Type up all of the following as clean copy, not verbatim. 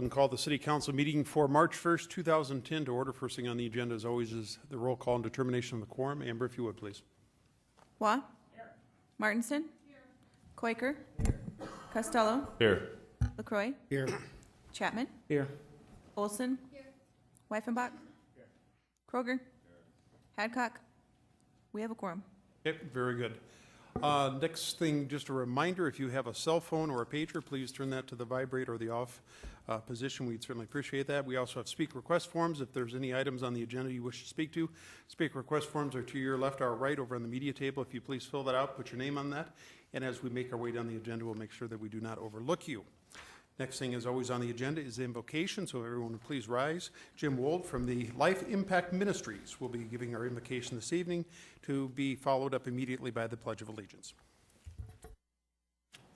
And call the City Council meeting for March 1st, 2010 to order. First thing on the agenda, as always, is the roll call and determination of the quorum. Amber, if you would, please. Waugh. Here. Martinson. Here. Quaker. Here. Costello. Here. LaCroix. Here. Chapman. Here. Olson. Here. Weifenbach. Here. Kroger. Here. Hadcock. We have a quorum. Okay, very good. Next thing, just a reminder, if you have a cell phone or a pager, please turn that to the vibrate or the off position. We'd certainly appreciate that. We also have speak request forms. If there's any items on the agenda you wish to speak to, speak request forms are to your left or right over on the media table. If you please fill that out, put your name on that. And as we make our way down the agenda, we'll make sure that we do not overlook you. Next thing, as always on the agenda, is the invocation, so everyone would please rise. Jim Wold from the Life Impact Ministries will be giving our invocation this evening, to be followed up immediately by the Pledge of Allegiance.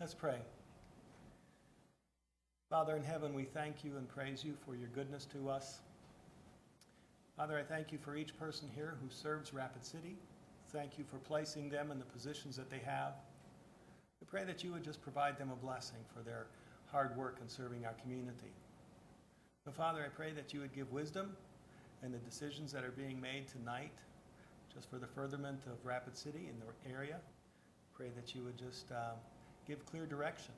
Let's pray. Father in heaven, we thank you and praise you for your goodness to us. Father, I thank you for each person here who serves Rapid City. Thank you for placing them in the positions that they have. We pray that you would just provide them a blessing for their hard work in serving our community. So Father, I pray that you would give wisdom in the decisions that are being made tonight, just for the furtherment of Rapid City in the area. Pray that you would just give clear direction.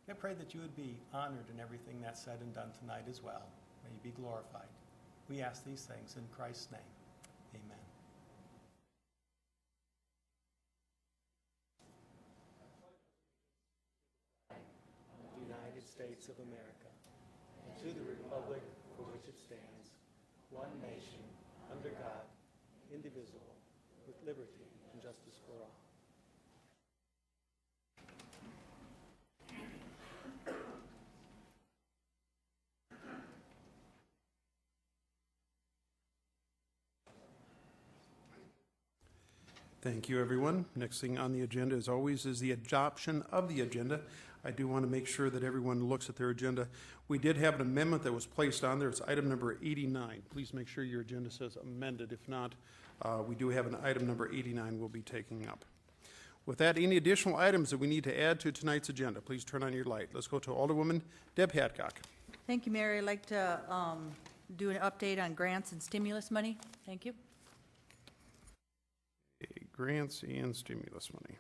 I pray that you would be honored in everything that's said and done tonight as well. May you be glorified. We ask these things in Christ's name. Amen. United States of America, and to the republic for which it stands, one nation, under God, indivisible, with liberty and justice for all. Thank you, everyone. Next thing on the agenda, as always, is the adoption of the agenda. I do want to make sure that everyone looks at their agenda. We did have an amendment that was placed on there. It's item number 89. Please make sure your agenda says amended. If not, we do have an item number 89 we'll be taking up. With that, any additional items that we need to add to tonight's agenda, please turn on your light. Let's go to Alderwoman Deb Hadcock. Thank you, Mary. I'd like to do an update on grants and stimulus money. Thank you. Grants and stimulus money.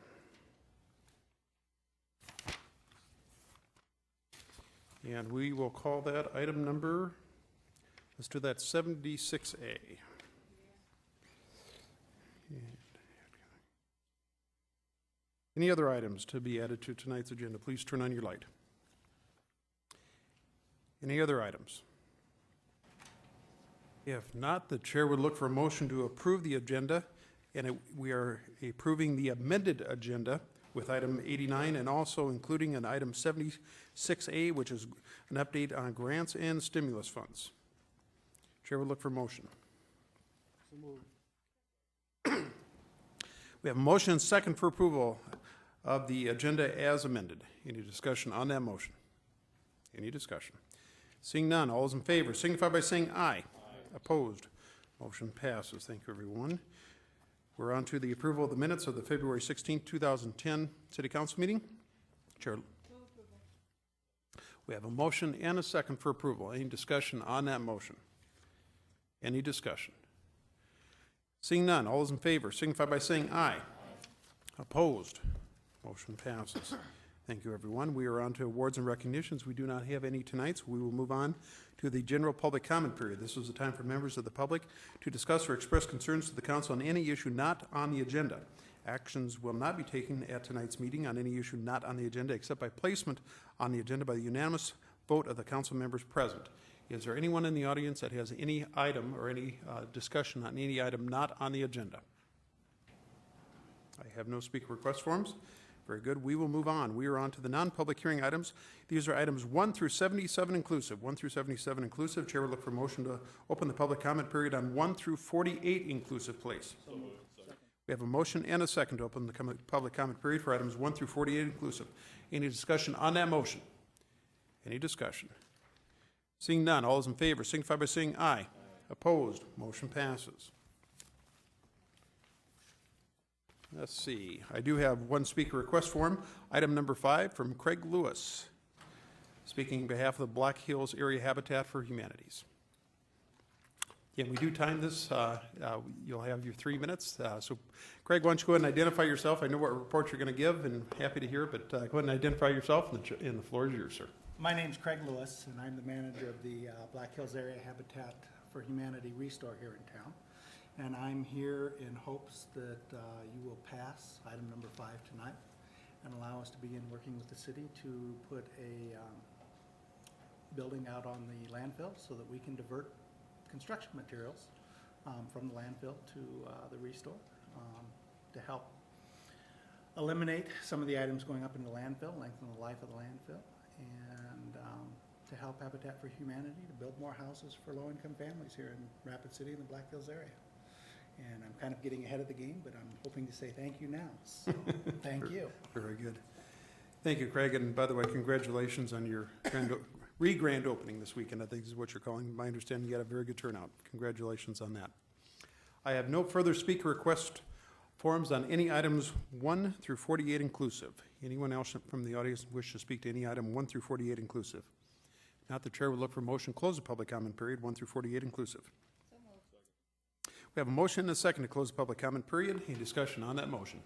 And we will call that item number, let's do that 76A. Any other items to be added to tonight's agenda? Please turn on your light. Any other items? If not, the chair would look for a motion to approve the agenda, and we are approving the amended agenda with item 89 and also including an item 76A, which is an update on grants and stimulus funds. Chair would look for a motion. So moved. We have a motion and second for approval of the agenda as amended. Any discussion on that motion? Any discussion? Seeing none, all those in favor signify by saying aye. Aye. Opposed? Motion passes. Thank you, everyone. We're on to the approval of the minutes of the February 16, 2010 City Council meeting. Chair. We have a motion and a second for approval. Any discussion on that motion? Any discussion? Seeing none, all those in favor signify by saying aye. Aye. Opposed? Motion passes. Thank you, everyone. We are on to awards and recognitions. We do not have any tonight, so we will move on to the general public comment period. This is the time for members of the public to discuss or express concerns to the council on any issue not on the agenda. Actions will not be taken at tonight's meeting on any issue not on the agenda except by placement on the agenda by the unanimous vote of the council members present. Is there anyone in the audience that has any item or any discussion on any item not on the agenda? I have no speaker request forms. Very good. We will move on. We are on to the non-public hearing items. These are items 1 through 77 inclusive. 1 through 77 inclusive. Chair will look for a motion to open the public comment period on 1 through 48 inclusive, please. So moved. We have a motion and a second to open the public comment period for items 1 through 48 inclusive. Any discussion on that motion? Any discussion? Seeing none, all those in favor signify by saying aye. Aye. Opposed? Motion passes. Let's see. I do have one speaker request form. Item number 5 from Craig Lewis. speaking on behalf of the Black Hills Area Habitat for Humanities. Again, we do time this. You'll have your 3 minutes. So, Craig, why don't you go ahead and identify yourself? I know what report you're going to give, and happy to hear it, but go ahead and identify yourself, and the floor is yours, sir. My name's Craig Lewis, and I'm the manager of the Black Hills Area Habitat for Humanity Restore here in town. And I'm here in hopes that you will pass item number 5 tonight and allow us to begin working with the city to put a building out on the landfill so that we can divert construction materials from the landfill to the Restore to help eliminate some of the items going up into the landfill, lengthen the life of the landfill, and to help Habitat for Humanity to build more houses for low-income families here in Rapid City and the Black Hills area. And I'm kind of getting ahead of the game, but I'm hoping to say thank you now. So, thank you. Very good. Thank you, Craig. And by the way, congratulations on your grand opening this weekend, I think is what you're calling. My understanding, you got a very good turnout. Congratulations on that. I have no further speaker request forms on any items 1 through 48 inclusive. Anyone else from the audience wish to speak to any item 1 through 48 inclusive? Not, the chair would look for a motion to close the public comment period 1 through 48 inclusive. We have a motion and a second to close the public comment period. Any discussion on that motion?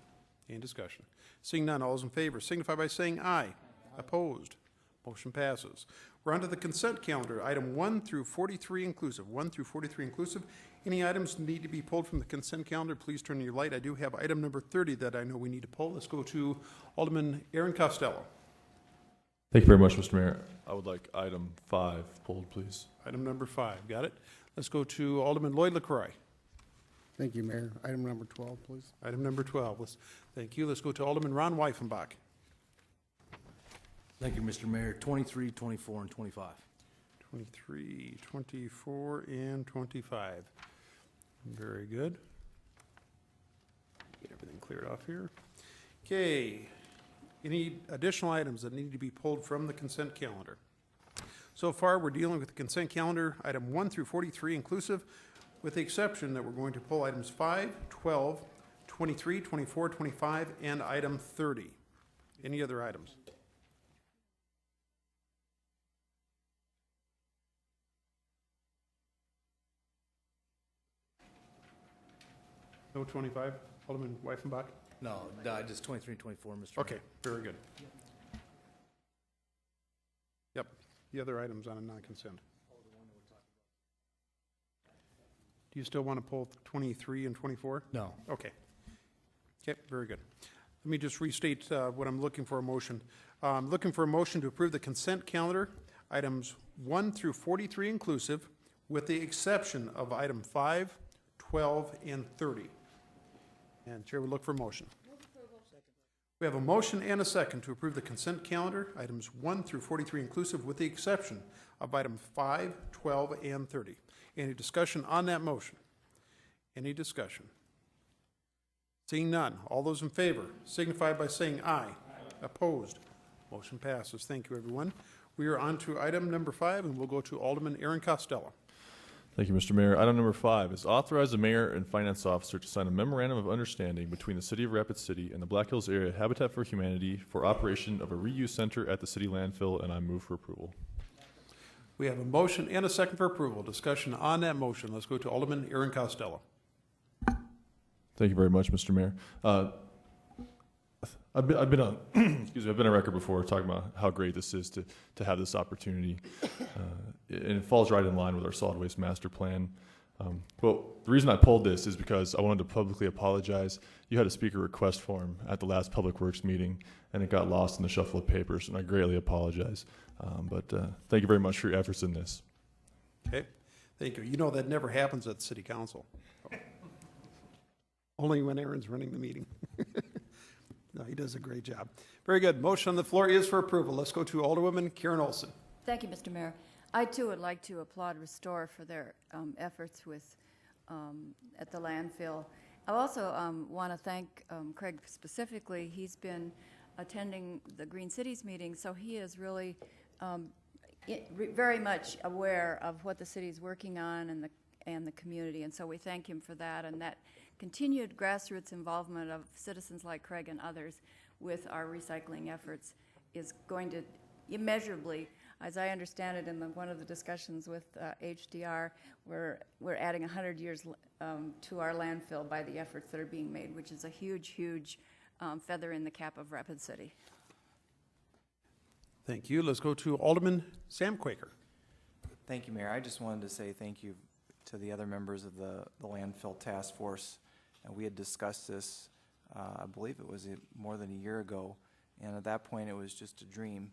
Any discussion? Seeing none, all those in favor signify by saying aye. Opposed? Motion passes. We're on to the consent calendar, item 1 through 43 inclusive. 1 through 43 inclusive. Any items need to be pulled from the consent calendar, please turn your light. I do have item number 30 that I know we need to pull. Let's go to Alderman Aaron Costello. Thank you very much, Mr. Mayor. I would like item 5 pulled, please. Item number 5, got it. Let's go to Alderman Lloyd LaCroix. Thank you, Mayor. Item number 12, please. Item number 12. Thank you. Let's go to Alderman Ron Weifenbach. Thank you, Mr. Mayor. 23, 24, and 25. 23, 24, and 25. Very good. Get everything cleared off here. Okay. Any additional items that need to be pulled from the consent calendar? So far, we're dealing with the consent calendar, item 1 through 43 inclusive, with the exception that we're going to pull items 5, 12, 23, 24, 25, and item 30. Any other items? No 25? Alderman Weifenbach? No, just 23 and 24, Mr. Mayor. Okay, very good. Yep, the other items on a non-consent. Do you still want to pull 23 and 24? No. Okay. Okay, very good. Let me just restate what I'm looking for a motion. I'm looking for a motion to approve the consent calendar, items 1 through 43 inclusive, with the exception of item 5, 12, and 30. And Chair would look for a motion. We have a motion and a second to approve the consent calendar, items 1 through 43 inclusive, with the exception of item 5, 12, and 30. Any discussion on that motion? Any discussion? Seeing none, all those in favor signify by saying aye. Opposed? Motion passes. Thank you, everyone. We are on to item number 5, and we'll go to Alderman Aaron Costello. Thank you, Mr. Mayor. Item number 5 is authorize the mayor and finance officer to sign a memorandum of understanding between the City of Rapid City and the Black Hills Area Habitat for Humanity for operation of a reuse center at the city landfill, and I move for approval. We have a motion and a second for approval. Discussion on that motion. Let's go to Alderman Aaron Costello. Thank you very much, Mr. Mayor. I've been on excuse me, I've been on record before talking about how great this is to have this opportunity, and it falls right in line with our solid waste master plan. Well, the reason I pulled this is because I wanted to publicly apologize. You had a speaker request form at the last Public Works meeting, and it got lost in the shuffle of papers, and I greatly apologize. But thank you very much for your efforts in this. Okay, thank you. You know that never happens at the City Council. Only when Aaron's running the meeting. No, he does a great job. Very good. Motion on the floor is for approval. Let's go to Alderwoman Karen Olson. Thank you, Mr. Mayor. I, too, would like to applaud Restore for their efforts with at the landfill. I also want to thank Craig specifically. He's been attending the Green Cities meeting, so he is really very much aware of what the city is working on and the community, and so we thank him for that, and that continued grassroots involvement of citizens like Craig and others with our recycling efforts is going to immeasurably as I understand it in one of the discussions with HDR, we're adding 100 years to our landfill by the efforts that are being made, which is a huge, huge feather in the cap of Rapid City. Thank you. Let's go to Alderman Sam Quaker. Thank you, Mayor. I just wanted to say thank you to the other members of the landfill task force. We had discussed this, I believe it was more than a year ago, and at that point it was just a dream.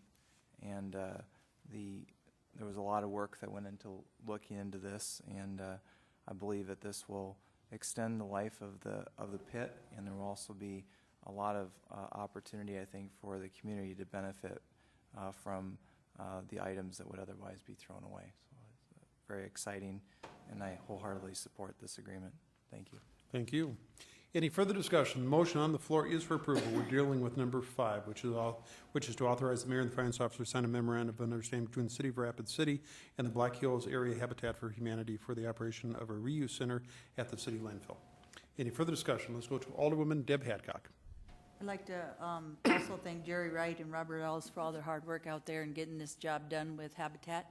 And there was a lot of work that went into looking into this, and I believe that this will extend the life of the pit, and there will also be a lot of opportunity, I think, for the community to benefit from the items that would otherwise be thrown away. So it's very exciting, and I wholeheartedly support this agreement. Thank you. Thank you. Any further discussion? The motion on the floor is for approval. We're dealing with number 5, which is to authorize the mayor and the finance officer to sign a memorandum of understanding between the City of Rapid City and the Black Hills Area Habitat for Humanity for the operation of a reuse center at the city landfill. Any further discussion? Let's go to Alderwoman Deb Hadcock. I'd like to also thank Jerry Wright and Robert Ellis for all their hard work out there and getting this job done with Habitat.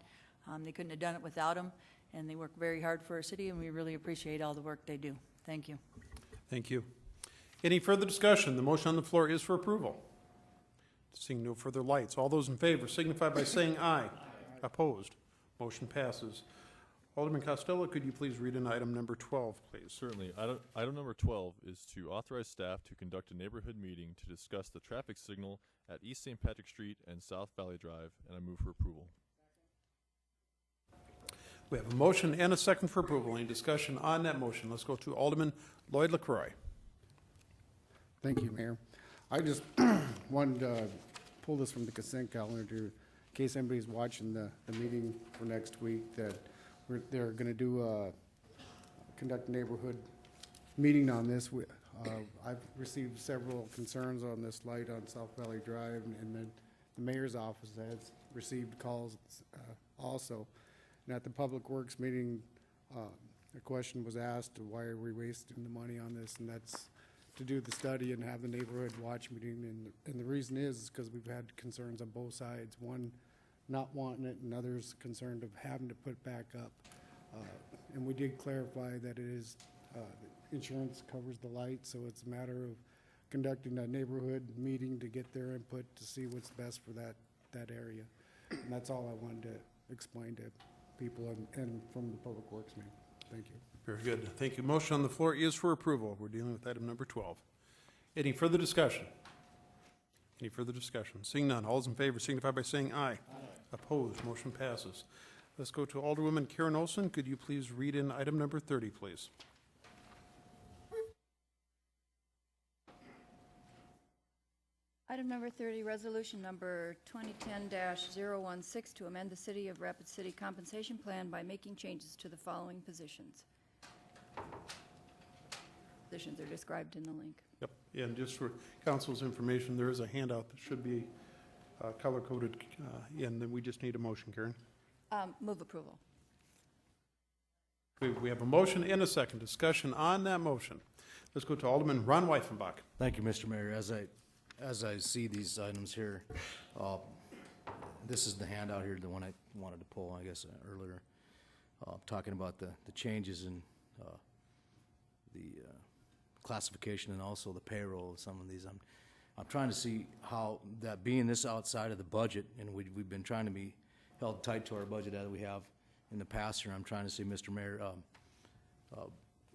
They couldn't have done it without them, and they work very hard for our city, and we really appreciate all the work they do. Thank you. Thank you. Any further discussion? The motion on the floor is for approval. Seeing no further lights, all those in favor signify by saying aye. Opposed? Motion passes. Alderman Costello, could you please read in item number 12, please? Certainly. Item number 12 is to authorize staff to conduct a neighborhood meeting to discuss the traffic signal at East St. Patrick Street and South Valley Drive, and I move for approval. We have a motion and a second for approval. Any discussion on that motion? Let's go to Alderman Lloyd LaCroix. Thank you, Mayor. I just wanted to pull this from the consent calendar in case anybody's watching the meeting for next week, that they're going to conduct a neighborhood meeting on this. I've received several concerns on this light on South Valley Drive, and the mayor's office has received calls also. And at the Public Works meeting, a question was asked, why are we wasting the money on this? And that's to do the study and have the neighborhood watch meeting. And the reason is because we've had concerns on both sides. One, not wanting it, and others concerned of having to put back up. And we did clarify that it is, insurance covers the light, so it's a matter of conducting a neighborhood meeting to get their input to see what's best for that area. And that's all I wanted to explain to people and from the Public Works meeting. Thank you. Very good. Thank you. Motion on the floor is for approval. We're dealing with item number 12. Any further discussion? Any further discussion? Seeing none, all those in favor signify by saying aye. Aye. Opposed, motion passes. Let's go to Alderwoman Karen Olson. Could you please read in item number 30, please? Item number 30, resolution number 2010-016 to amend the City of Rapid City compensation plan by making changes to the following positions. Positions are described in the link. Yep. And just for council's information, there is a handout that should be color-coded, and then we just need a motion, Karen. Move approval. We have a motion and a second. Discussion on that motion. Let's go to Alderman Ron Weifenbach. Thank you, Mr. Mayor. As I see these items here, this is the handout here, the one I wanted to pull, I guess, earlier, talking about the changes in the classification and also the payroll of some of these. I'm trying to see how that, being this outside of the budget, and we've been trying to be held tight to our budget as we have in the past here. I'm trying to see, Mr. Mayor,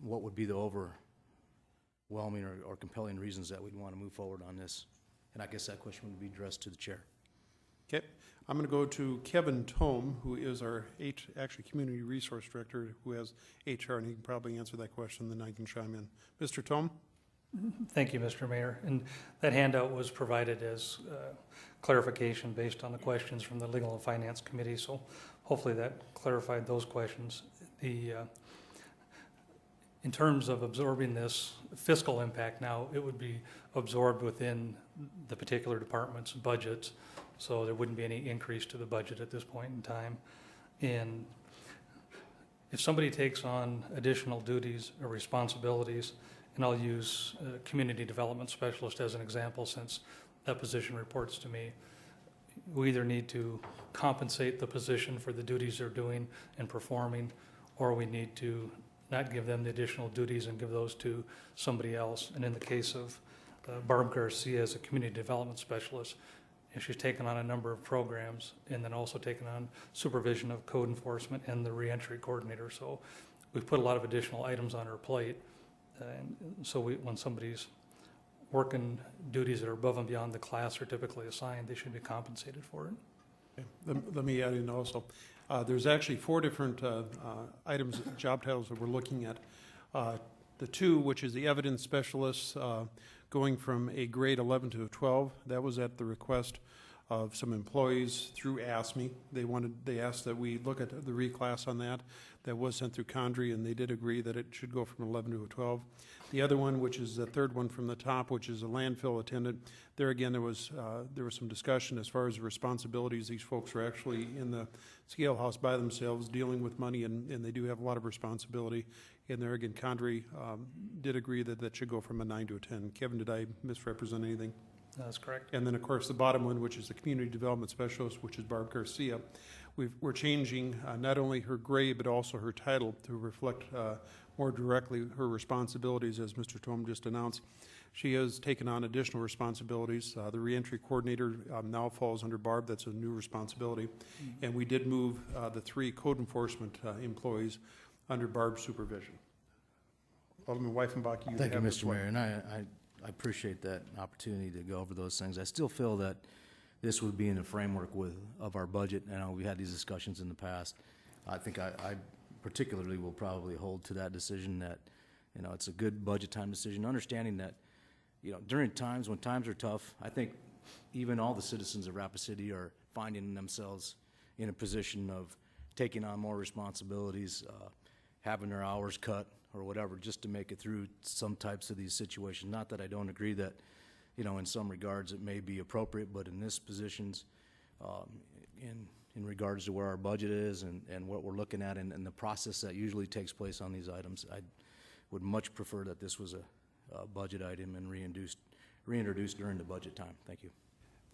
what would be the overwhelming or compelling reasons that we'd want to move forward on this. And I guess that question would be addressed to the chair. Okay. I'm going to go to Kevin Tome, who is our Community Resource Director, who has HR, and he can probably answer that question, then I can chime in. Mr. Tome? Thank you, Mr. Mayor. And that handout was provided as clarification based on the questions from the Legal and Finance Committee, so hopefully that clarified those questions. In terms of absorbing this fiscal impact now, it would be absorbed within the particular department's budget, so there wouldn't be any increase to the budget at this point in time. And if somebody takes on additional duties or responsibilities, and I'll use community development specialist as an example since that position reports to me, We either need to compensate the position for the duties they're doing and performing, or we need to not give them the additional duties and give those to somebody else. And in the case of Barb Garcia as a community development specialist, and she's taken on a number of programs and then also taken on supervision of code enforcement and the reentry coordinator. So we've put a lot of additional items on her plate. And so when somebody's working duties that are above and beyond the class are typically assigned, they should be compensated for it. Okay. Let me add in also, there's actually 4 different items, job titles that we're looking at. The 2, which is the evidence specialist, going from a grade 11 to a 12, that was at the request of some employees through ASME. They asked that we look at the reclass on that. That was sent through Condrey, and they did agree that it should go from 11 to a 12. The other one, which is the 3rd one from the top, which is a landfill attendant, there again there was some discussion as far as the responsibilities. These folks are actually in the scale house by themselves, dealing with money, and they do have a lot of responsibility. And there again, Condrey did agree that that should go from a 9 to a 10. Kevin, did I misrepresent anything? That's correct. And then, of course, the bottom one, which is the community development specialist, which is Barb Garcia. We're changing not only her grade, but also her title to reflect more directly her responsibilities, as Mr. Thom just announced. She has taken on additional responsibilities. The reentry coordinator now falls under Barb. That's a new responsibility. And we did move the 3 code enforcement employees under Barb's supervision. Alderman Weifenbach, you Thank you, have the Mr. floor. Mayor, and I appreciate that opportunity to go over those things. I still feel that this would be in the framework of our budget. I know we had these discussions in the past. I think I particularly will probably hold to that decision that, it's a good budget time decision, understanding that, during times when times are tough, I think even all the citizens of Rapid City are finding themselves in a position of taking on more responsibilities, having their hours cut or whatever, just to make it through some types of these situations. Not that I don't agree that, in some regards it may be appropriate, but in this positions, in regards to where our budget is and what we're looking at and the process that usually takes place on these items, I would much prefer that this was a budget item and reintroduced during the budget time. Thank you.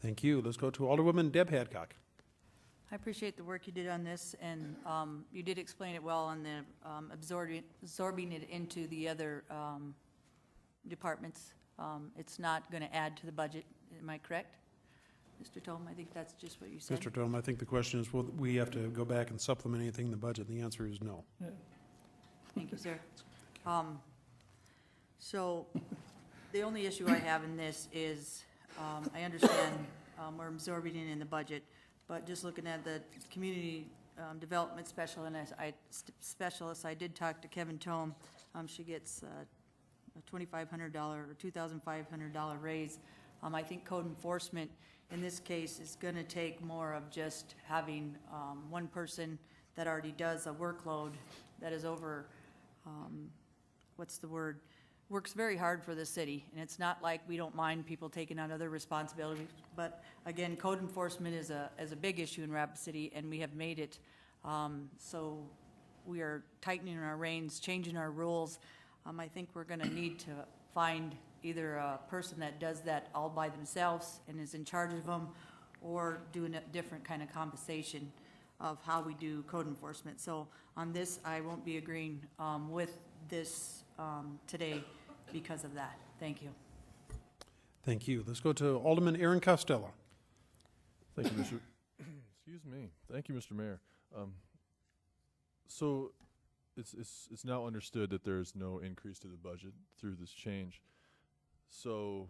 Thank you. Let's go to Alderwoman Deb Hadcock. I appreciate the work you did on this, and you did explain it well on the absorbing it into the other departments. It's not going to add to the budget. Am I correct? Mr. Thom, I think that's just what you said. Mr. Thom, I think the question is, will we have to go back and supplement anything in the budget? The answer is no. Thank you, sir. So the only issue I have in this is, I understand we're absorbing it in the budget, but just looking at the community development specialist, I did talk to Kevin Thom. She gets a $2,500 or $2,500 raise. I think code enforcement in this case is going to take more of just having one person that already does a workload that is over, works very hard for the city. And it's not like we don't mind people taking on other responsibilities, but again, code enforcement is a big issue in Rapid City, and we have made it so we are tightening our reins, changing our rules. I think we're going to need to find either a person that does that all by themselves and is in charge of them, or doing a different kind of compensation of how we do code enforcement. So on this, I won't be agreeing with this today because of that. Thank you. Thank you. Let's go to Alderman Aaron Costello. Thank you, Mr. Excuse me. Thank you, Mr. Mayor. So it's now understood that there's no increase to the budget through this change. So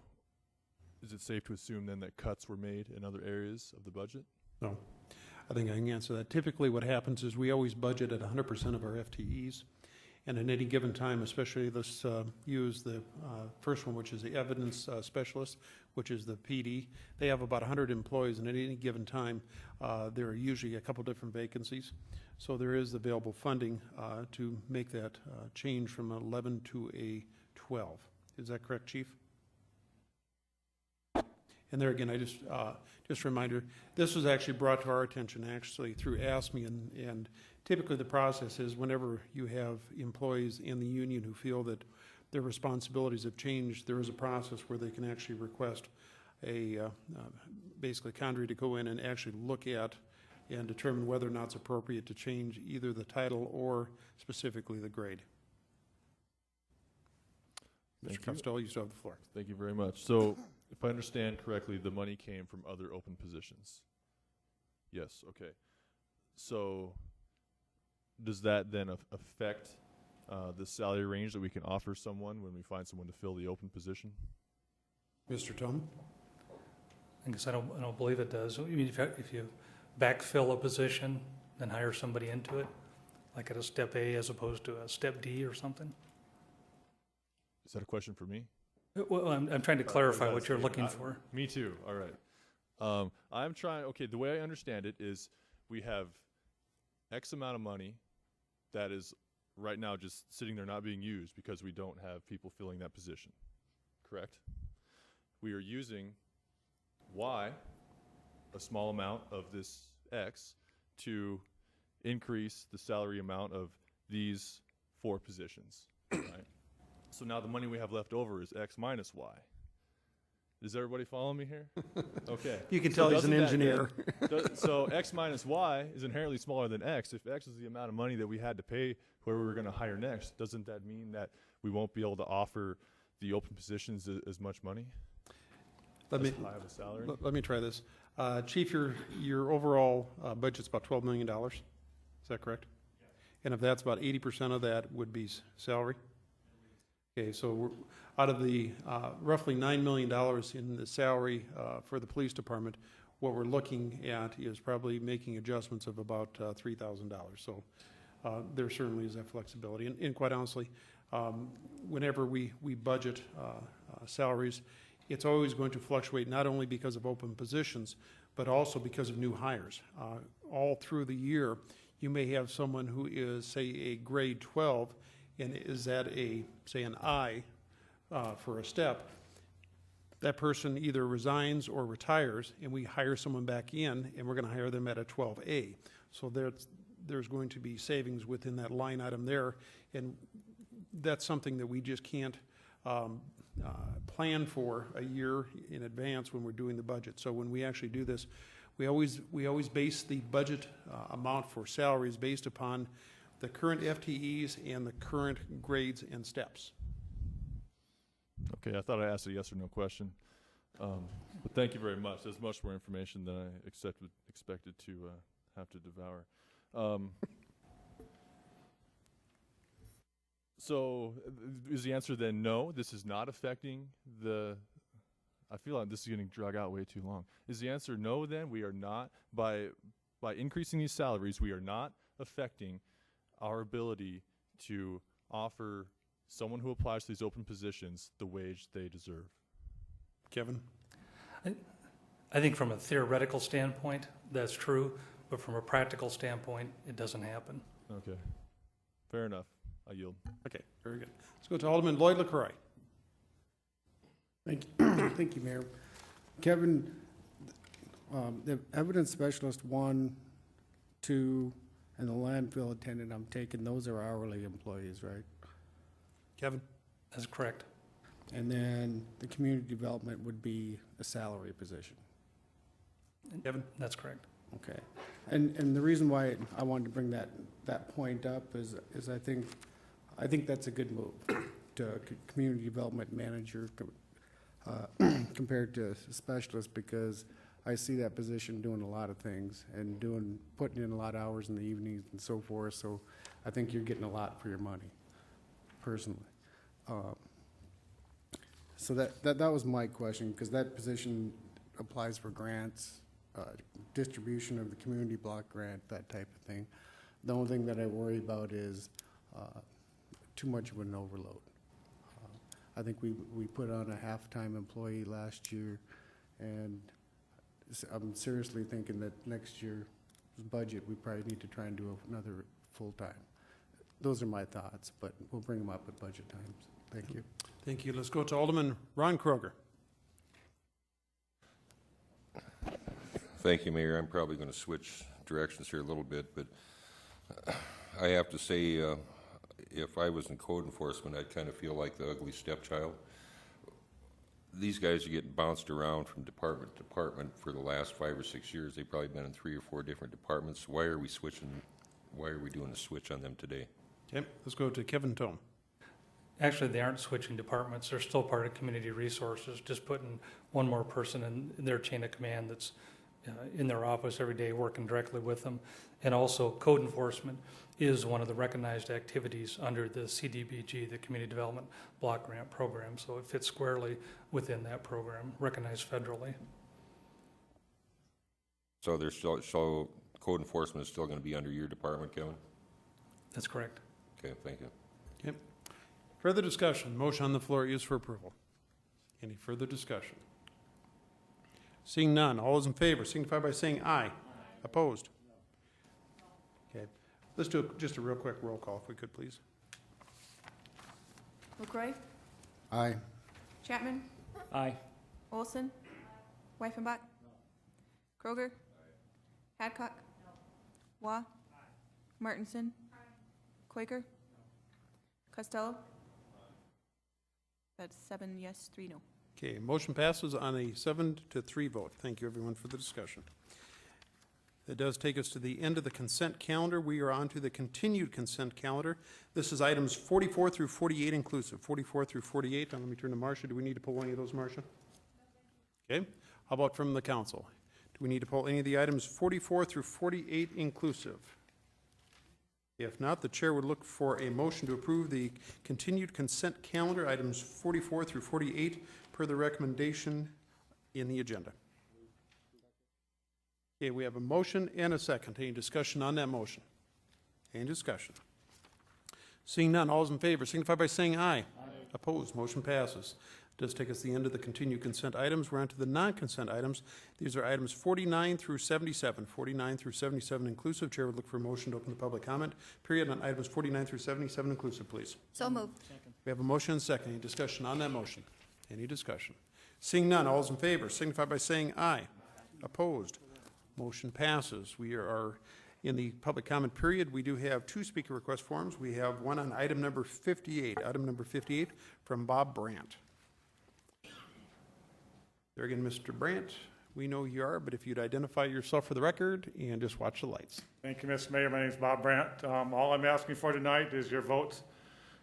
is it safe to assume then that cuts were made in other areas of the budget? No. I think I can answer that. Typically what happens is we always budget at 100% of our FTEs. And at any given time, especially let's use the first one, which is the evidence specialist, which is the PD. They have about 100 employees, and at any given time, there are usually a couple different vacancies. So there is available funding to make that change from 11 to a 12. Is that correct, Chief? And there again, I just a reminder, this was actually brought to our attention actually through ASME, and typically the process is whenever you have employees in the union who feel that their responsibilities have changed, there is a process where they can actually request basically Condrey to go in and actually look at and determine whether or not it's appropriate to change either the title or specifically the grade. Thank Mr. you. Costello, you still have the floor. Thank you very much. So, if I understand correctly, the money came from other open positions? Yes, okay. So, does that then affect the salary range that we can offer someone when we find someone to fill the open position? Mr. Tillman? I guess I don't believe it does. I mean, if you backfill a position, then hire somebody into it, like at a step A as opposed to a step D or something? Is that a question for me? Well, I'm trying to clarify what you're looking for. Me too, all right. I'm trying, okay, the way I understand it is we have X amount of money that is right now just sitting there not being used because we don't have people filling that position, correct? We are using Y, a small amount of this X, to increase the salary amount of these 4 positions, right? So now the money we have left over is X minus Y. Does everybody follow me here? Okay. You can tell he's an engineer. So X minus Y is inherently smaller than X. If X is the amount of money that we had to pay whoever we were going to hire next, doesn't that mean that we won't be able to offer the open positions as much money? Let me, As high of a salary? let me try this. Chief, your overall budget's about $12 million. Is that correct? Yeah. And if that's about 80% of that would be salary? Okay, so we're, out of the roughly $9 million in the salary for the police department, what we're looking at is probably making adjustments of about $3,000. So there certainly is that flexibility. And quite honestly, whenever we budget salaries, it's always going to fluctuate not only because of open positions, but also because of new hires. All through the year, you may have someone who is, say, a grade 12 and is at a, say, an I for a step. That person either resigns or retires, and we hire someone back in, and we're going to hire them at a 12A. So there's going to be savings within that line item there, and that's something that we just can't plan for a year in advance when we're doing the budget. So when we actually do this, we always base the budget amount for salaries based upon the current FTEs and the current grades and steps. Okay, I thought I asked a yes or no question. But thank you very much. There's much more information than I expected to have to devour. So is the answer then no, this is not affecting the, I feel like this is getting dragged out way too long. Is the answer no then? We are not, by increasing these salaries, we are not affecting our ability to offer someone who applies to these open positions the wage they deserve. Kevin? I think from a theoretical standpoint, that's true, but from a practical standpoint, it doesn't happen. Okay, fair enough. I yield. Okay, very good. Let's go to Alderman Lloyd LaCroix. Thank you, thank you, Mayor. Kevin, the evidence specialist 1, 2, and the landfill attendant, I'm taking, those are hourly employees, right? Kevin? That's correct. And then the community development would be a salary position. Kevin? That's correct. Okay. And the reason why I wanted to bring that point up is I think that's a good move to community development manager compared to a specialist, because I see that position doing a lot of things and putting in a lot of hours in the evenings and so forth. So I think you're getting a lot for your money, personally. So that was my question, because that position applies for grants, distribution of the community block grant, that type of thing. The only thing that I worry about is too much of an overload. I think we put on a half-time employee last year, and I'm seriously thinking that next year's budget, we probably need to try and do another full-time. Those are my thoughts, but we'll bring them up at budget times. Thank you. Thank you. Let's go to Alderman Ron Kroger. Thank you, Mayor. I'm probably going to switch directions here a little bit, but I have to say, if I was in code enforcement, I'd kind of feel like the ugly stepchild. these guys are getting bounced around from department to department for the last 5 or 6 years. They've probably been in 3 or 4 different departments. Why are we switching? Why are we doing a switch on them today? Okay, let's go to Kevin Tome. Actually, they aren't switching departments. They're still part of community resources, just putting one more person in their chain of command that's in their office every day working directly with them. And also code enforcement is one of the recognized activities under the CDBG, the Community Development Block Grant Program. So it fits squarely within that program, recognized federally. So there's still, so code enforcement is still going to be under your department, Kevin? That's correct. Okay, thank you. Okay. Further discussion? Motion on the floor is for approval. Any further discussion? Seeing none, all those in favor signify by saying aye. Opposed? Okay. Let's do just a real quick roll call, if we could, please. LaCroy, Aye. Chapman, Aye. Olson, Wyffenbach, Kroger, Hadcock, Wah, Martinson, Quaker, Costello. That's 7 yes, 3 no. Okay, motion passes on a 7-3 vote. Thank you, everyone, for the discussion. That does take us to the end of the consent calendar. We are on to the continued consent calendar. This is items 44 through 48 inclusive, 44 through 48. Now let me turn to Marcia. Do we need to pull any of those, Marcia? Okay. How about from the council? Do we need to pull any of the items 44 through 48 inclusive? If not, the chair would look for a motion to approve the continued consent calendar, items 44 through 48, per the recommendation in the agenda. Okay, we have a motion and a second. Any discussion on that motion? Any discussion? Seeing none, all those in favor signify by saying aye. Aye. Opposed, motion passes. Does take us to the end of the continued consent items. We're on to the non-consent items. These are items 49 through 77. 49 through 77 inclusive. Chair would look for a motion to open the public comment period on items 49 through 77 inclusive, please. So moved. We have a motion and a second. Any discussion on that motion? Any discussion? Seeing none, all those in favor signify by saying aye. Opposed, motion passes. We are in the public comment period. We do have 2 speaker request forms. We have one on item number 58. Item number 58 from Bob Brandt. There again, Mr. Brandt, we know who you are, but if you'd identify yourself for the record and just watch the lights. Thank you, Mr. Mayor. My name is Bob Brandt. All I'm asking for tonight is your votes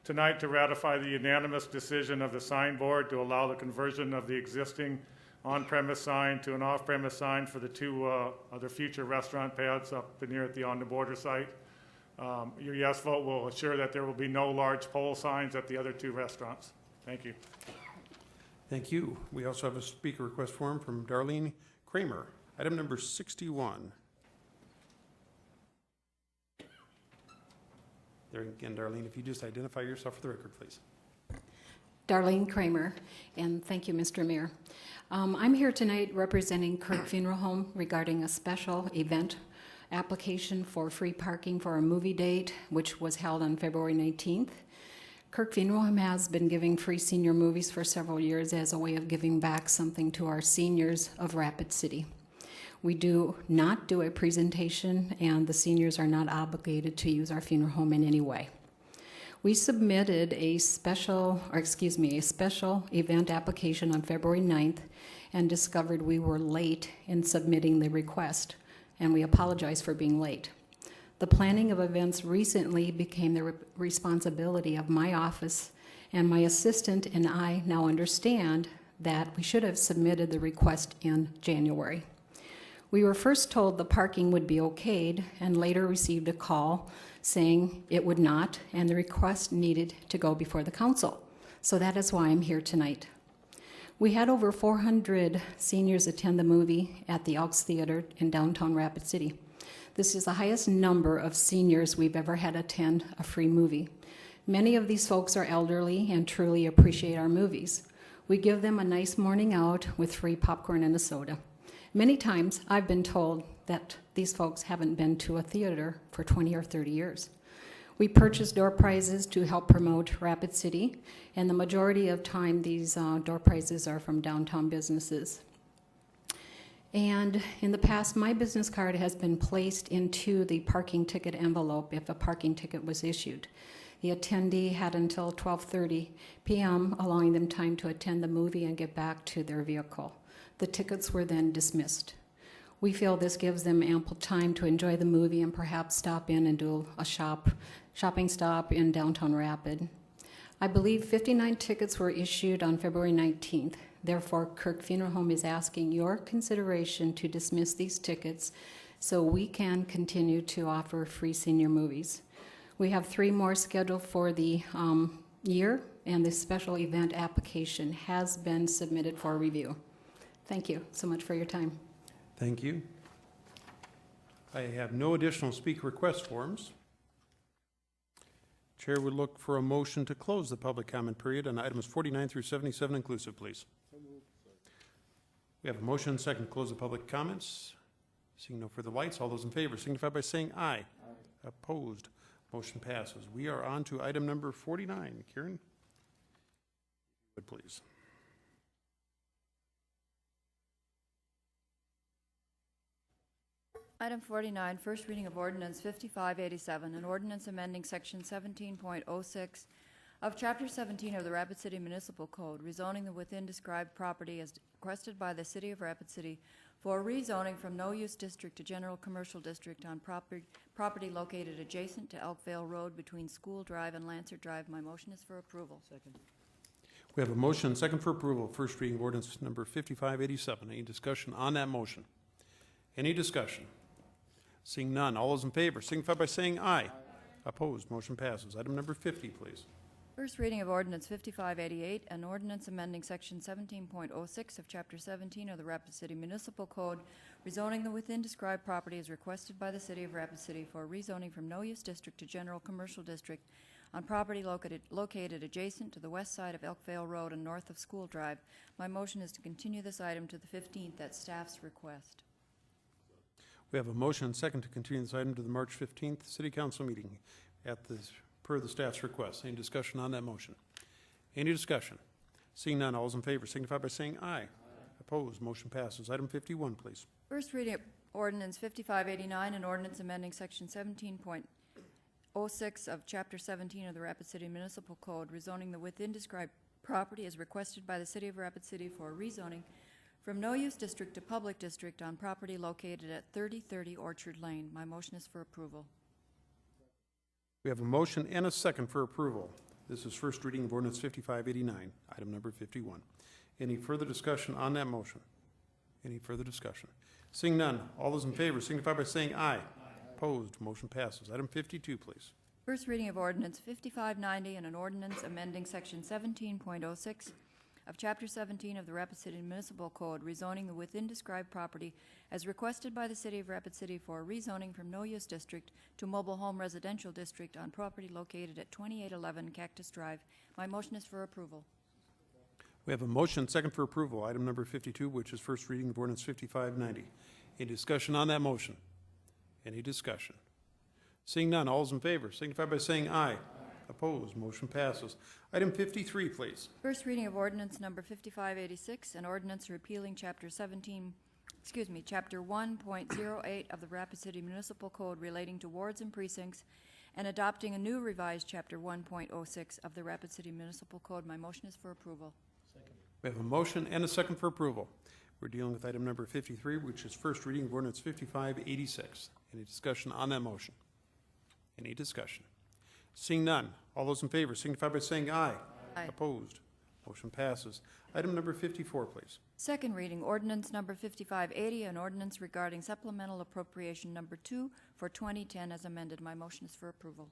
tonight to ratify the unanimous decision of the sign board to allow the conversion of the existing on-premise sign to an off-premise sign for the 2 other future restaurant pads up near at the On the Border site. Your yes vote will assure that there will be no large pole signs at the other 2 restaurants. Thank you. Thank you. We also have a speaker request form from Darlene Kramer. Item number 61. There again, Darlene, if you just identify yourself for the record, please. Darlene Kramer, and thank you, Mr. Mayor. I'm here tonight representing Kirk Funeral Home regarding a special event application for free parking for a movie date, which was held on February 19th. Kirk Funeral Home has been giving free senior movies for several years as a way of giving back something to our seniors of Rapid City. We do not do a presentation, and the seniors are not obligated to use our funeral home in any way. We submitted a special event application on February 9th and discovered we were late in submitting the request, and we apologize for being late. The planning of events recently became the responsibility of my office, and my assistant and I now understand that we should have submitted the request in January. We were first told the parking would be okayed, and later received a call saying it would not, and the request needed to go before the council. So that is why I'm here tonight. We had over 400 seniors attend the movie at the Elks Theater in downtown Rapid City. This is the highest number of seniors we've ever had attend a free movie. Many of these folks are elderly and truly appreciate our movies. We give them a nice morning out with free popcorn and a soda. Many times I've been told that these folks haven't been to a theater for 20 or 30 years. We purchase door prizes to help promote Rapid City, and the majority of time these door prizes are from downtown businesses. And in the past, my business card has been placed into the parking ticket envelope if a parking ticket was issued. The attendee had until 12:30 p.m., allowing them time to attend the movie and get back to their vehicle. The tickets were then dismissed. We feel this gives them ample time to enjoy the movie and perhaps stop in and do a shopping stop in downtown Rapid. I believe 59 tickets were issued on February 19th. Therefore, Kirk Funeral Home is asking your consideration to dismiss these tickets so we can continue to offer free senior movies. We have 3 more scheduled for the year, and the special event application has been submitted for review. Thank you so much for your time. Thank you. I have no additional speaker request forms. Chair would look for a motion to close the public comment period on items 49 through 77 inclusive, please. We have a motion and second to close the public comments. Seeing no further lights, all those in favor signify by saying aye. Opposed, motion passes. We are on to item number 49. Karen, please. Item 49, first reading of ordinance 5587, an ordinance amending section 17.06 of Chapter 17 of the Rapid City Municipal Code, rezoning the within described property as requested by the City of Rapid City for rezoning from no-use district to general commercial district on property located adjacent to Elkvale Road between School Drive and Lancer Drive. My motion is for approval. Second. We have a motion and second for approval. First reading of ordinance number 5587. Any discussion on that motion? Any discussion? Seeing none, all those in favor signify by saying aye. Opposed, motion passes. Item number 50, please. First reading of ordinance 5588, an ordinance amending section 17.06 of Chapter 17 of the Rapid City Municipal Code, rezoning the within described property as requested by the City of Rapid City for rezoning from no-use district to general commercial district on property located adjacent to the west side of Elkvale Road and north of School Drive. My motion is to continue this item to the 15th at staff's request. We have a motion and second to continue this item to the March 15th City Council meeting per the staff's request. Any discussion on that motion? Any discussion? Seeing none, all those in favor signify by saying aye. Opposed, motion passes. Item 51, please. First reading of ordinance 5589, an ordinance amending section 17.06 of Chapter 17 of the Rapid City Municipal Code, rezoning the within described property as requested by the City of Rapid City for rezoning from no-use district to public district on property located at 3030 Orchard Lane. My motion is for approval. We have a motion and a second for approval. This is first reading of ordinance 5589, item number 51. Any further discussion on that motion? Any further discussion? Seeing none, all those in favor signify by saying aye. Opposed, motion passes. Item 52, please. First reading of ordinance 5590 and an ordinance amending section 17.06 of Chapter 17 of the Rapid City Municipal Code, rezoning the within described property as requested by the City of Rapid City for rezoning from no-use district to mobile home residential district on property located at 2811 Cactus Drive. My motion is for approval. We have a motion and second for approval, item number 52, which is first reading of ordinance 5590. Any discussion on that motion? Any discussion? Seeing none, all those in favor signify by saying aye. Opposed, motion passes. Item 53, please. First reading of ordinance number 5586, an ordinance repealing Chapter 1.08 of the Rapid City Municipal Code relating to wards and precincts and adopting a new revised Chapter 1.06 of the Rapid City Municipal Code. My motion is for approval. Second. We have a motion and a second for approval. We're dealing with item number 53, which is first reading of ordinance 5586. Any discussion on that motion? Any discussion? Seeing none, all those in favor signify by saying aye. Aye. Opposed, motion passes. Item number 54, please. Second reading, ordinance number 5580, an ordinance regarding supplemental appropriation number 2 for 2010 as amended. My motion is for approval.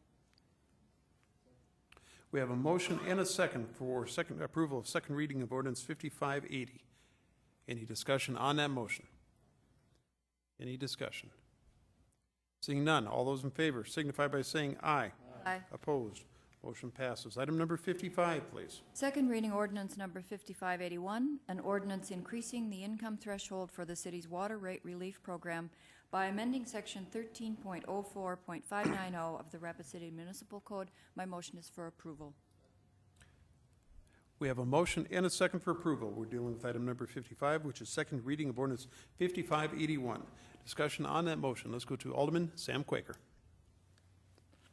We have a motion and a second for approval of second reading of ordinance 5580. Any discussion on that motion? Any discussion? Seeing none, all those in favor signify by saying aye. Aye. Opposed, motion passes. Item number 55, please. Second reading, ordinance number 5581, an ordinance increasing the income threshold for the city's water rate relief program by amending section 13.04.590 of the Rapid City Municipal Code. My motion is for approval. We have a motion and a second for approval. We're dealing with item number 55, which is second reading of ordinance 5581. Discussion on that motion. Let's go to Alderman Sam Quaker.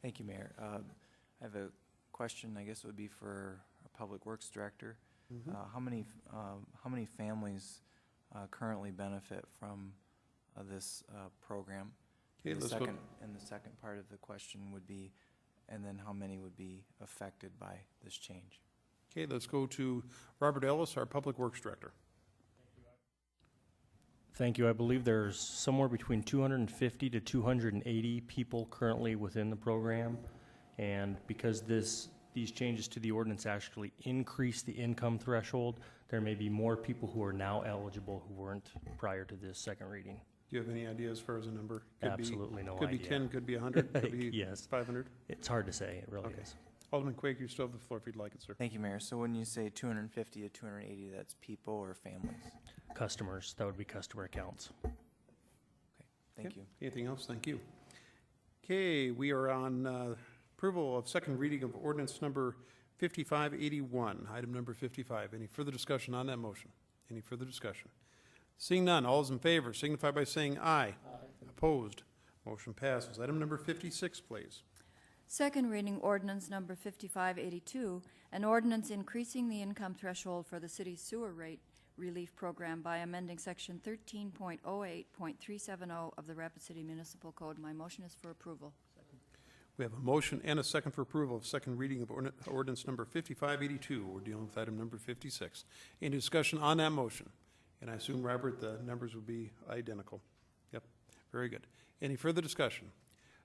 Thank you, Mayor. I have a question, I guess it would be for our Public Works Director. How many families currently benefit from this program? Okay, And let's the go- second part of the question would be, and then how many would be affected by this change? Okay, let's go to Robert Ellis, our Public Works Director. Thank you. I believe there's somewhere between 250 to 280 people currently within the program. And because these changes to the ordinance actually increase the income threshold, there may be more people who are now eligible who weren't prior to this second reading. Do you have any idea as far as a number? Absolutely no Could be idea. 10, could be 100, could be Yes. 500? It's hard to say. It really Okay. is. Alderman Quaker, you still have the floor if you'd like it, sir. Thank you, Mayor. So when you say 250 to 280, that's people or families? Customers, that would be customer accounts. Thank you. Anything else? Thank you. Okay, we are on approval of second reading of ordinance number 5581, item number 55. Any further discussion on that motion? Any further discussion? Seeing none, all those in favor signify by saying aye. Opposed? Motion passes. Item number 56, please. Second reading ordinance number 5582, an ordinance increasing the income threshold for the city's sewer rate relief program by amending section 13.08.370 of the Rapid City Municipal Code. My motion is for approval. We have a motion and a second for approval of second reading of ordinance number 5582. We're dealing with item number 56. Any discussion on that motion? And I assume, Robert, the numbers will be identical. Yep, very good. Any further discussion?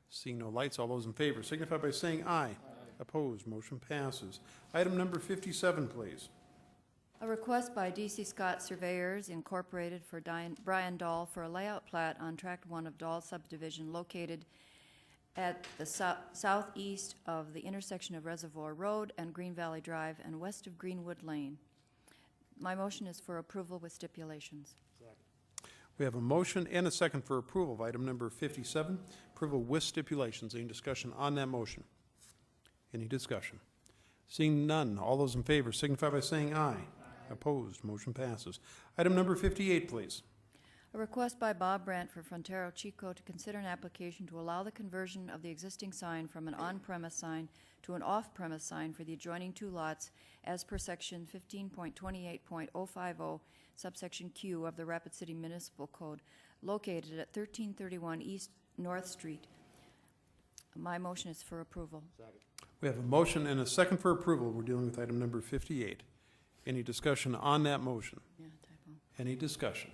Seeing no lights, all those in favor signify by saying aye. Opposed, motion passes. Item number 57, please. A request by D.C. Scott Surveyors Incorporated for Brian Dahl for a layout plat on Tract 1 of Dahl subdivision located at the southeast of the intersection of Reservoir Road and Green Valley Drive and west of Greenwood Lane. My motion is for approval with stipulations. We have a motion and a second for approval of item number 57, approval with stipulations. Any discussion on that motion? Any discussion? Seeing none, all those in favor signify by saying aye. Opposed, motion passes. Item number 58, please. A request by Bob Brandt for Frontero Chico to consider an application to allow the conversion of the existing sign from an on-premise sign to an off-premise sign for the adjoining two lots as per section 15.28.050 subsection Q of the Rapid City Municipal Code located at 1331 East North Street. My motion is for approval. We have a motion and a second for approval. We're dealing with item number 58. Any discussion on that motion? Yeah, typo. Any discussion?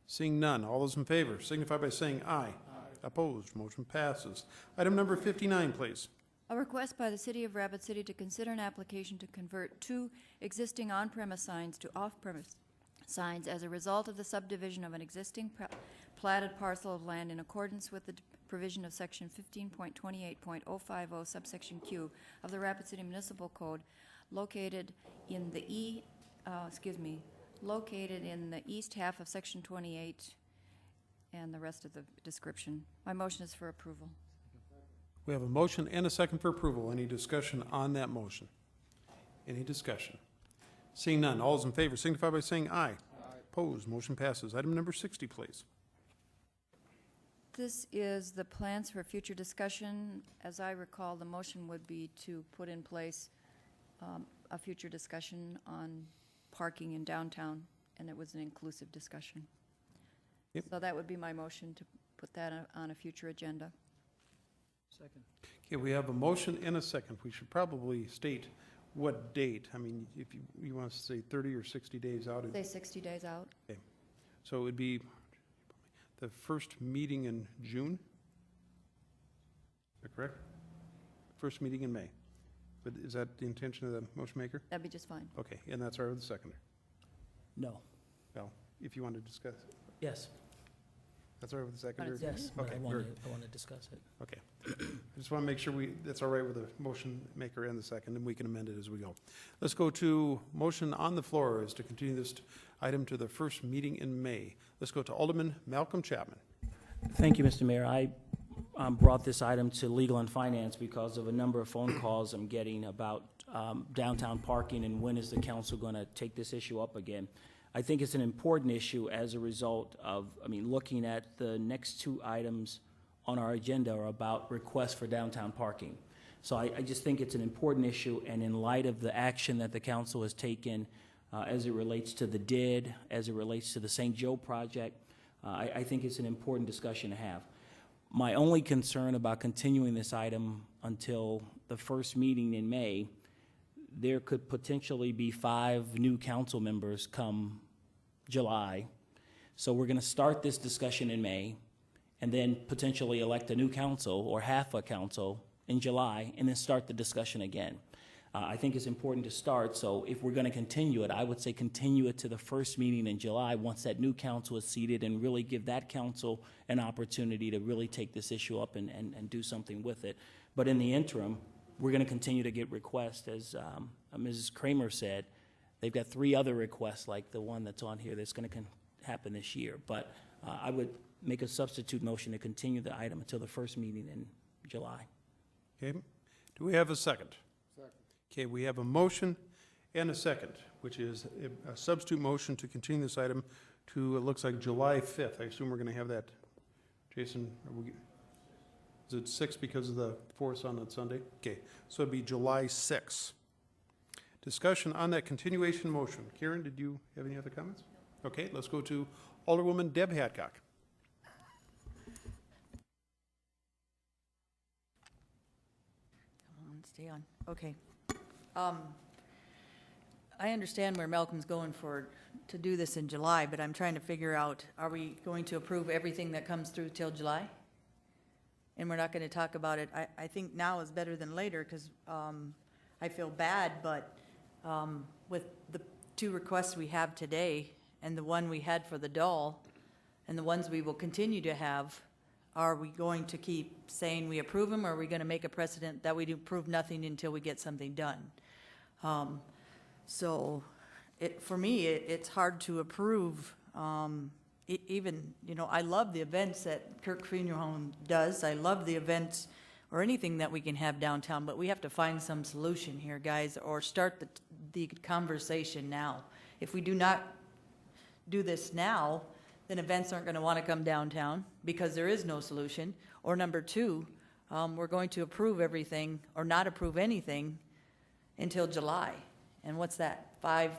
Seeing none, all those in favor signify by saying aye. Opposed, motion passes. Item number 59, please. A request by the City of Rapid City to consider an application to convert two existing on-premise signs to off-premise signs as a result of the subdivision of an existing platted parcel of land in accordance with the provision of section 15.28.050 subsection Q of the Rapid City Municipal Code located in the east half of section 28 and the rest of the description. My motion is for approval. We have a motion and a second for approval. Any discussion on that motion? Any discussion? Seeing none, all those in favor signify by saying aye. Opposed, motion passes. Item number 60, please. This is the plans for future discussion. As I recall, the motion would be to put in place a future discussion on parking in downtown, and it was an inclusive discussion. Yep. So that would be my motion to put that on a future agenda. Second. Okay, we have a motion and a second. We should probably state what date. I mean, if you want to say 30 or 60 days out. Say 60 days out. Okay. So it would be the first meeting in June? Is that correct? First meeting in May. But is that the intention of the motion maker? That'd be just fine. Okay, and that's our seconder. No. Well, if you want to discuss, Yes. that's all right with the seconder? Yes, but Okay, I very want to discuss it. Okay. I just want to make sure that's all right with the motion maker and the second, and we can amend it as we go. Let's go to motion on the floor is to continue this item to the first meeting in May. Let's go to Alderman Malcolm Chapman. Thank you, Mr. Mayor. I brought this item to Legal and Finance because of a number of phone calls I'm getting about downtown parking and when is the council going to take this issue up again. I think it's an important issue as a result of, looking at the next two items on our agenda are about requests for downtown parking. So I just think it's an important issue, and in light of the action that the council has taken as it relates to the DID, as it relates to the St. Joe project, I think it's an important discussion to have. My only concern about continuing this item until the first meeting in May, there could potentially be 5 new council members come July. So we're going to start this discussion in May and then potentially elect a new council or half a council in July and then start the discussion again. I think it's important to start, so if we're going to continue it, I would say continue it to the first meeting in July once that new council is seated and really give that council an opportunity to really take this issue up and do something with it. But in the interim, we're going to continue to get requests, as Mrs. Kramer said. They've got 3 other requests like the one that's on here that's going to happen this year. But I would make a substitute motion to continue the item until the first meeting in July. Okay, do we have a second? Second. Okay, we have a motion and a second, which is a substitute motion to continue this item to, it looks like July 5th. I assume we're going to have that. Jason, is it 6 because of the 4th on that Sunday? Okay, so it'd be July 6th. Discussion on that continuation motion. Karen, did you have any other comments? Okay, let's go to Alderwoman Deb Hadcock. Stay on. Okay. I understand where Malcolm's going to do this in July, but I'm trying to figure out, are we going to approve everything that comes through till July? And we're not going to talk about it. I think now is better than later because I feel bad, but with the 2 requests we have today and the one we had for the doll and the ones we will continue to have, are we going to keep saying we approve them, or are we going to make a precedent that we do approve nothing until we get something done? So for me, it's hard to approve. Even, I love the events that Kirk Funeral Home does. I love the events or anything that we can have downtown, but we have to find some solution here, guys, or start the conversation now. If we do not do this now, then events aren't going to want to come downtown because there is no solution. Or number 2, we're going to approve everything or not approve anything until July. And what's that, 5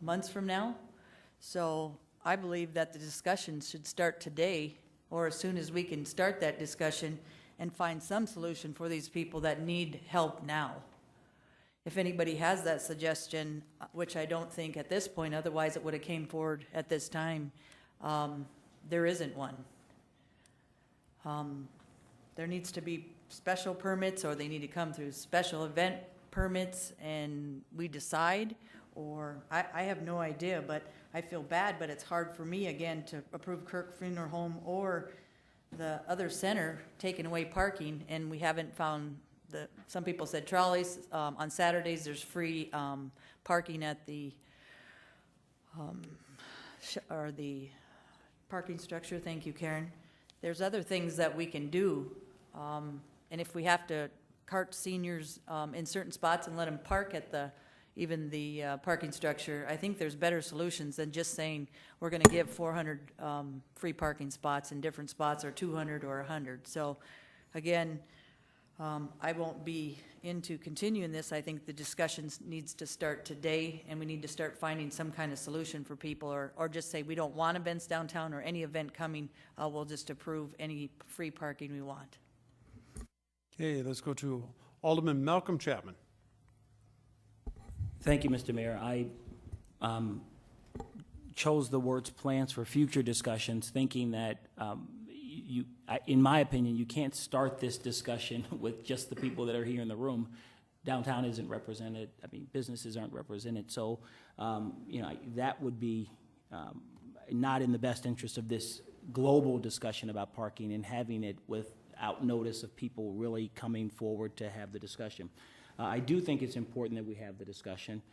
months from now? So I believe that the discussion should start today or as soon as we can start that discussion and find some solution for these people that need help now. If anybody has that suggestion, which I don't think at this point, otherwise it would have came forward at this time, there isn't one. There needs to be special permits, or they need to come through special event permits and we decide, or I have no idea, but I feel bad, but it's hard for me again to approve Kirk Funeral Home or the other center taking away parking, and we haven't found some people said trolleys. On Saturdays there's free parking at the parking structure. Thank you, Karen. There's other things that we can do, and if we have to cart seniors in certain spots and let them park at even the parking structure, I think there's better solutions than just saying we're going to give 400 free parking spots in different spots, or 200 or 100. So again, I won't be into continuing this. I think the discussion needs to start today, and we need to start finding some kind of solution for people, or just say we don't want events downtown or any event coming. We'll just approve any free parking we want. Okay, let's go to Alderman Malcolm Chapman. Thank you, Mr. Mayor. I chose the words plans for future discussions, thinking that in my opinion, you can't start this discussion with just the people that are here in the room. Downtown isn't represented. I mean, businesses aren't represented. So, that would be not in the best interest of this global discussion about parking and having it without notice of people really coming forward to have the discussion. I do think it's important that we have the discussion,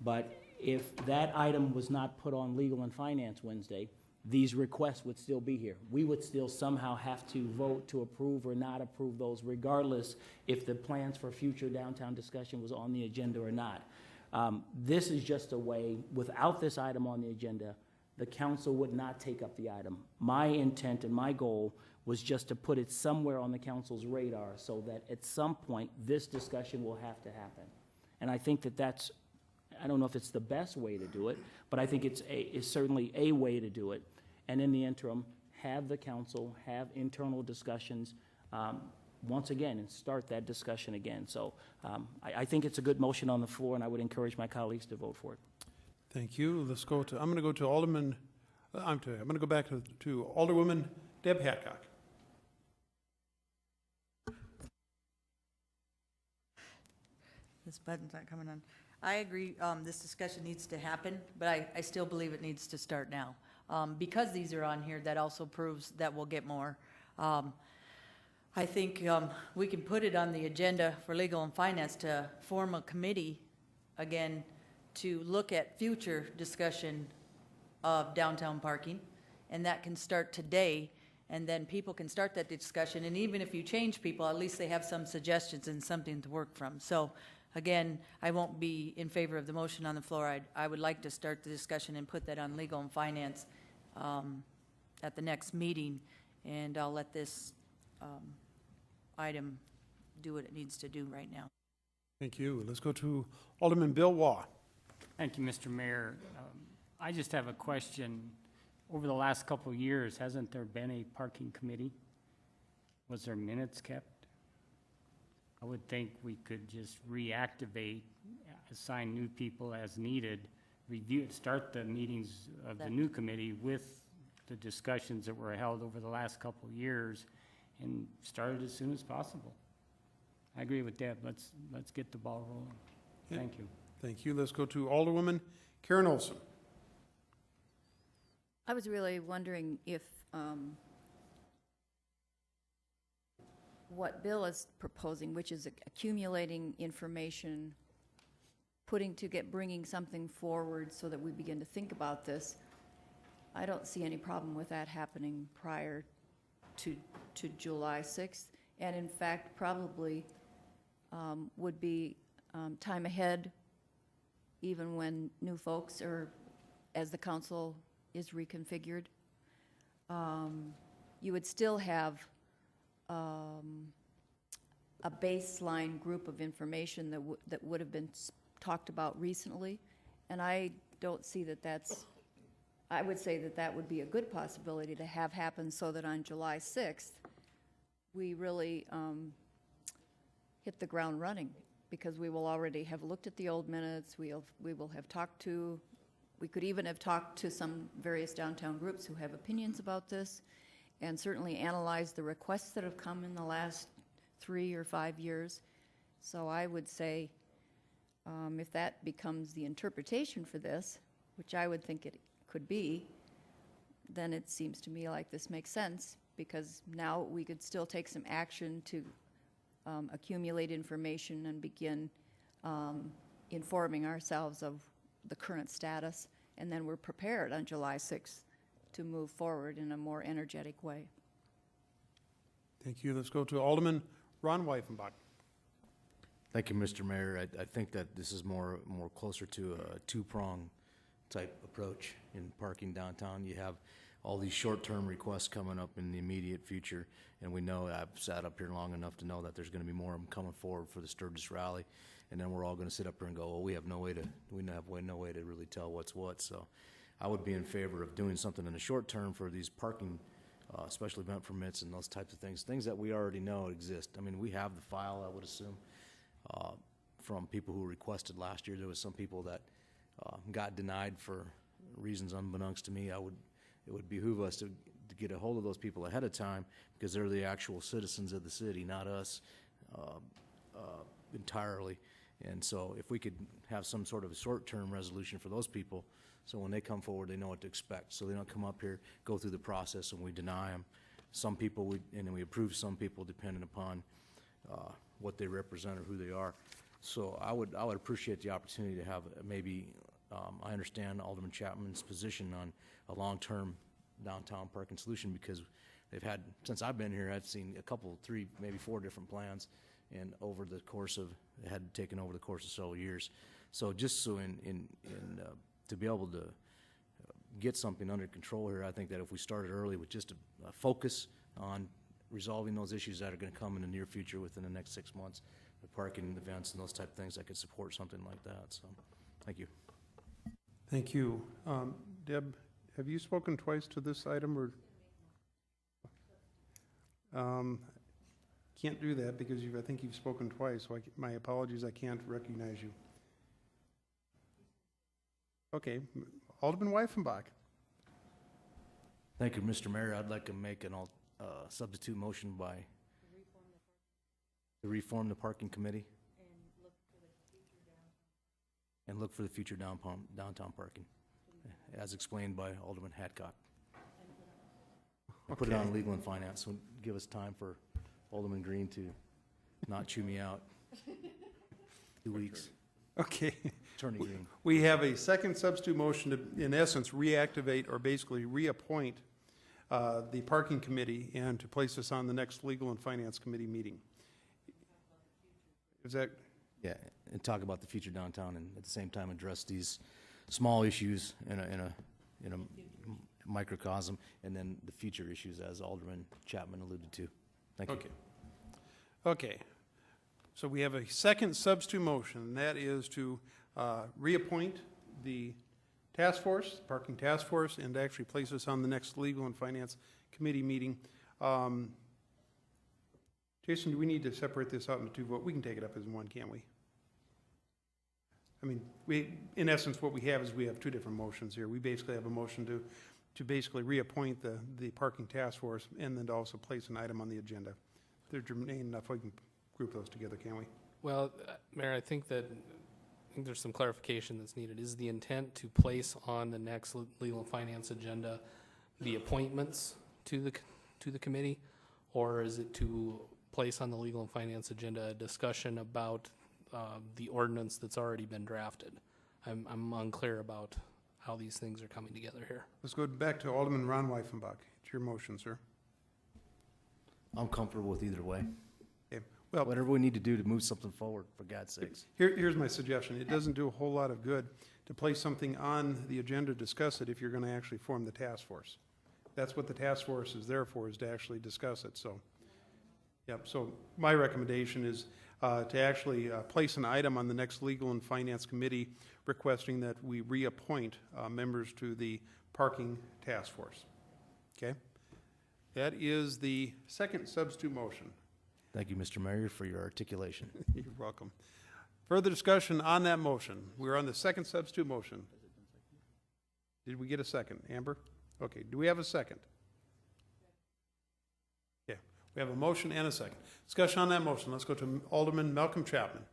but if that item was not put on Legal and Finance Wednesday, these requests would still be here. We would still somehow have to vote to approve or not approve those, regardless if the plans for future downtown discussion was on the agenda or not. This is just a way, without this item on the agenda, the council would not take up the item. My intent and my goal was just to put it somewhere on the council's radar so that at some point, this discussion will have to happen. And I think that that's, I don't know if it's the best way to do it, but I think it's certainly a way to do it. And in the interim, have the council have internal discussions once again and start that discussion again. So I think it's a good motion on the floor, and I would encourage my colleagues to vote for it. Thank you. Let's go to, I'm going to go to Alderman, I'm going to go back to Alderwoman Deb Hadcock. This button's not coming on. I agree, this discussion needs to happen, but I still believe it needs to start now. Because these are on here, that also proves that we'll get more. I think we can put it on the agenda for Legal and Finance to form a committee, again, to look at future discussion of downtown parking, and that can start today, and then people can start that discussion, and even if you change people, at least they have some suggestions and something to work from. So, again, I won't be in favor of the motion on the floor. I would like to start the discussion and put that on Legal and Finance at the next meeting, and I'll let this item do what it needs to do right now. Thank you. Let's go to Alderman Bill Waugh. Thank you, Mr. Mayor. I just have a question. Over the last couple of years, hasn't there been a parking committee? Was there minutes kept? I would think we could just reactivate, assign new people as needed, review, start the meetings of the new committee with the discussions that were held over the last couple of years, and start it as soon as possible. I agree with Deb. Let's get the ball rolling. Thank you. Thank you. Let's go to Alderwoman Karen Olson. I was really wondering if what Bill is proposing, which is accumulating information, bringing something forward so that we begin to think about this, I don't see any problem with that happening prior to July 6th. And in fact, probably would be time ahead, even when new folks or as the council is reconfigured. You would still have a baseline group of information that would have been talked about recently, and I don't see that that's, I would say that that would be a good possibility to have happen so that on July 6th, we really hit the ground running, because we will already have looked at the old minutes, we will have talked to, we could even have talked to some various downtown groups who have opinions about this, and certainly analyzed the requests that have come in the last 3 or 5 years. So I would say if that becomes the interpretation for this, which I would think it could be, then it seems to me like this makes sense, because now we could still take some action to accumulate information and begin informing ourselves of the current status, and then we're prepared on July 6th to move forward in a more energetic way. Thank you. Let's go to Alderman Ron Weifenbach. Thank you, Mr. Mayor. I think that this is more closer to a two-prong type approach in parking downtown. You have all these short-term requests coming up in the immediate future, and we know, I've sat up here long enough to know that there's going to be more of them coming forward for the Sturgis rally, and then we're all going to sit up here and go, well, we have no way to really tell what's what. So I would be in favor of doing something in the short term for these parking special event permits and those types of things that we already know exist. I mean, we have the file, I would assume, from people who requested last year. There was some people that got denied for reasons unbeknownst to me. It would behoove us to get a hold of those people ahead of time, because they're the actual citizens of the city, not us entirely. And so if we could have some sort of a short-term resolution for those people, so when they come forward, they know what to expect. So they don't come up here, go through the process, and we deny them. Some people, and then we approve some people depending upon what they represent or who they are. So I would appreciate the opportunity to have maybe, I understand Alderman Chapman's position on a long-term downtown parking solution, because they've had, since I've been here, I've seen a couple, 3, maybe 4 different plans, and over the course of, it had taken over the course of several years. So just so to be able to get something under control here, I think that if we started early with just a focus on resolving those issues that are going to come in the near future within the next 6 months, the parking events and those type of things, I could support something like that. So, thank you. Thank you. Deb, have you spoken twice to this item, or? Can't do that because I think you've spoken twice, so my apologies, I can't recognize you. Okay, Alderman Weifenbach. Thank you, Mr. Mayor. I'd like to make an substitute motion to reform the parking committee and look for the future downtown parking, as explained by Alderman Hadcock. Put it on legal and finance, so give us time for Alderman Green to not chew me out. 2 weeks. Okay. Attorney Green. We have a second substitute motion to, in essence, reactivate or basically reappoint the parking committee and to place this on the next legal and finance committee meeting. Is that? Yeah, and talk about the future downtown, and at the same time address these small issues in a microcosm, and then the future issues, as Alderman Chapman alluded to. Thank you. Okay. Okay. So we have a second substitute motion, and that is to reappoint the task force, parking task force, and to actually place us on the next legal and finance committee meeting. Jason, do we need to separate this out into 2 votes? We can take it up as one, can't we? I mean, in essence, what we have is we have 2 different motions here. We basically have a motion to basically reappoint the parking task force and then to also place an item on the agenda. They're germane enough, we can group those together, can't we? Well, Mayor, I think there's some clarification that's needed. Is the intent to place on the next legal and finance agenda the appointments to the committee, or is it to place on the legal and finance agenda a discussion about the ordinance that's already been drafted? I'm unclear about how these things are coming together here. Let's go back to Alderman Ron Weifenbach. It's your motion, sir. I'm comfortable with either way. Okay. Well, whatever we need to do to move something forward, for God's sakes. Here's my suggestion. It doesn't do a whole lot of good to place something on the agenda to discuss it if you're going to actually form the task force. That's what the task force is there for, is to actually discuss it. So, yep. So my recommendation is to actually place an item on the next legal and finance committee requesting that we reappoint members to the parking task force. Okay? That is the second substitute motion. Thank you, Mr. Mayor, for your articulation. You're welcome. Further discussion on that motion. We're on the second substitute motion. Did we get a second, Amber? Okay, do we have a second? Yeah, we have a motion and a second. Discussion on that motion. Let's go to Alderman Malcolm Chapman.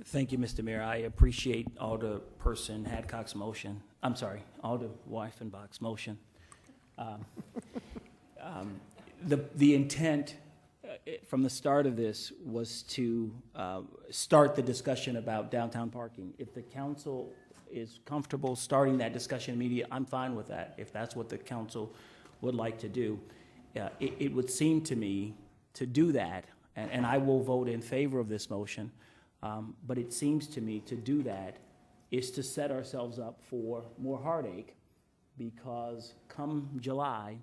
Thank you, Mr. Mayor. I appreciate Alderperson Hadcock's motion. I'm sorry, Alder Weifenbach's motion. The intent from the start of this was to start the discussion about downtown parking. If the council is comfortable starting that discussion immediately, I'm fine with that, if that's what the council would like to do. It would seem to me to do that, and I will vote in favor of this motion, but it seems to me to do that is to set ourselves up for more heartache, because come July,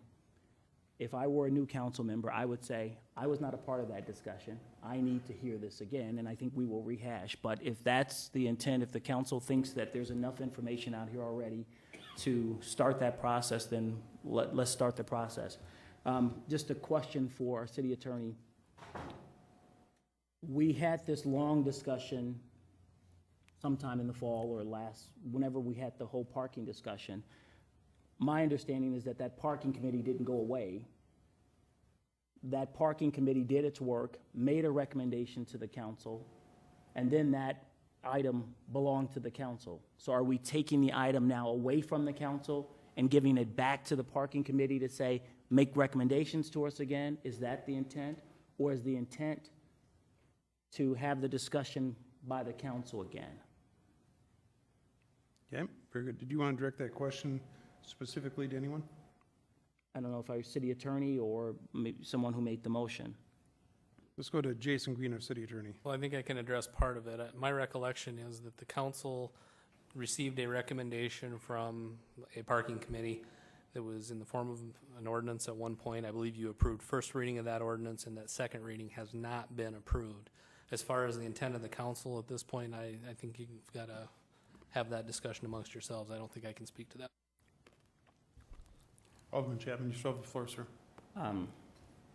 if I were a new council member, I would say, I was not a part of that discussion. I need to hear this again, and I think we will rehash. But if that's the intent, if the council thinks that there's enough information out here already to start that process, then let's start the process. Just a question for our city attorney. We had this long discussion sometime in the fall or whenever we had the whole parking discussion. My understanding is that parking committee didn't go away. That parking committee did its work, made a recommendation to the council, and then that item belonged to the council. So are we taking the item now away from the council and giving it back to the parking committee to say, make recommendations to us again? Is that the intent? Or is the intent to have the discussion by the council again? Okay, very good. Did you want to direct that question specifically to anyone? I don't know if our city attorney or someone who made the motion. Let's go to Jason Green, our city attorney. Well, I think I can address part of it. My recollection is that the council received a recommendation from a parking committee that was in the form of an ordinance at one point. I believe you approved first reading of that ordinance, and that second reading has not been approved. As far as the intent of the council at this point, I think you've got to have that discussion amongst yourselves. I don't think I can speak to that. Alderman Chapman, you still have the floor, sir.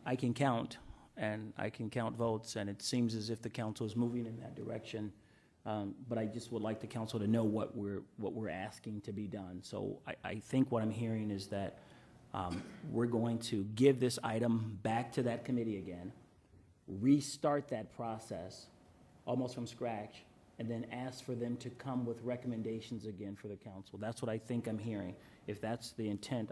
I can count, and I can count votes, and it seems as if the council is moving in that direction. But I just would like the council to know what we're asking to be done. So I think what I'm hearing is that we're going to give this item back to that committee again, restart that process almost from scratch, and then ask for them to come with recommendations again for the council. That's what I think I'm hearing. If that's the intent,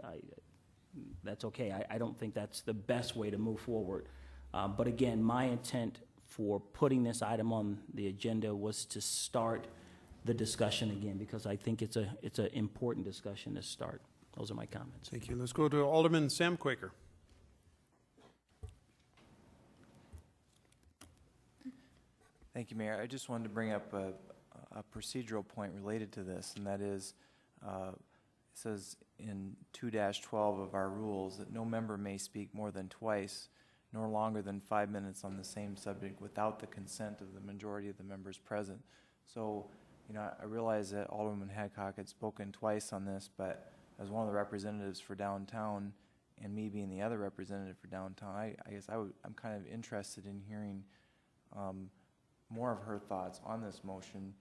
that's okay. I don't think that's the best way to move forward. But again, my intent for putting this item on the agenda was to start the discussion again, because I think it's an important discussion to start. Those are my comments. Thank you. Let's go to Alderman Sam Quaker. Thank you, Mayor. I just wanted to bring up a procedural point related to this, and that is, it says in 2-12 of our rules that no member may speak more than twice, nor longer than 5 minutes on the same subject without the consent of the majority of the members present. So, I realize that Alderman Hadcock had spoken twice on this, but as one of the representatives for downtown, and me being the other representative for downtown, I guess I'm kind of interested in hearing more of her thoughts on this motion,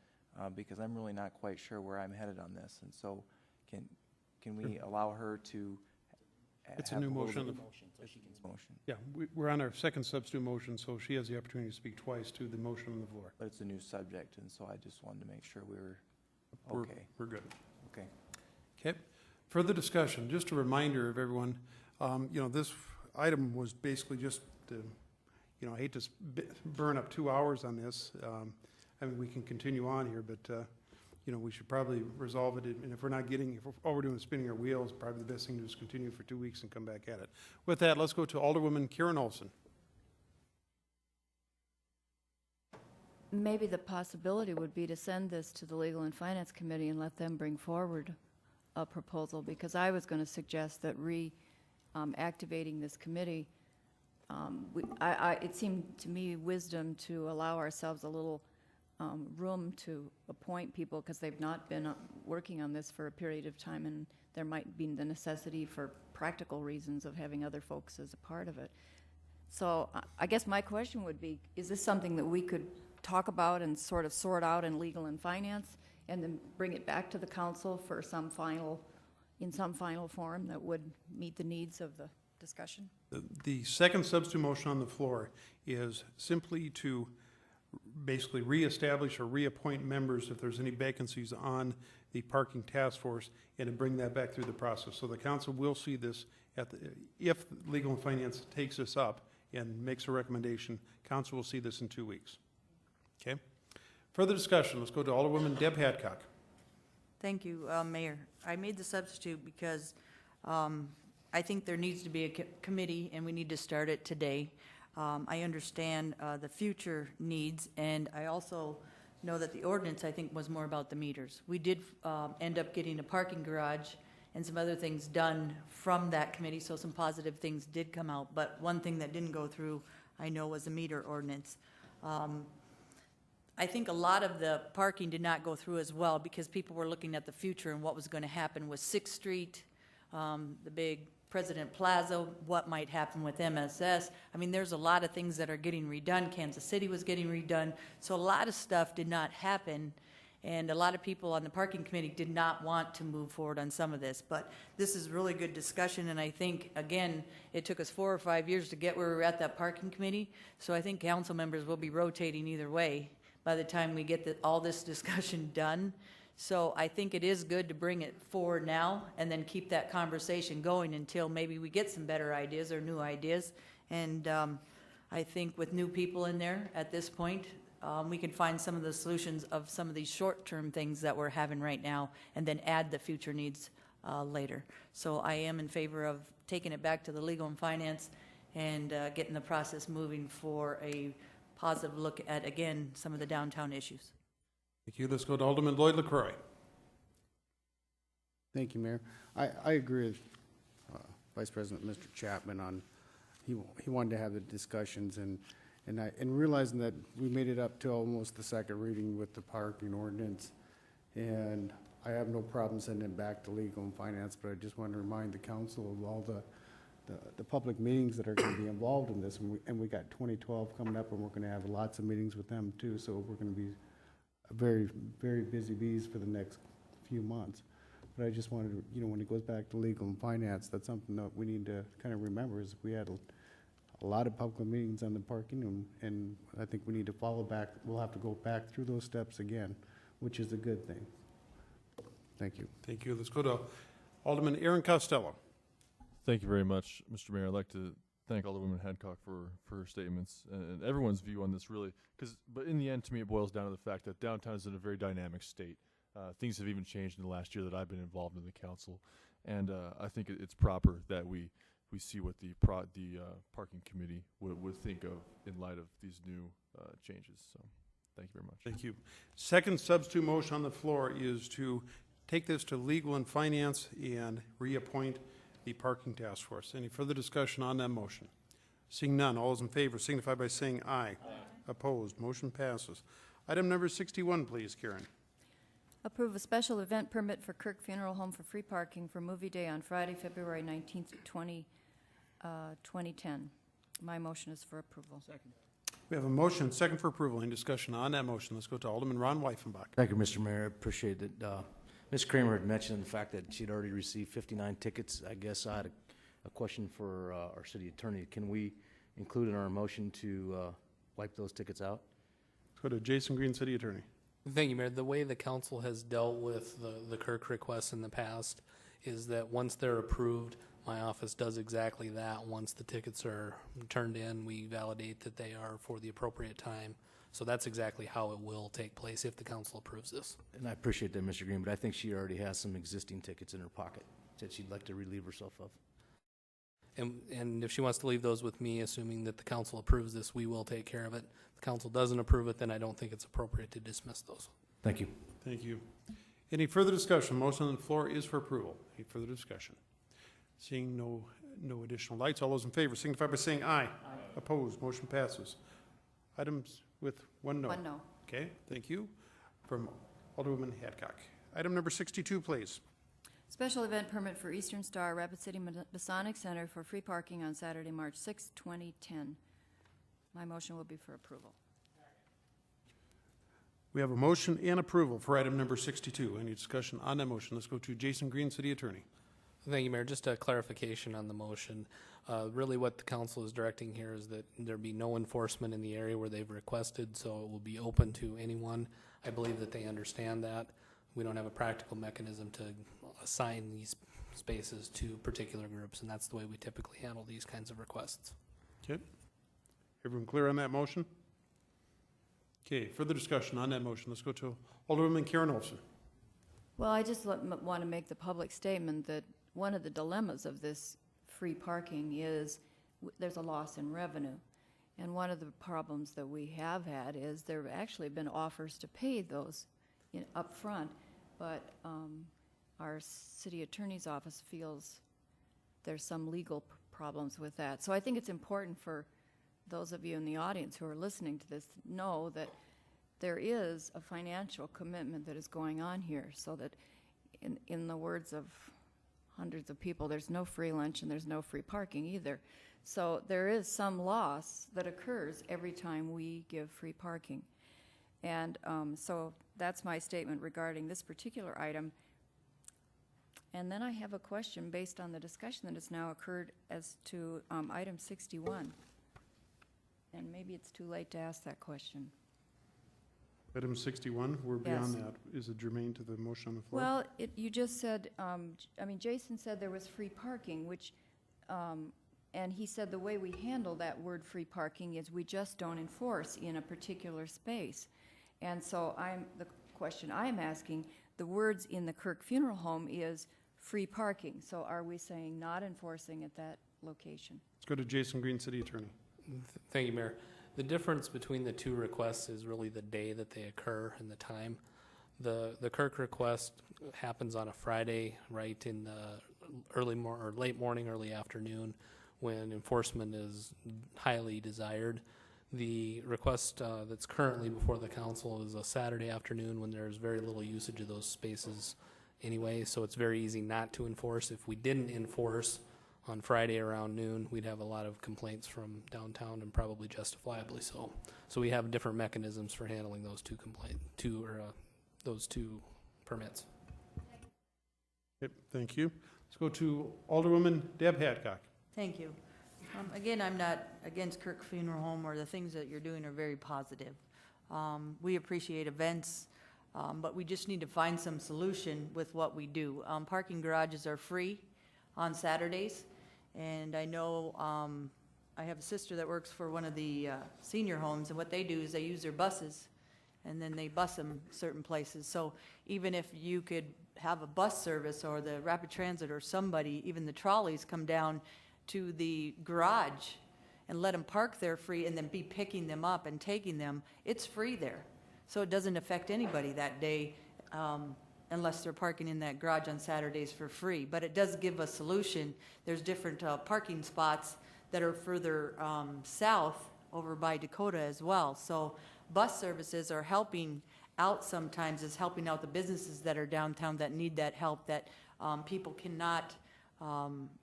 because I'm really not quite sure where I'm headed on this. And so, can we allow her to It's a have new little motion. bit of motion? Yeah, we're on our second substitute motion, so she has the opportunity to speak twice to the motion on the floor. But it's a new subject, and so I just wanted to make sure we were okay. We're good. Okay. Okay. Further discussion, just a reminder of everyone, this item was basically just, I hate to burn up 2 hours on this. We can continue on here, but, we should probably resolve it. And if all we're doing is spinning our wheels, probably the best thing to do is continue for 2 weeks and come back at it. With that, let's go to Alderwoman Karen Olson. Maybe the possibility would be to send this to the Legal and Finance Committee and let them bring forward a proposal, because I was going to suggest that reactivating this committee, it seemed to me wisdom to allow ourselves a little room to appoint people, because they've not been working on this for a period of time, and there might be the necessity for practical reasons of having other folks as a part of it. So I guess my question would be, is this something that we could talk about and sort of sort out in Legal and Finance, and then bring it back to the council for some final form that would meet the needs of the discussion? The second substitute motion on the floor is simply to basically reestablish or reappoint members if there's any vacancies on the parking task force, and to bring that back through the process. So the council will see this if Legal and Finance takes this up and makes a recommendation, council will see this in 2 weeks. Okay? Further discussion. Let's go to Alderwoman Deb Hadcock. Thank you, Mayor. I made the substitute because I think there needs to be a committee, and we need to start it today. I understand the future needs, and I also know that the ordinance, I think, was more about the meters. We did end up getting a parking garage and some other things done from that committee, so some positive things did come out. But one thing that didn't go through, I know, was the meter ordinance. I think a lot of the parking did not go through as well, because people were looking at the future and what was going to happen with 6th Street, the big President Plaza, what might happen with MSS. There's a lot of things that are getting redone. Kansas City was getting redone. So a lot of stuff did not happen, and a lot of people on the parking committee did not want to move forward on some of this. But this is really good discussion, and I think, again, it took us 4 or 5 years to get where we were at that parking committee. So I think council members will be rotating either way by the time we get all this discussion done. So I think it is good to bring it forward now and then keep that conversation going until maybe we get some better ideas or new ideas. And I think with new people in there at this point, we can find some of the solutions of some of these short-term things that we're having right now, and then add the future needs later. So I am in favor of taking it back to the Legal and Finance and getting the process moving for a positive look at, again, some of the downtown issues. Thank you. Let's go to Alderman Lloyd LaCroix. Thank you, Mayor. I agree with Vice President Mr. Chapman on, he wanted to have the discussions and realizing that we made it up to almost the second reading with the parking ordinance. And I have no problem sending it back to Legal and Finance, but I just want to remind the council of all the public meetings that are going to be involved in this. And we got 2012 coming up, and we're going to have lots of meetings with them too. So we're going to be very, very busy bees for the next few months. But I just wanted to, when it goes back to Legal and Finance, that's something that we need to kind of remember is we had a lot of public meetings on the parking, and I think we need to follow back. We'll have to go back through those steps again, which is a good thing. Thank you. Thank you. Let's go to Alderman Aaron Costello. Thank you very much, Mr. Mayor. I'd like to thank Alderwoman Hadcock for her statements and everyone's view on this, really. But in the end, to me, it boils down to the fact that downtown is in a very dynamic state. Things have even changed in the last year that I've been involved in the council, and I think it's proper that we see what the parking committee would think of in light of these new changes. So, thank you very much. Thank you. Second substitute motion on the floor is to take this to Legal and Finance and reappoint the Parking Task Force. Any further discussion on that motion? Seeing none, all those in favor signify by saying aye. Aye. Opposed, motion passes. Item number 61, please, Karen. Approve a special event permit for Kirk Funeral Home for free parking for Movie Day on Friday, February 19th, 2010. My motion is for approval. Second. We have a motion, second for approval. Any discussion on that motion? Let's go to Alderman Ron Weifenbach. Thank you, Mr. Mayor. I appreciate it. Ms. Kramer had mentioned the fact that she'd already received 59 tickets. I guess I had a question for our city attorney. Can we include in our motion to wipe those tickets out? Let's go to Jason Green, City Attorney. Thank you, Mayor. The way the council has dealt with the Kirk requests in the past is that once they're approved, my office does exactly that. Once the tickets are turned in, we validate that they are for the appropriate time. So that's exactly how it will take place if the council approves this. And I appreciate that, Mr. Green, but I think she already has some existing tickets in her pocket that she'd like to relieve herself of. And if she wants to leave those with me, assuming that the council approves this, we will take care of it. If the council doesn't approve it, then I don't think it's appropriate to dismiss those. Thank you. Thank you. Any further discussion? Motion on the floor is for approval. Any further discussion? Seeing no additional lights, all those in favor signify by saying aye. Aye. Opposed, motion passes. Items with one no. One no. Okay, thank you. From Alderwoman Hadcock. Item number 62, please. Special event permit for Eastern Star Rapid City Masonic Center for free parking on Saturday, March 6, 2010. My motion will be for approval. We have a motion and approval for item number 62. Any discussion on that motion? Let's go to Jason Green, City Attorney. Thank you, Mayor. Just a clarification on the motion. Really what the council is directing here is that there be no enforcement in the area where they've requested, so it will be open to anyone. I believe that they understand that. We don't have a practical mechanism to assign these spaces to particular groups, and that's the way we typically handle these kinds of requests. Okay. Everyone clear on that motion? Okay, further discussion on that motion. Let's go to Alderwoman Karen Olson. Well, I just want to make the public statement that one of the dilemmas of this free parking is there's a loss in revenue. And one of the problems that we have had is there have actually been offers to pay those up front, but our city attorney's office feels there's some legal problems with that. So I think it's important for those of you in the audience who are listening to this to know that there is a financial commitment that is going on here, so that in the words of hundreds of people, there's no free lunch and there's no free parking either. So there is some loss that occurs every time we give free parking. And so that's my statement regarding this particular item. And then I have a question based on the discussion that has now occurred as to item 61. And maybe it's too late to ask that question. Item 61, we're beyond that. Is it germane to the motion on the floor? Well, you just said, Jason said there was free parking, which, and he said the way we handle that word free parking is we just don't enforce in a particular space. And so the question I'm asking, the words in the Kirk Funeral Home is free parking. So are we saying not enforcing at that location? Let's go to Jason Green, City Attorney. Thank you, Mayor. The difference between the two requests is really the day that they occur and the time. The Kirk request happens on a Friday, right in the late morning, early afternoon, when enforcement is highly desired. The request that's currently before the council is a Saturday afternoon when there's very little usage of those spaces anyway, so it's very easy not to enforce. If we didn't enforce on Friday around noon, we'd have a lot of complaints from downtown, and probably justifiably so. So we have different mechanisms for handling those those two permits. Okay, thank you. Let's go to Alderwoman Deb Hadcock. Thank you. Again, I'm not against Kirk Funeral Home, or the things that you're doing are very positive. We appreciate events, but we just need to find some solution with what we do. Parking garages are free on Saturdays, and I know I have a sister that works for one of the senior homes, and what they do is they use their buses, and then they bus them certain places. So even if you could have a bus service or the rapid transit or somebody, even the trolleys, come down to the garage and let them park there free and then be picking them up and taking them, it's free there. So it doesn't affect anybody that day unless they're parking in that garage on Saturdays for free. But it does give a solution. There's different parking spots that are further south over by Dakota as well. So bus services are helping out sometimes, is helping out the businesses that are downtown that need that help, that people cannot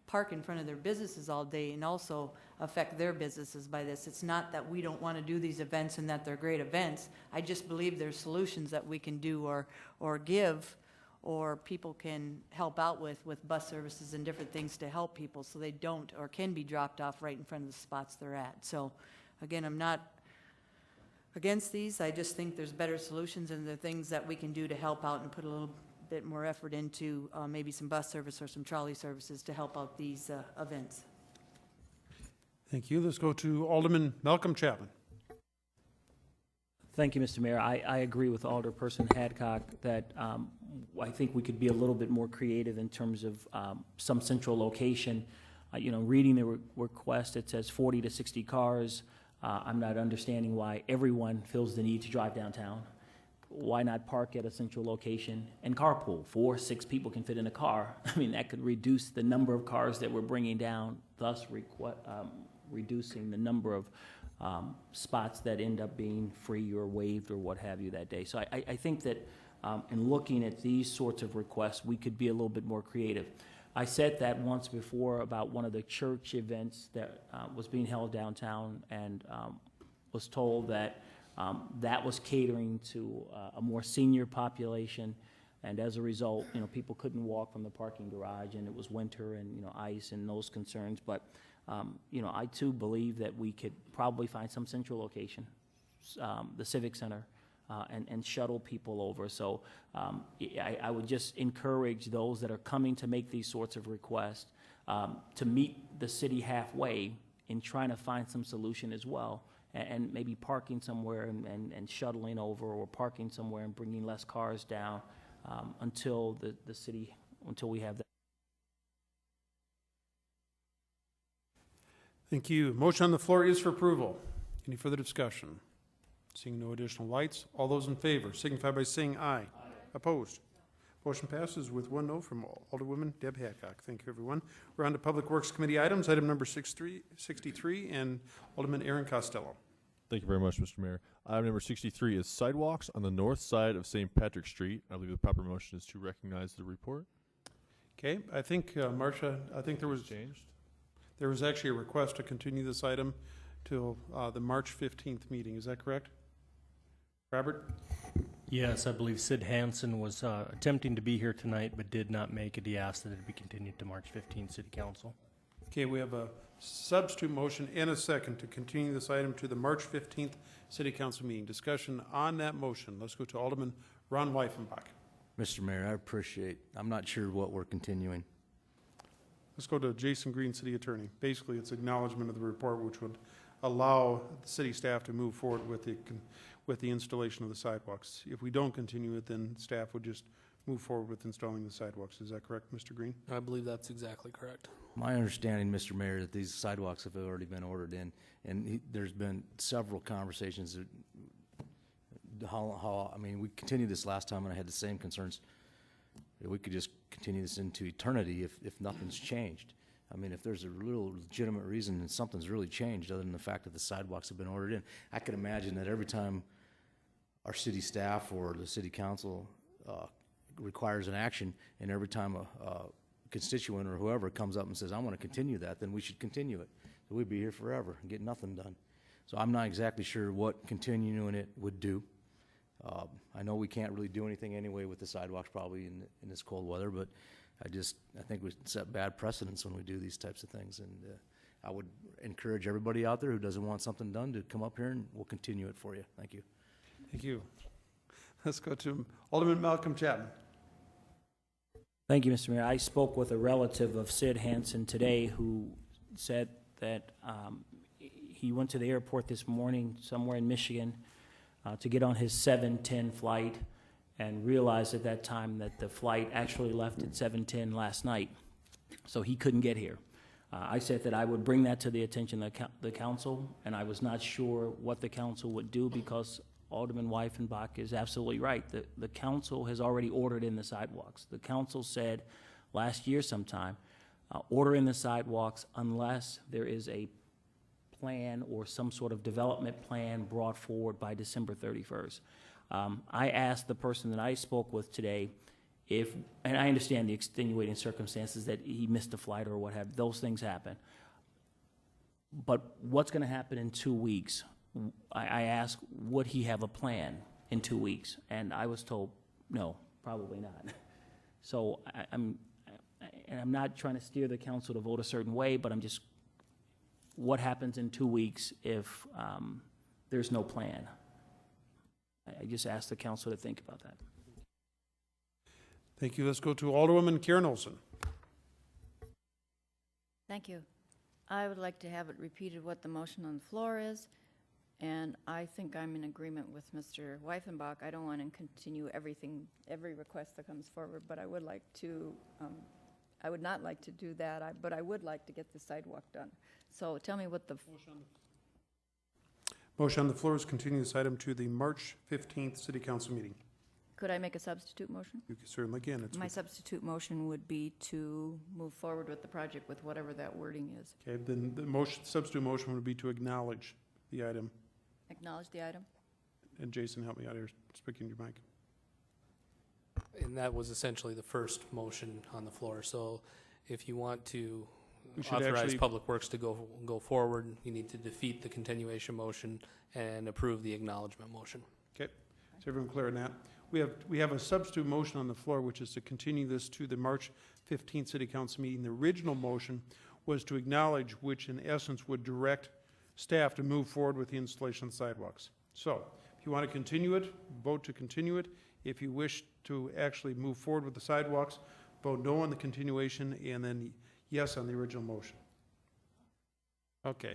park in front of their businesses all day and also affect their businesses by this. It's not that we don't want to do these events and that they're great events. I just believe there's solutions that we can do or give, or people can help out with bus services and different things to help people so they don't or can be dropped off right in front of the spots they're at. So again, I'm not against these. I just think there's better solutions, and the things that we can do to help out and put a little bit more effort into maybe some bus service or some trolley services to help out these events. Thank you. Let's go to Alderman Malcolm Chapman. Thank you, Mr. Mayor. I agree with Alderperson Hadcock that I think we could be a little bit more creative in terms of some central location. Reading the request, it says 40 to 60 cars. I'm not understanding why everyone feels the need to drive downtown. Why not park at a central location and carpool? 4 or 6 people can fit in a car. I mean, that could reduce the number of cars that we're bringing down, thus reducing the number of spots that end up being free or waived or what have you that day. So I think that in looking at these sorts of requests, we could be a little bit more creative. I said that once before about one of the church events that was being held downtown, and was told that that was catering to a more senior population, and as a result, people couldn't walk from the parking garage, and it was winter and ice and those concerns. But I too believe that we could probably find some central location, the Civic Center, and shuttle people over. So I would just encourage those that are coming to make these sorts of requests to meet the city halfway in trying to find some solution as well, and maybe parking somewhere and shuttling over, or parking somewhere and bringing less cars down until until we have that. Thank you. Motion on the floor is for approval. Any further discussion? Seeing no additional lights, all those in favor signify by saying aye. Aye. Opposed? Motion passes with 1 no from Alderwoman Deb Hadcock. Thank you, everyone. We're on to Public Works Committee items, item number 63, and Alderman Aaron Costello. Thank you very much, Mr. Mayor. Item number 63 is sidewalks on the north side of St. Patrick Street. I believe the proper motion is to recognize the report. Okay, I think, Marcia, there was actually a request to continue this item till the March 15th meeting. Is that correct? Robert? Yes, I believe Sid Hansen was attempting to be here tonight but did not make it. He asked that it be continued to March 15th City Council. Okay, we have a substitute motion and a second to continue this item to the March 15th City Council meeting. Discussion on that motion. Let's go to Alderman Ron Weifenbach. Mr. Mayor, I'm not sure what we're continuing. Let's go to Jason Green, City Attorney. Basically, it's acknowledgement of the report, which would allow the city staff to move forward with the installation of the sidewalks. If we don't continue it, then staff would just move forward with installing the sidewalks. Is that correct, Mr. Green? I believe that's exactly correct. My understanding, Mr. Mayor, that these sidewalks have already been ordered in, and there's been several conversations that I mean, we continued this last time, and I had the same concerns. We could just continue this into eternity if nothing's changed. I mean, if there's a real legitimate reason and something's really changed, other than the fact that the sidewalks have been ordered in, I could imagine that every time our city staff or the city council requires an action, and every time a constituent or whoever comes up and says, I want to continue that, then we should continue it. So we'd be here forever and get nothing done. So I'm not exactly sure what continuing it would do. I know we can't really do anything anyway with the sidewalks probably in this cold weather, but I think we set bad precedents when we do these types of things. And I would encourage everybody out there who doesn't want something done to come up here, and we'll continue it for you. Thank you. Thank you. Let's go to Alderman Malcolm Chapman. Thank you, Mr. Mayor. I spoke with a relative of Sid Hansen today who said that he went to the airport this morning somewhere in Michigan to get on his 7:10 flight and realized at that time that the flight actually left at 7:10 last night, so he couldn't get here. I said that I would bring that to the attention of the council, and I was not sure what the council would do because Alderman Weifenbach is absolutely right. The council has already ordered in the sidewalks. The council said last year sometime, order in the sidewalks unless there is a plan or some sort of development plan brought forward by December 31st. I asked the person that I spoke with today and I understand the extenuating circumstances that he missed a flight or what have, those things happen. But what's going to happen in 2 weeks? I asked, would he have a plan in 2 weeks? And I was told, no, probably not. So I'm not trying to steer the council to vote a certain way, but what happens in 2 weeks if there's no plan? I just asked the council to think about that. Thank you. Let's go to Alderwoman Karen Olson. Thank you. I would like to have it repeated what the motion on the floor is, and I think I'm in agreement with Mr. Weifenbach. I don't want to continue every request that comes forward, but I would like to, I would not like to do that, but I would like to get the sidewalk done. So tell me what the... Motion on the floor is continue this item to the March 15th City Council meeting. Could I make a substitute motion? You certainly can. My substitute motion would be to move forward with the project with whatever that wording is. Okay, then the substitute motion would be to acknowledge the item. Acknowledge the item? And Jason, help me out here, speaking to your mic. And that was essentially the first motion on the floor. So if you want to authorize Public Works to go forward, you need to defeat the continuation motion and approve the acknowledgement motion. Okay, is everyone clear on that? We have a substitute motion on the floor, which is to continue this to the March 15th City Council meeting. The original motion was to acknowledge, which in essence would direct staff to move forward with the installation of sidewalks. So if you want to continue it, vote to continue it. If you wish to actually move forward with the sidewalks, vote no on the continuation and then yes on the original motion. Okay.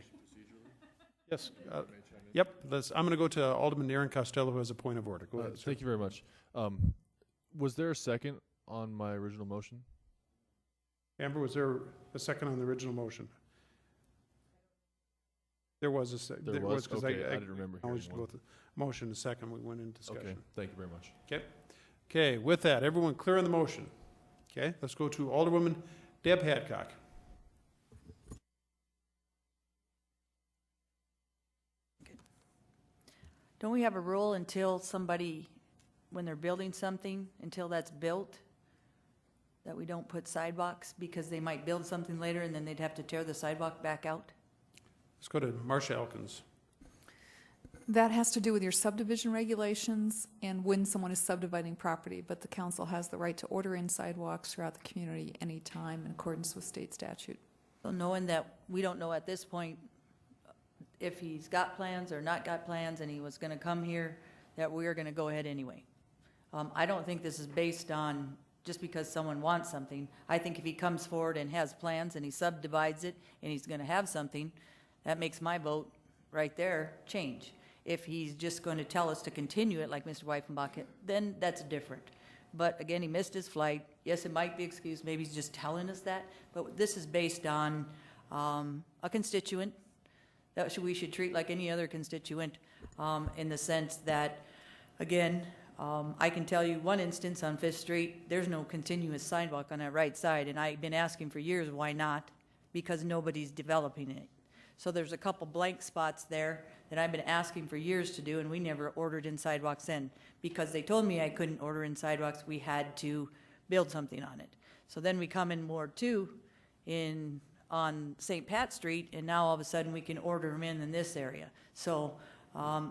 Yes. Yep. I'm going to go to Alderman Aaron Costello, who has a point of order. Go ahead, sir. Thank you very much. Was there a second on my original motion? Amber, was there a second on the original motion? There was a second. There was? Because Okay, I didn't remember hearing acknowledged both the motion and second. We went into discussion. Okay, thank you very much. Okay. Okay, with that, everyone clear on the motion? Okay, let's go to Alderwoman Deb Hadcock. Don't we have a rule until somebody, when they're building something, until that's built, that we don't put sidewalks because they might build something later and then they'd have to tear the sidewalk back out? Let's go to Marcia Elkins. That has to do with your subdivision regulations and when someone is subdividing property, but the council has the right to order in sidewalks throughout the community anytime in accordance with state statute. So knowing that we don't know at this point if he's got plans or not got plans and he was going to come here, that we're going to go ahead anyway. I don't think this is based on just because someone wants something. I think if he comes forward and has plans and he subdivides it and he's going to have something, that makes my vote right there change. If he's just going to tell us to continue it like Mr. Weifenbach, then that's different. but again, he missed his flight. Yes, it might be excused, maybe he's just telling us that, but this is based on a constituent that we should treat like any other constituent, in the sense that, again, I can tell you one instance on Fifth Street, there's no continuous sidewalk on that right side, and I've been asking for years, why not? Because nobody's developing it. So there's a couple blank spots there that I've been asking for years to do, and we never ordered in sidewalks in. Because they told me I couldn't order in sidewalks, we had to build something on it. So then we come in Ward 2 on St. Pat Street, and now all of a sudden we can order them in this area. So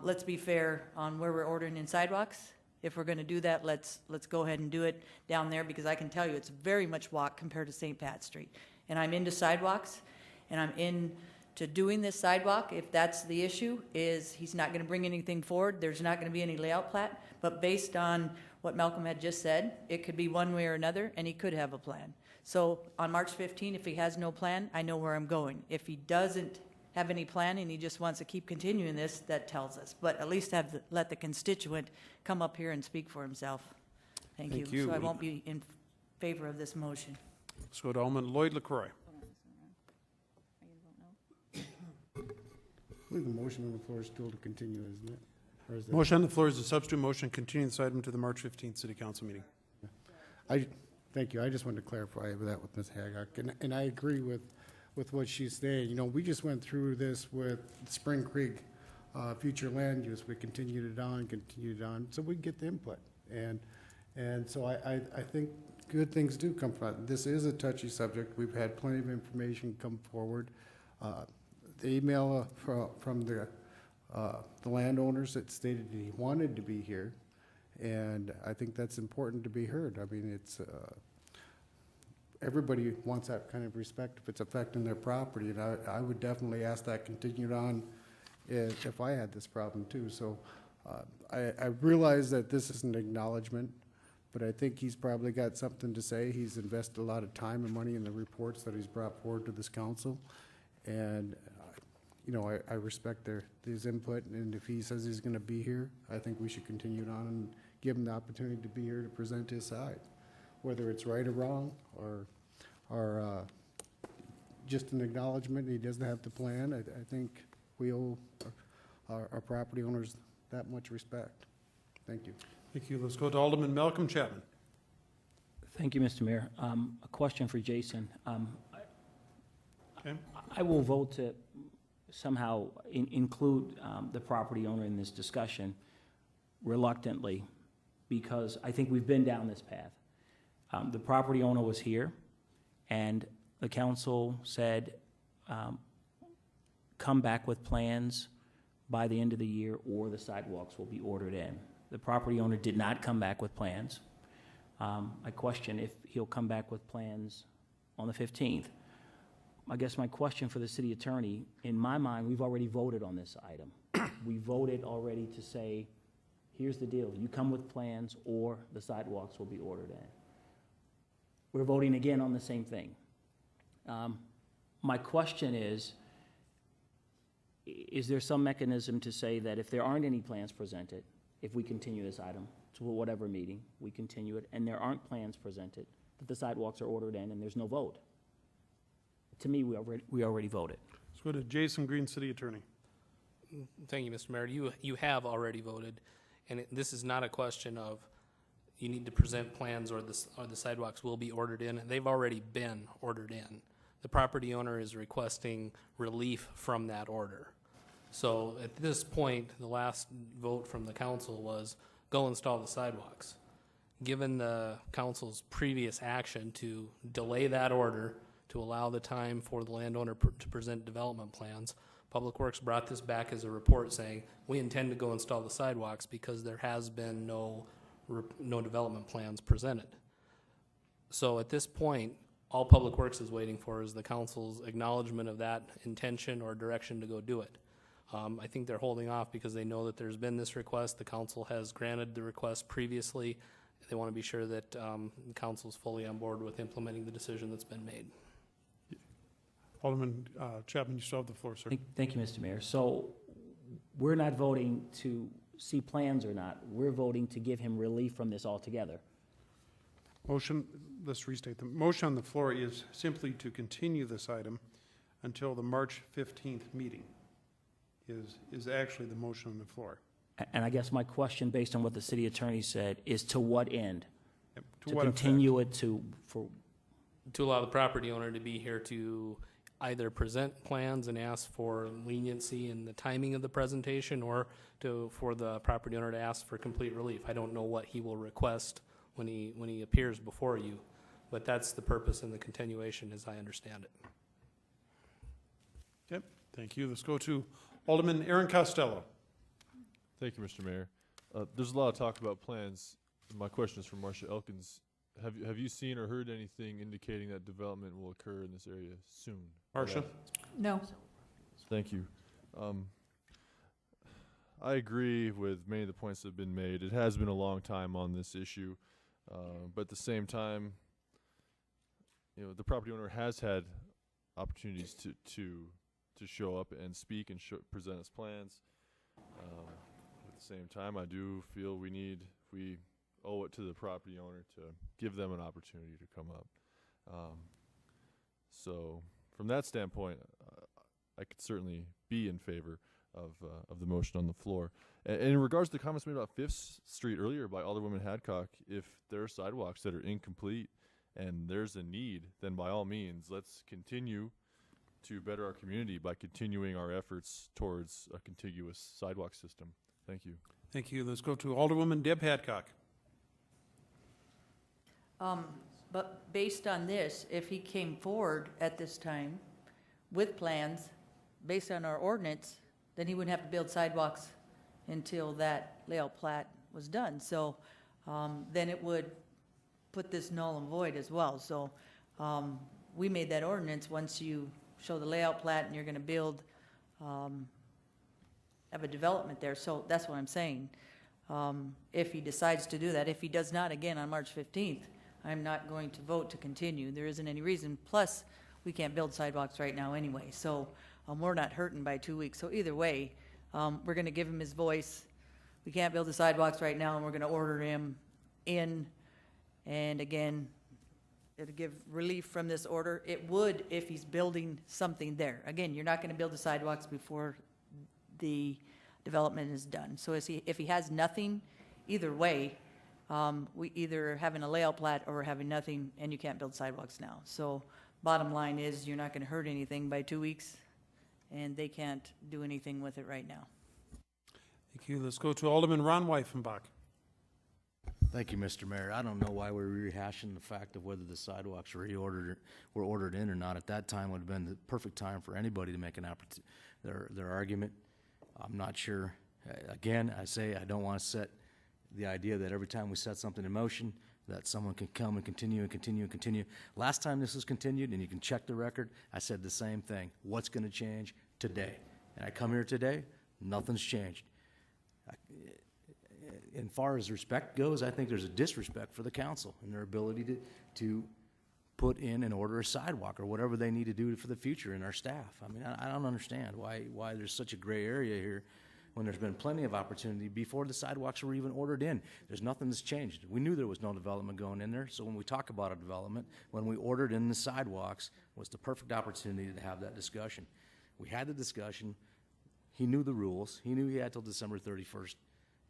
let's be fair on where we're ordering in sidewalks. If we're going to do that, let's go ahead and do it down there, because I can tell you it's very much walk compared to St. Pat Street. And I'm into sidewalks, and I'm into doing this sidewalk. If that's the issue, is he's not going to bring anything forward, there's not going to be any layout plat, but based on what Malcolm had just said, it could be one way or another, and he could have a plan. So on March 15, if he has no plan, I know where I'm going. If he doesn't have any plan and he just wants to keep continuing this, that tells us. But at least let the constituent come up here and speak for himself. Thank you. So I won't be in favor of this motion. Let's go to Alderman Lloyd LaCroix. I believe the motion on the floor is still to continue, isn't it? Or is that- Motion on the floor is a substitute motion, continue this item to the March 15th City Council meeting. Thank you. I just wanted to clarify that with Ms. Haggard. And I agree with what she's saying. You know, we just went through this with Spring Creek future land use. We continued it on, so we get the input. And so I think good things do come from it. This is a touchy subject. We've had plenty of information come forward. The email from the landowners that stated he wanted to be here, and I think that's important to be heard. I mean, it's everybody wants that kind of respect if it's affecting their property, and I would definitely ask that continued on if I had this problem too. So I realize that this is an acknowledgement, but I think he's probably got something to say. He's invested a lot of time and money in the reports that he's brought forward to this council, and you know, I respect his input, and if he says he's going to be here, I think we should continue it on and give him the opportunity to be here to present his side, whether it's right or wrong, or just an acknowledgement he doesn't have the plan. I think we owe our property owners that much respect. Thank you. Thank you. Let's go to Alderman Malcolm Chapman. Thank you, Mr. Mayor. A question for Jason. Okay. I will vote to somehow include the property owner in this discussion reluctantly, because I think we've been down this path. The property owner was here, and the council said, come back with plans by the end of the year, or the sidewalks will be ordered in. The property owner did not come back with plans. I question if he'll come back with plans on the 15th. I guess my question for the city attorney, in my mind, we've already voted on this item. We voted already to say, here's the deal. You come with plans, or the sidewalks will be ordered in. We're voting again on the same thing. My question is there some mechanism to say that if there aren't any plans presented, if we continue this item to whatever meeting, we continue it, and there aren't plans presented, that the sidewalks are ordered in and there's no vote? To me, we already voted. Let's go to Jason Green, City Attorney. Thank you, Mr. Mayor. You have already voted, and this is not a question of you need to present plans or the sidewalks will be ordered in. They've already been ordered in. The property owner is requesting relief from that order. So at this point, the last vote from the council was go install the sidewalks. Given the council's previous action to delay that order to allow the time for the landowner to present development plans, Public Works brought this back as a report saying, we intend to go install the sidewalks because there has been no development plans presented. So at this point, all Public Works is waiting for is the council's acknowledgement of that intention or direction to go do it. I think they're holding off because they know that there's been this request. The council has granted the request previously. They want to be sure that the council is fully on board with implementing the decision that's been made. Alderman Chapman, you still have the floor, sir. Thank you, Mr. Mayor. So we're not voting to see plans or not. We're voting to give him relief from this altogether. Motion, let's restate. The motion on the floor is simply to continue this item until the March 15th meeting is actually the motion on the floor. And I guess my question, based on what the city attorney said, is to what end? Yep. To what continue it to, To allow the property owner to be here to either present plans and ask for leniency in the timing of the presentation, or for the property owner to ask for complete relief. I don't know what he will request when he appears before you, but that's the purpose and the continuation as I understand it. Yep, thank you. Let's go to Alderman Aaron Costello. Thank you, Mr. Mayor. There's a lot of talk about plans. My question is for Marcia Elkins. Have you seen or heard anything indicating that development will occur in this area soon? Marcia? No. Thank you. I agree with many of the points that have been made. It has been a long time on this issue, but at the same time, the property owner has had opportunities to show up and speak and present his plans. At the same time, I do feel we owe it to the property owner to give them an opportunity to come up. So from that standpoint, I could certainly be in favor of the motion on the floor. And in regards to the comments made about 5th Street earlier by Alderwoman Hadcock, if there are sidewalks that are incomplete and there's a need, then by all means, let's continue to better our community by continuing our efforts towards a contiguous sidewalk system. Thank you. Thank you. Let's go to Alderwoman Deb Hadcock. But based on this, if he came forward at this time with plans based on our ordinance, then he wouldn't have to build sidewalks until that layout plat was done. So then it would put this null and void as well. So we made that ordinance once you show the layout plat and you're going to build, have a development there. So that's what I'm saying. If he decides to do that, if he does not again on March 15th, I'm not going to vote to continue. There isn't any reason. Plus, we can't build sidewalks right now anyway. So we're not hurting by 2 weeks. So either way, we're going to give him his voice. We can't build the sidewalks right now, and we're going to order him in. And again, it'll give relief from this order. It would if he's building something there. Again, you're not going to build the sidewalks before the development is done. So if he has nothing, either way, we either having a layout plat or having nothing, and you can't build sidewalks now. So bottom line is you're not going to hurt anything by 2 weeks, and they can't do anything with it right now. Thank you. Let's go to Alderman Ron Weifenbach. Thank you, Mr. Mayor. I don't know why we're rehashing the fact of whether the sidewalks were ordered in or not. At that time would have been the perfect time for anybody to make their argument. I'm not sure. Again, I say I don't want to set the idea that every time we set something in motion that someone can come and continue and continue and continue. Last time this was continued, and you can check the record, I said the same thing. What's going to change today? And I come here today, nothing's changed. As far as respect goes, I think there's a disrespect for the council and their ability to put in and order a sidewalk or whatever they need to do for the future in our staff. I mean, I don't understand why there's such a gray area here when there's been plenty of opportunity before the sidewalks were even ordered in. There's nothing that's changed. We knew there was no development going in there, so when we talk about a development, when we ordered in the sidewalks was the perfect opportunity to have that discussion. We had the discussion. He knew the rules. He knew he had till December 31st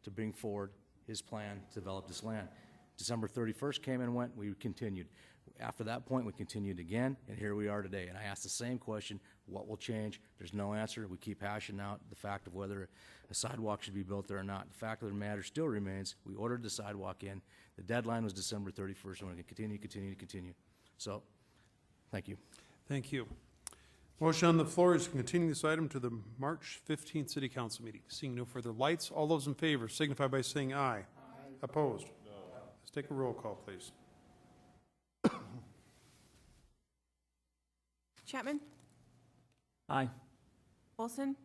to bring forward his plan to develop this land. December 31st came and went, we continued. After that point, we continued again, and here we are today. And I asked the same question, what will change? There's no answer. We keep hashing out the fact of whether a sidewalk should be built there or not. The fact of the matter still remains, we ordered the sidewalk in. The deadline was December 31st, and we're going to continue. So, thank you. Thank you. Motion on the floor is to continue this item to the March 15th City Council meeting. Seeing no further lights, all those in favor signify by saying aye. Aye. Opposed? No. Let's take a roll call, please. Chapman? Aye. Olson?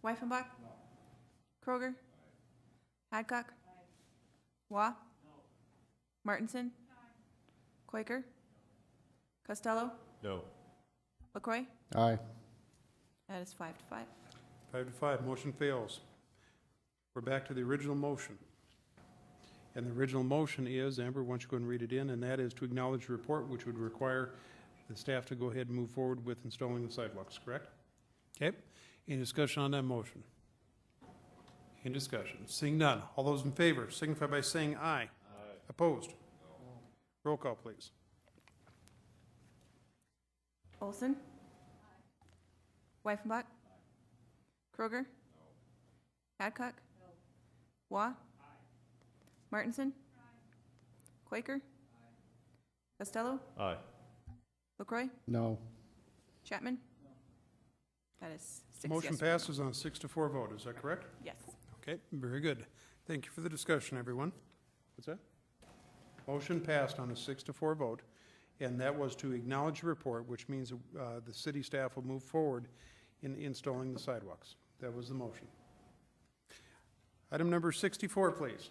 No. Weifenbach? No. Kroger? Hadcock? Wah? No. Martinson? Quaker? Costello? No. LaCroy? Aye. That is 5 to 5. 5 to 5, motion fails. We're back to the original motion. And the original motion is, Amber, why don't you go and read it in, and that is to acknowledge the report, which would require the staff to go ahead and move forward with installing the sidewalks, correct? Okay. Any discussion on that motion? Any discussion? Seeing none. All those in favor signify by saying aye. Aye. Opposed? No. Roll call, please. Olson? Wyffenbach? Kroger? Hadcock? Wah? Martinson? Quaker? Costello? Aye. LaCroy? No. Chapman? That is 6 Motion yes. passes on a 6-4 vote. Is that correct? Yes. Okay, very good. Thank you for the discussion, everyone. What's that? Motion passed on a 6-4 vote, and that was to acknowledge the report, which means the city staff will move forward in installing the sidewalks. That was the motion. Item number 64, please.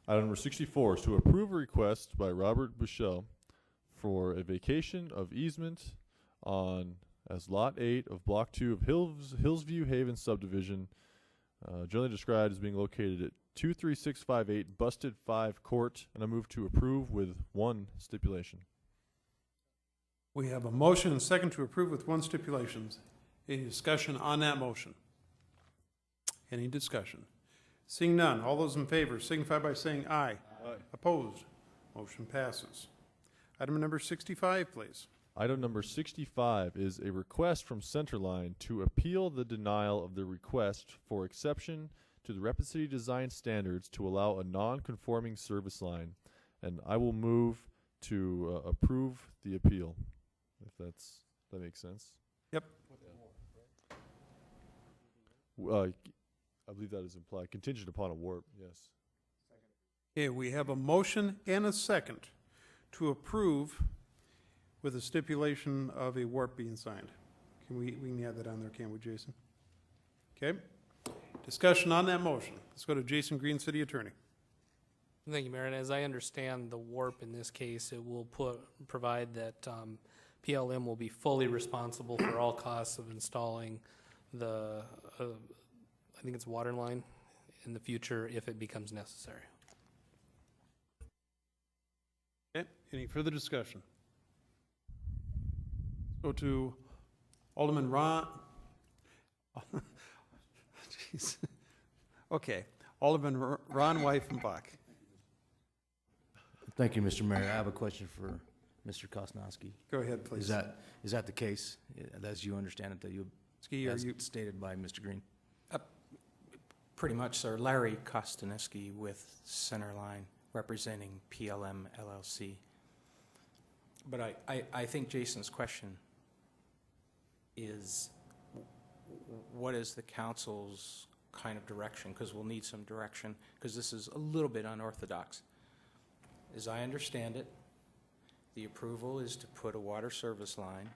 Item number 64 is to approve a request by Robert Bushell for a vacation of easement on as Lot 8 of Block 2 of Hillsview Haven subdivision, generally described as being located at 23658 Busted 5 Court, and I move to approve with one stipulation. We have a motion and second to approve with one stipulation. Any discussion on that motion? Any discussion? Seeing none, all those in favor signify by saying aye. Aye. Opposed? Motion passes. Item number 65, please. Item number 65 is a request from Centerline to appeal the denial of the request for exception to the Rapid City design standards to allow a non-conforming service line, and I will move to approve the appeal, if that makes sense. Yep. I believe that is implied, contingent upon a warp, yes. Okay, we have a motion and a second to approve with a stipulation of a warp being signed. We can add that on there, can't we, Jason? Okay. Discussion on that motion. Let's go to Jason Green, City Attorney. Thank you, Mayor. And as I understand the warp in this case, it will provide that PLM will be fully responsible for all costs of installing the, I think it's water line in the future if it becomes necessary. Okay. Any further discussion? Go to Alderman Ron. Jeez. Okay. Alderman Ron Wyffenbach. Thank you, Mr. Mayor. I have a question for Mr. Kosnowski. Go ahead, please. Is that the case, as you understand it, that you, as stated by Mr. Green? Pretty much, sir. Larry Kostaneski with Centerline, representing PLM LLC. But I think Jason's question is, what is the council's kind of direction? Because we'll need some direction, because this is a little bit unorthodox. As I understand it, the approval is to put a water service line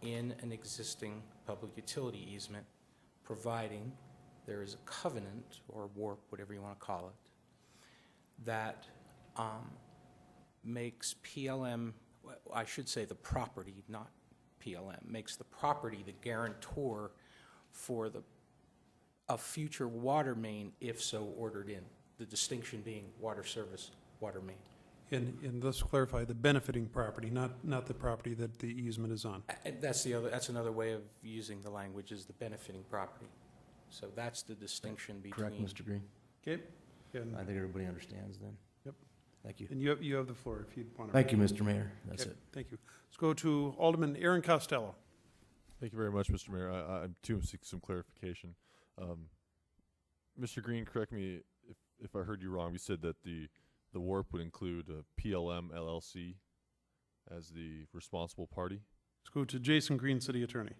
in an existing public utility easement, providing there is a covenant or warp, whatever you want to call it, that makes PLM, I should say the property, not PLM, makes the property the guarantor for a future water main if so ordered in, the distinction being water service, water main. And let's clarify, the benefiting property, not the property that the easement is on. That's another way of using the language, is the benefiting property. So that's the distinction between. Correct, Mr. Green. Okay. I think everybody understands then. Yep. Thank you. And you have the floor if you'd want to. Thank you, Mr. Mayor. That's it. Thank you. Let's go to Alderman Aaron Costello. Thank you very much, Mr. Mayor. I'm too seek some clarification. Mr. Green, correct me if I heard you wrong. You said that the warp would include a PLM LLC as the responsible party? Let's go to Jason Green, City Attorney.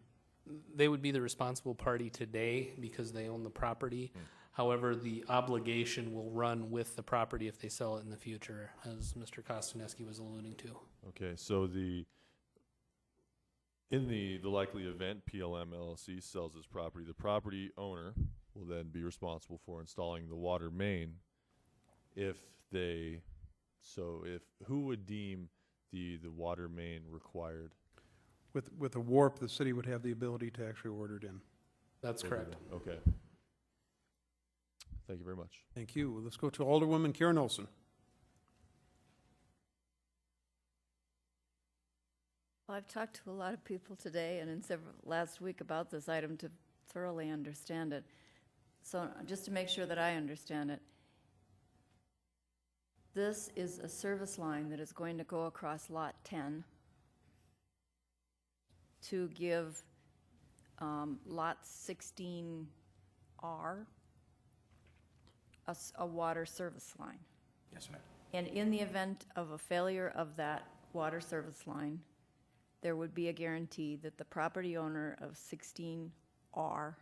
They would be the responsible party today because they own the property. However, the obligation will run with the property if they sell it in the future, as Mr. Kostaneski was alluding to. Okay, so in the likely event PLM LLC sells this property, the property owner will then be responsible for installing the water main. Who would deem the water main required? With a warp, the city would have the ability to actually order it in. That's correct. Okay. Thank you very much. Thank you. Let's go to Alderwoman Karen Olson. Well, I've talked to a lot of people today and in last week about this item to thoroughly understand it. So just to make sure that I understand it, this is a service line that is going to go across Lot 10 to give Lot 16R a water service line. Yes, ma'am. And in the event of a failure of that water service line, there would be a guarantee that the property owner of 16R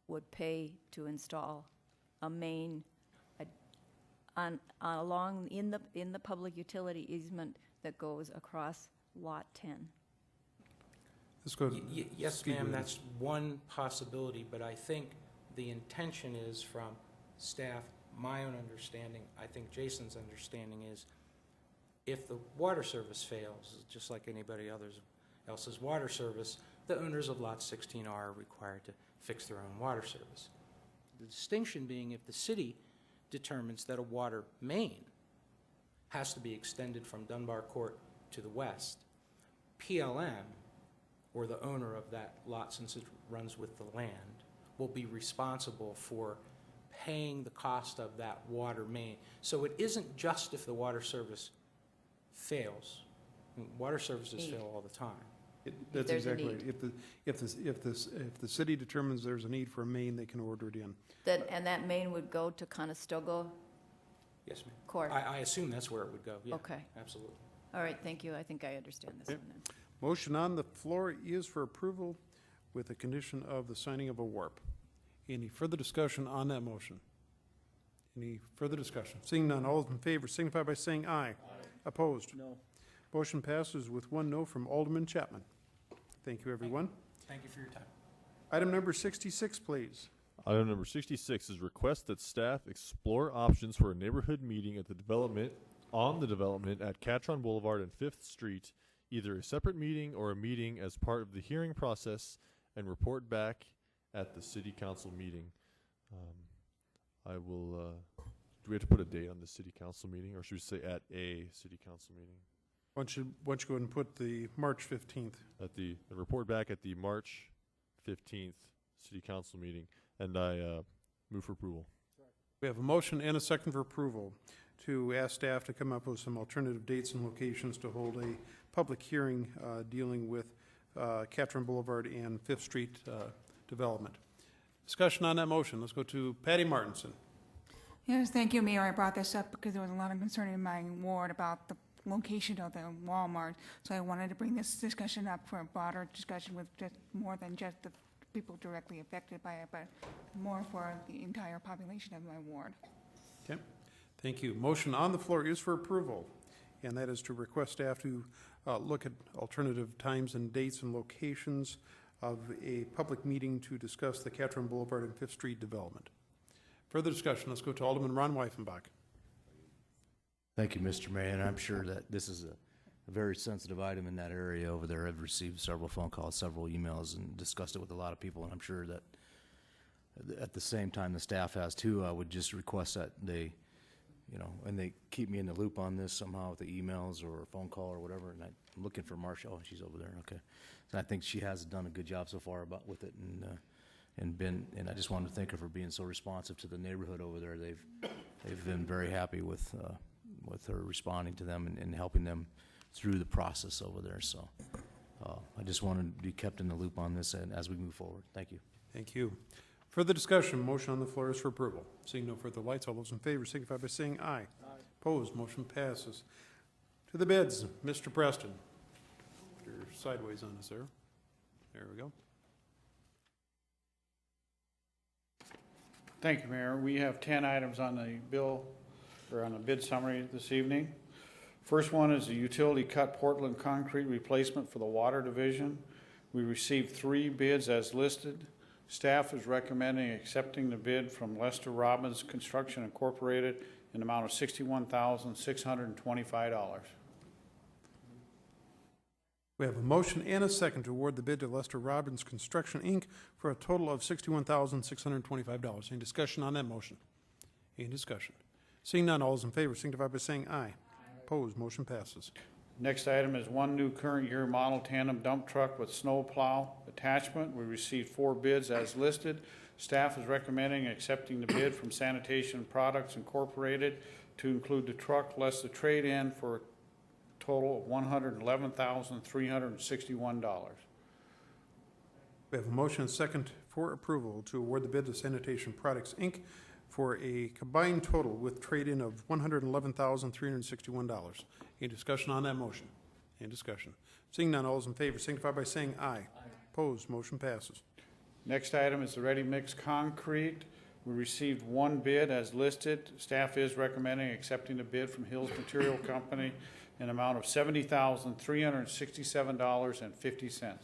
would pay to install a main along in the public utility easement that goes across Lot 10. Let's go. Yes, ma'am, that's one possibility, but I think the intention is from staff, my own understanding, I think Jason's understanding is, if the water service fails, just like anybody else's water service, the owners of Lot 16 are required to fix their own water service. The distinction being, if the city determines that a water main has to be extended from Dunbar Court to the west, PLM, or the owner of that lot, since it runs with the land, will be responsible for paying the cost of that water main. So it isn't just if the water service fails. I mean, water services fail all the time. That's exactly right. If the city determines there's a need for a main, they can order it in. And that main would go to Conestoga Yes, ma'am. Court? I assume that's where it would go, yeah. Okay. Absolutely. All right, thank you. I think I understand this one then. Motion on the floor is for approval with the condition of the signing of a warp. Any further discussion on that motion? Any further discussion? Seeing none, all those in favor signify by saying aye. Opposed? No. Motion passes with one no from Alderman Chapman. Thank you, everyone. Thank you for your time. Item number 66, please. Item number 66 is request that staff explore options for a neighborhood meeting at the development at Catron Boulevard and 5th Street, either a separate meeting or a meeting as part of the hearing process, and report back at the city council meeting. I will, do we have to put a date on the city council meeting, or should we say at a city council meeting? Why don't you go ahead and put the March 15th? At the report back at the March 15th city council meeting, and I move for approval. We have a motion and a second for approval to ask staff to come up with some alternative dates and locations to hold a public hearing dealing with Catron Boulevard and 5th Street development. Discussion on that motion. Let's go to Patty Martinson. Yes, thank you, Mayor. I brought this up because there was a lot of concern in my ward about the location of the Walmart. So I wanted to bring this discussion up for a broader discussion with just more than just the people directly affected by it, but more for the entire population of my ward. Okay. Thank you. Motion on the floor is for approval, and that is to request staff to look at alternative times and dates and locations of a public meeting to discuss the Catron Boulevard and 5th Street development. Further discussion. Let's go to Alderman Ron Weifenbach. Thank you, Mr. Mayor, and I'm sure that this is a very sensitive item in that area over there. I've received several phone calls, several emails, and discussed it with a lot of people, and I'm sure that at the same time the staff has too. I would just request that they, and they keep me in the loop on this somehow with the emails or a phone call or whatever, and I'm looking for Marcia. Oh, she's over there, okay. So I think she has done a good job so far with it, and I just wanted to thank her for being so responsive to the neighborhood over there. They've been very happy with her responding to them and helping them through the process over there. So I just wanted to be kept in the loop on this and as we move forward. Thank you. Thank you. Further discussion. Motion on the floor is for approval. Seeing no further lights, all those in favor signify by saying aye. Aye. Opposed, motion passes. To the bids, Mr. Preston. You're sideways on us there. There we go. Thank you, Mayor. We have 10 items on the bill, or on the bid summary this evening. First one is the utility cut Portland concrete replacement for the water division. We received 3 bids as listed. Staff is recommending accepting the bid from Lester Robbins Construction Incorporated in the amount of $61,625. We have a motion and a second to award the bid to Lester Robbins Construction, Inc. for a total of $61,625. Any discussion on that motion? Any discussion? Seeing none, all those in favor signify by saying aye. Opposed, motion passes. Next item is one new current year model tandem dump truck with snow plow attachment. We received 4 bids as listed. Staff is recommending accepting the bid from Sanitation Products Incorporated to include the truck less the trade-in for a total of $111,361. We have a motion and second for approval to award the bid to Sanitation Products, Inc. for a combined total with trade-in of $111,361. Any discussion on that motion? Any discussion? Seeing none, all those in favor signify by saying aye. Opposed, motion passes. Next item is the ready mix concrete. We received 1 bid as listed. Staff is recommending accepting the bid from Hills Material Company in an amount of $70,367.50.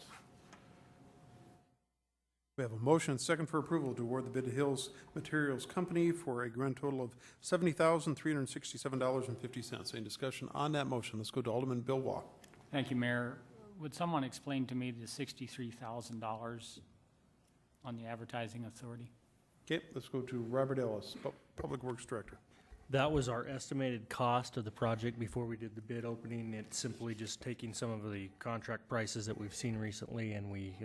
We have a motion and second for approval to award the bid to Hills Materials Company for a grand total of $70,367.50. Any discussion on that motion? Let's go to Alderman Bill Waugh. Thank you, Mayor. Would someone explain to me the $63,000 on the advertising authority? Okay, let's go to Robert Ellis, Public Works Director. That was our estimated cost of the project before we did the bid opening. It's simply just taking some of the contract prices that we've seen recently, and we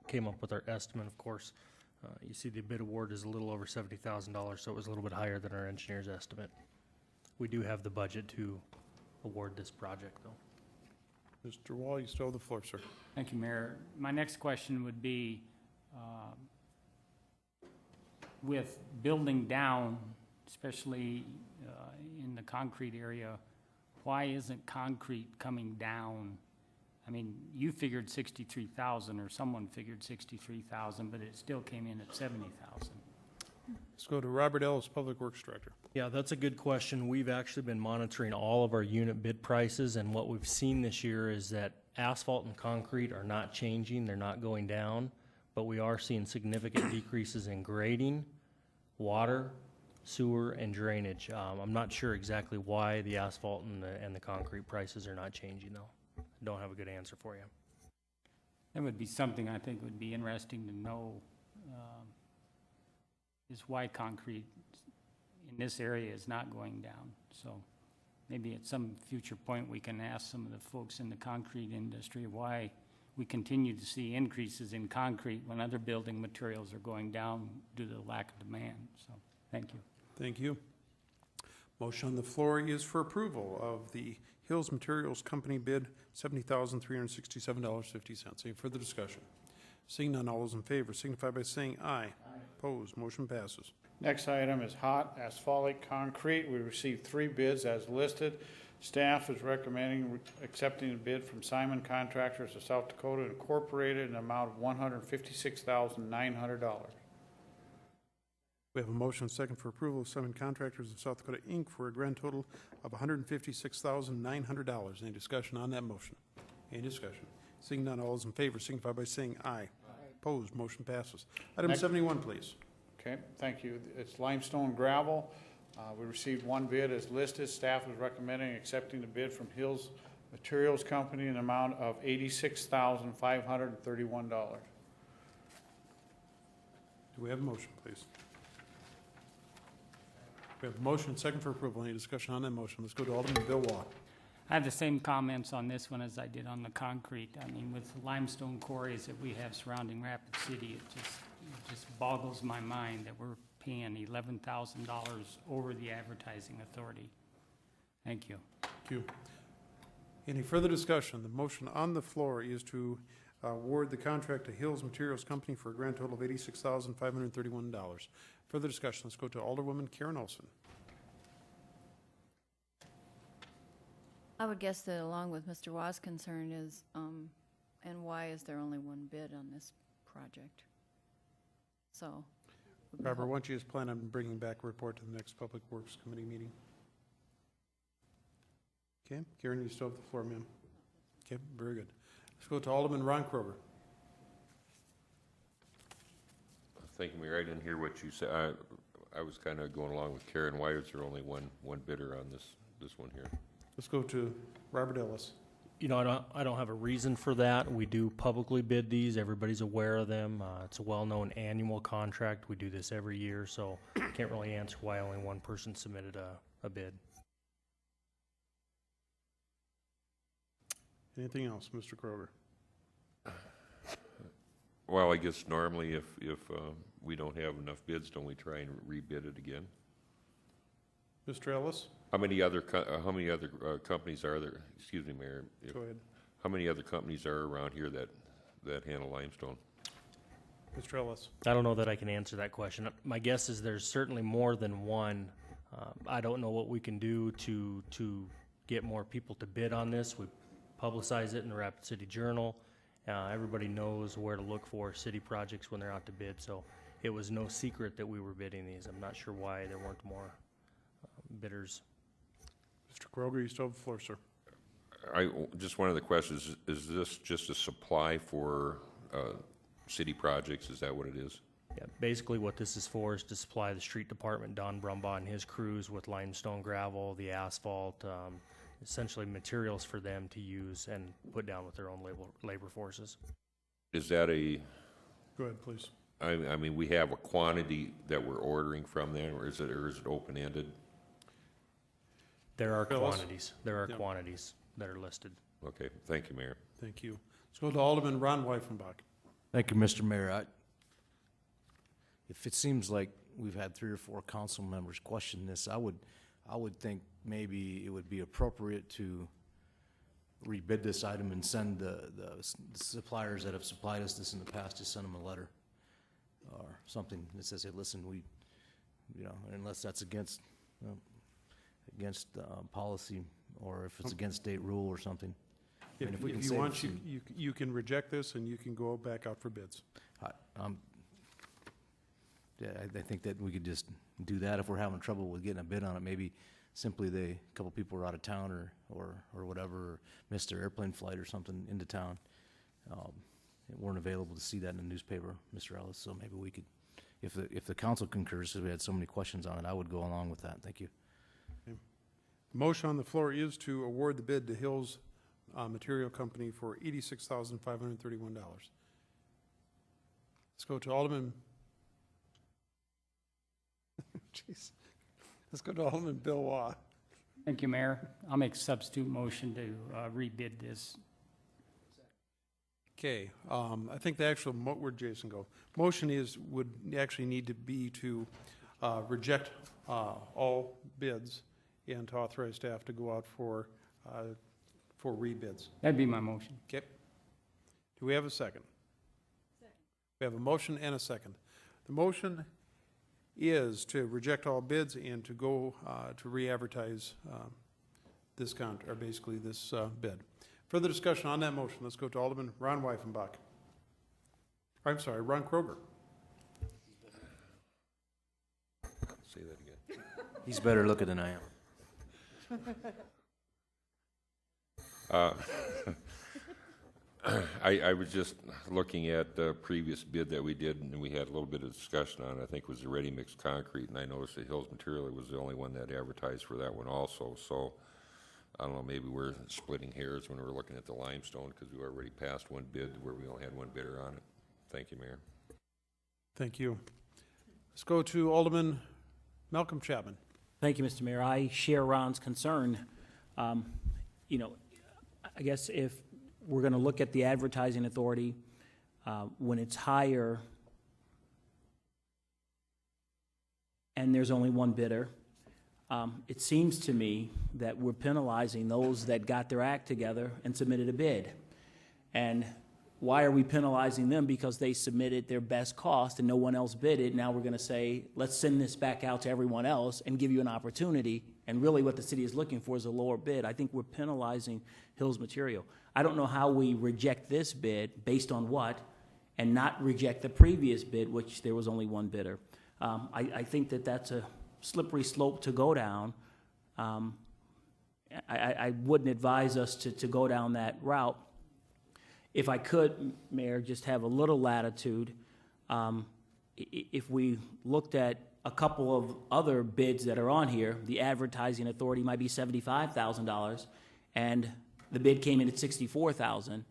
came up with our estimate, of course. You see the bid award is a little over $70,000, so it was a little bit higher than our engineer's estimate. We do have the budget to award this project, though. Mr. Wall, you still have the floor, sir. Thank you, Mayor. My next question would be, with building down, especially in the concrete area, why isn't concrete coming down? I mean, you figured 63,000, or someone figured 63,000, but it still came in at 70,000. Let's go to Robert Ellis, Public Works Director. Yeah, that's a good question. We've actually been monitoring all of our unit bid prices, and what we've seen this year is that asphalt and concrete are not changing, they're not going down, but we are seeing significant decreases in grading, water, sewer, and drainage. I'm not sure exactly why the asphalt and the concrete prices are not changing, though. I don't have a good answer for you. That would be something I think would be interesting to know, is why concrete in this area is not going down. So maybe at some future point we can ask some of the folks in the concrete industry why we continue to see increases in concrete when other building materials are going down due to the lack of demand. So thank you. Thank you. Motion on the floor is for approval of the Hills Materials Company bid, $70,367.50. Any further discussion? Seeing none, all those in favor signify by saying aye. Opposed, motion passes. Next item is hot asphaltic concrete. We received 3 bids as listed. Staff is recommending accepting a bid from Simon Contractors of South Dakota Incorporated in an amount of $156,900. We have a motion and second for approval of Simon Contractors of South Dakota, Inc. for a grand total of $156,900. Any discussion on that motion? Any discussion? Seeing none, all those in favor signify by saying aye. Opposed, motion passes. Item 71, please. Okay, thank you. It's limestone gravel. We received 1 bid as listed. Staff is recommending accepting the bid from Hills Materials Company in an amount of $86,531. Do we have a motion, please? We have a motion and second for approval. Any discussion on that motion? Let's go to Alderman Bill Waugh. I have the same comments on this one as I did on the concrete. I mean, with the limestone quarries that we have surrounding Rapid City, it just boggles my mind that we're paying $11,000 over the advertising authority. Thank you. Thank you. Any further discussion? The motion on the floor is to award the contract to Hills Materials Company for a grand total of $86,531. Further discussion. Let's go to Alderwoman Karen Olson. I would guess that along with Mr. Waugh's concern is, and why is there only 1 bid on this project? So. Barbara, why don't you just plan on bringing back a report to the next Public Works Committee meeting? Okay, Karen, you still have the floor, ma'am. Okay, very good. Let's go to Alderman Ron Kroger. Thank you, Mayor. I didn't hear what you said. I was kind of going along with Karen. Why is there only one bidder on this one here? Let's go to Robert Ellis. You know, I don't have a reason for that. We do publicly bid these. Everybody's aware of them. It's a well-known annual contract. We do this every year, so can't really answer why only one person submitted a bid. Anything else, Mr. Kroger? Well, I guess normally if we don't have enough bids, don't we try and rebid it again? Mr. Ellis? How many other companies are there? Excuse me, Mayor. Go ahead. How many other companies are around here that handle limestone? Mr. Ellis? I don't know that I can answer that question. My guess is there's certainly more than one. I don't know what we can do to get more people to bid on this. We publicize it in the Rapid City Journal. Everybody knows where to look for city projects when they're out to bid, so it was no secret that we were bidding these. I'm not sure why there weren't more bidders. Mr. Kroger, you still have the floor, sir. Just one of the questions, is this just a supply for city projects? Is that what it is? Yeah, basically what this is for is to supply the street department, Don Brumbaugh and his crews, with limestone, gravel, the asphalt, essentially materials for them to use and put down with their own labor forces. Is that a... Go ahead, please. I mean, we have a quantity that we're ordering from them, or is it open-ended? There are Phyllis? quantities. There are Yep. quantities that are listed. Okay, thank you, Mayor. Thank you. Let's go to Alderman Ron Weifenbach. Thank you, Mr. Mayor. If it seems like we've had 3 or 4 council members question this, I would think maybe it would be appropriate to rebid this item and send the suppliers that have supplied us this in the past, to send them a letter or something that says, hey, listen, unless that's against policy, or if it's against state rule or something. I mean, If we can you save want, some- you can reject this and you can go back out for bids. Yeah, I think that we could just do that if we're having trouble with getting a bid on it. Maybe simply a couple people are out of town or whatever, or missed their airplane flight or something into town. Weren't available to see that in the newspaper, Mr. Ellis, so maybe we could, if the council concurs, because we had so many questions on it, I would go along with that. Thank you. Okay. The motion on the floor is to award the bid to Hills Material Company for $86,531. Let's go to Alderman. Jeez. Let's go to Alderman Bill Waugh. Thank you, Mayor. I'll make a substitute motion to rebid this. Okay, I think the actual, where'd Jason go? Motion would actually need to be to reject all bids and to authorize staff to go out for rebids. That'd be my motion. Okay. Do we have a second? Second. We have a motion and a second. The motion is to reject all bids and to go to re-advertise this basically this bid. Further discussion on that motion. Let's go to Alderman Ron Weifenbach. I'm sorry, Ron Kroger. Say that again. He's better looking than I am. I was just looking at the previous bid that we did, and we had a little bit of discussion on it. I think it was the ready-mix concrete, and I noticed that Hills Material was the only one that advertised for that one also. So I don't know, maybe we're splitting hairs when we're looking at the limestone, because we already passed one bid where we only had one bidder on it. Thank you, Mayor. Thank you. Let's go to Alderman Malcolm Chapman. Thank you, Mr. Mayor. I share Ron's concern. I guess if we're going to look at the advertising authority, when it's higher and there's only one bidder, it seems to me that we're penalizing those that got their act together and submitted a bid. And why are we penalizing them? Because they submitted their best cost and no one else bid it. Now we're going to say, let's send this back out to everyone else and give you an opportunity. And really what the city is looking for is a lower bid. I think we're penalizing Hills Material. I don't know how we reject this bid based on what, and not reject the previous bid, which there was only one bidder. I think that that's a slippery slope to go down. I wouldn't advise us to go down that route. If I could, Mayor, just have a little latitude, if we looked at a couple of other bids that are on here, the advertising authority might be $75,000, and the bid came in at 64,000.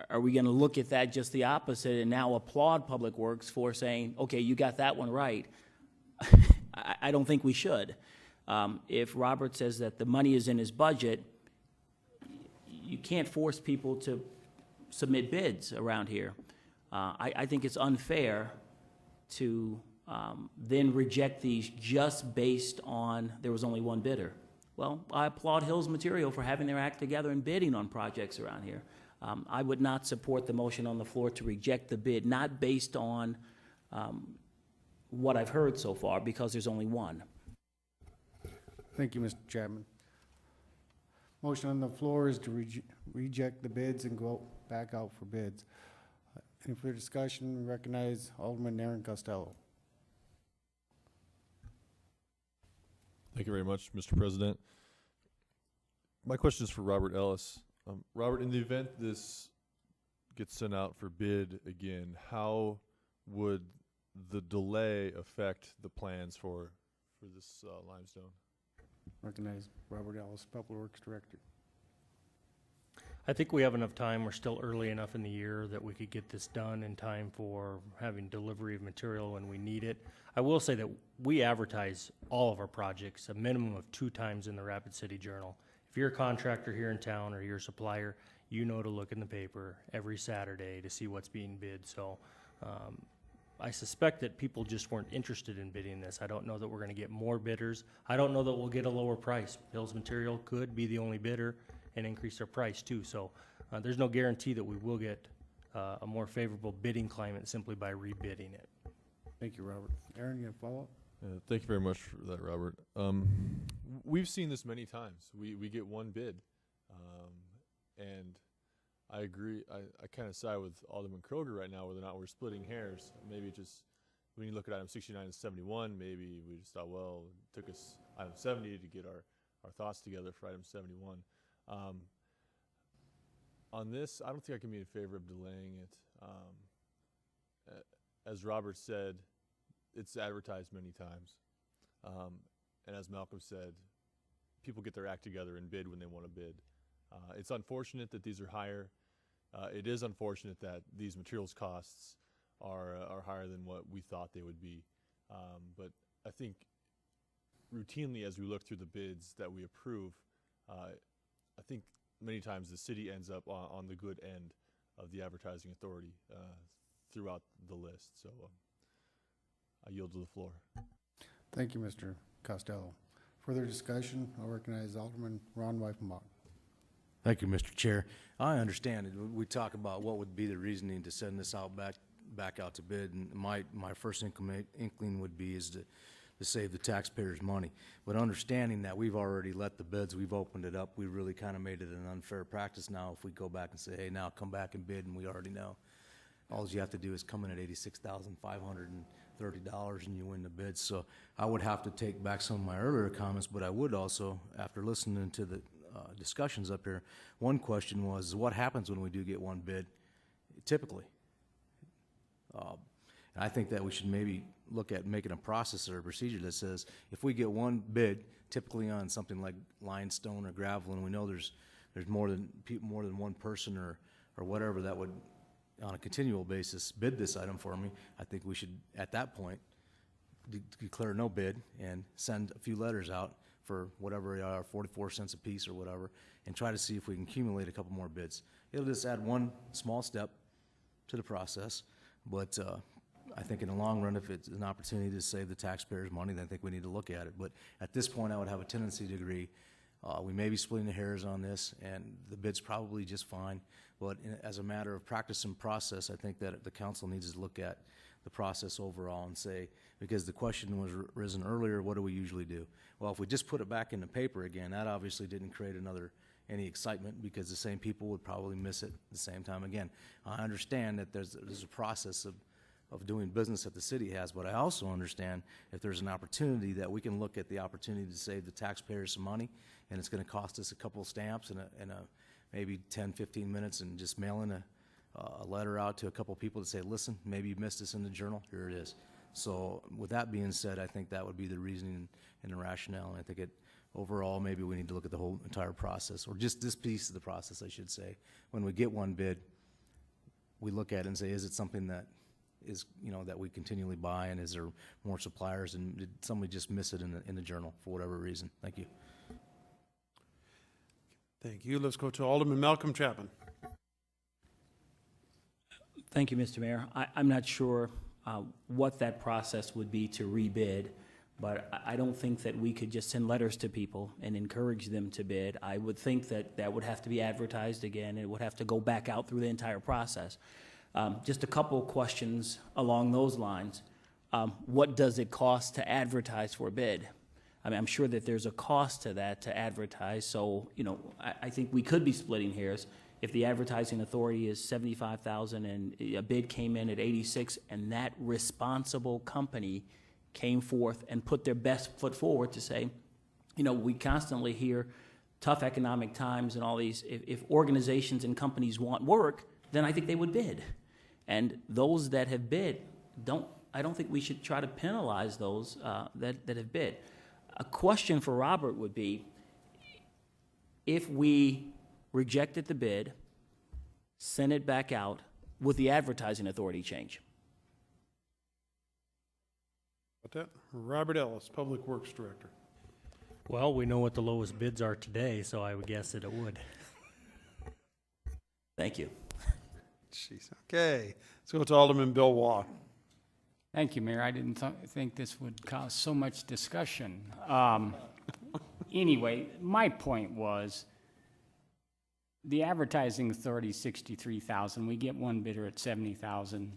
Are we going to look at that just the opposite and now applaud Public Works for saying, okay, you got that one right? I don't think we should. If Robert says that the money is in his budget, you can't force people to submit bids around here. I think it's unfair to then reject these just based on there was only one bidder. Well, I applaud Hills Material for having their act together and bidding on projects around here. I would not support the motion on the floor to reject the bid, not based on what I've heard so far, because there's only one. Thank you, Mr. Chapman. Motion on the floor is to reject the bids and go back out for bids. Any further discussion? Recognize Alderman Aaron Costello. Thank you very much, Mr. President. My question is for Robert Ellis. Robert, in the event this gets sent out for bid again, how would the delay affect the plans for this limestone? Recognize Robert Ellis, Public Works Director. I think we have enough time. We're still early enough in the year that we could get this done in time for having delivery of material when we need it. I will say that we advertise all of our projects a minimum of 2 times in the Rapid City Journal. If you're a contractor here in town or you're a supplier, you know to look in the paper every Saturday to see what's being bid. So I suspect that people just weren't interested in bidding this. I don't know that we're going to get more bidders. I don't know that we'll get a lower price. Hills Material could be the only bidder and increase their price too. So there's no guarantee that we will get a more favorable bidding climate simply by rebidding it. Thank you, Robert. Aaron, you have a follow-up? Thank you very much for that, Robert. We've seen this many times. We get one bid, and I agree. I kind of side with Alderman Kroger right now, whether or not we're splitting hairs. Maybe just when you look at item 69 and 71, maybe we just thought, well, it took us item 70 to get our thoughts together for item 71. On this, I don't think I can be in favor of delaying it. As Robert said, it's advertised many times. And as Malcolm said, people get their act together and bid when they want to bid. It's unfortunate that these are higher. It is unfortunate that these materials costs are higher than what we thought they would be. But I think routinely as we look through the bids that we approve, I think many times the city ends up on the good end of the advertising authority throughout the list. So I yield to the floor. Thank you, Mr. Costello. Further discussion, I'll recognize Alderman Ron Weifenbach. Thank you, Mr. Chair. I understand it. We talk about what would be the reasoning to send this out back out to bid, and my first inkling would be is to save the taxpayers money. But understanding that we've already let the bids, we've opened it up, we really kind of made it an unfair practice now if we go back and say, hey, now come back and bid, and we already know. All you have to do is come in at $86,530 and you win the bid. So I would have to take back some of my earlier comments, but I would also, after listening to the discussions up here, one question was, what happens when we do get one bid, typically? And I think that we should maybe look at making a process or a procedure that says, if we get one bid, typically on something like limestone or gravel, and we know there's more than one person or whatever that would, on a continual basis, bid this item for me, I think we should, at that point, declare no bid and send a few letters out for whatever they are, 44 cents a piece or whatever, and try to see if we can accumulate a couple more bids. It'll just add one small step to the process, but I think in the long run, if it's an opportunity to save the taxpayers money, then I think we need to look at it. But at this point, I would have a tendency to agree. We may be splitting the hairs on this, and the bid's probably just fine. But as a matter of practice and process, I think that the council needs to look at the process overall and say, because the question was risen earlier, what do we usually do? Well, if we just put it back in the paper again, that obviously didn't create any excitement, because the same people would probably miss it at the same time again. I understand that there's a process of doing business that the city has, but I also understand if there's an opportunity that we can look at the opportunity to save the taxpayers some money, and it's going to cost us a couple of stamps and maybe 10, 15 minutes, and just mailing a letter out to a couple of people to say, listen, maybe you missed this in the journal, here it is. So with that being said, I think that would be the reasoning and the rationale. And I think overall, maybe we need to look at the whole entire process, or just this piece of the process, I should say. When we get one bid, we look at it and say, is it something that is, that we continually buy, and is there more suppliers, and did somebody just miss it in the journal for whatever reason? Thank you. Thank you. Let's go to Alderman Malcolm Chapman. Thank you, Mr. Mayor. I'm not sure what that process would be to rebid, but I don't think that we could just send letters to people and encourage them to bid. I would think that that would have to be advertised again. It would have to go back out through the entire process. Just a couple of questions along those lines. What does it cost to advertise for a bid? I mean, I'm sure that there's a cost to that to advertise, so, I think we could be splitting hairs. If the advertising authority is $75,000 and a bid came in at $86,000, and that responsible company came forth and put their best foot forward to say, we constantly hear tough economic times and all these. If organizations and companies want work, then I think they would bid. And those that have bid, I don't think we should try to penalize those that have bid. A question for Robert would be, if we rejected the bid, sent it back out, would the advertising authority change? About that, Robert Ellis, Public Works Director. Well, we know what the lowest bids are today, so I would guess that it would. Thank you. Jeez. Okay, let's go to Alderman Bill Waugh. Thank you, Mayor. I didn't think this would cause so much discussion. Anyway, my point was, the advertising authority is $63,000. We get one bidder at $70,000.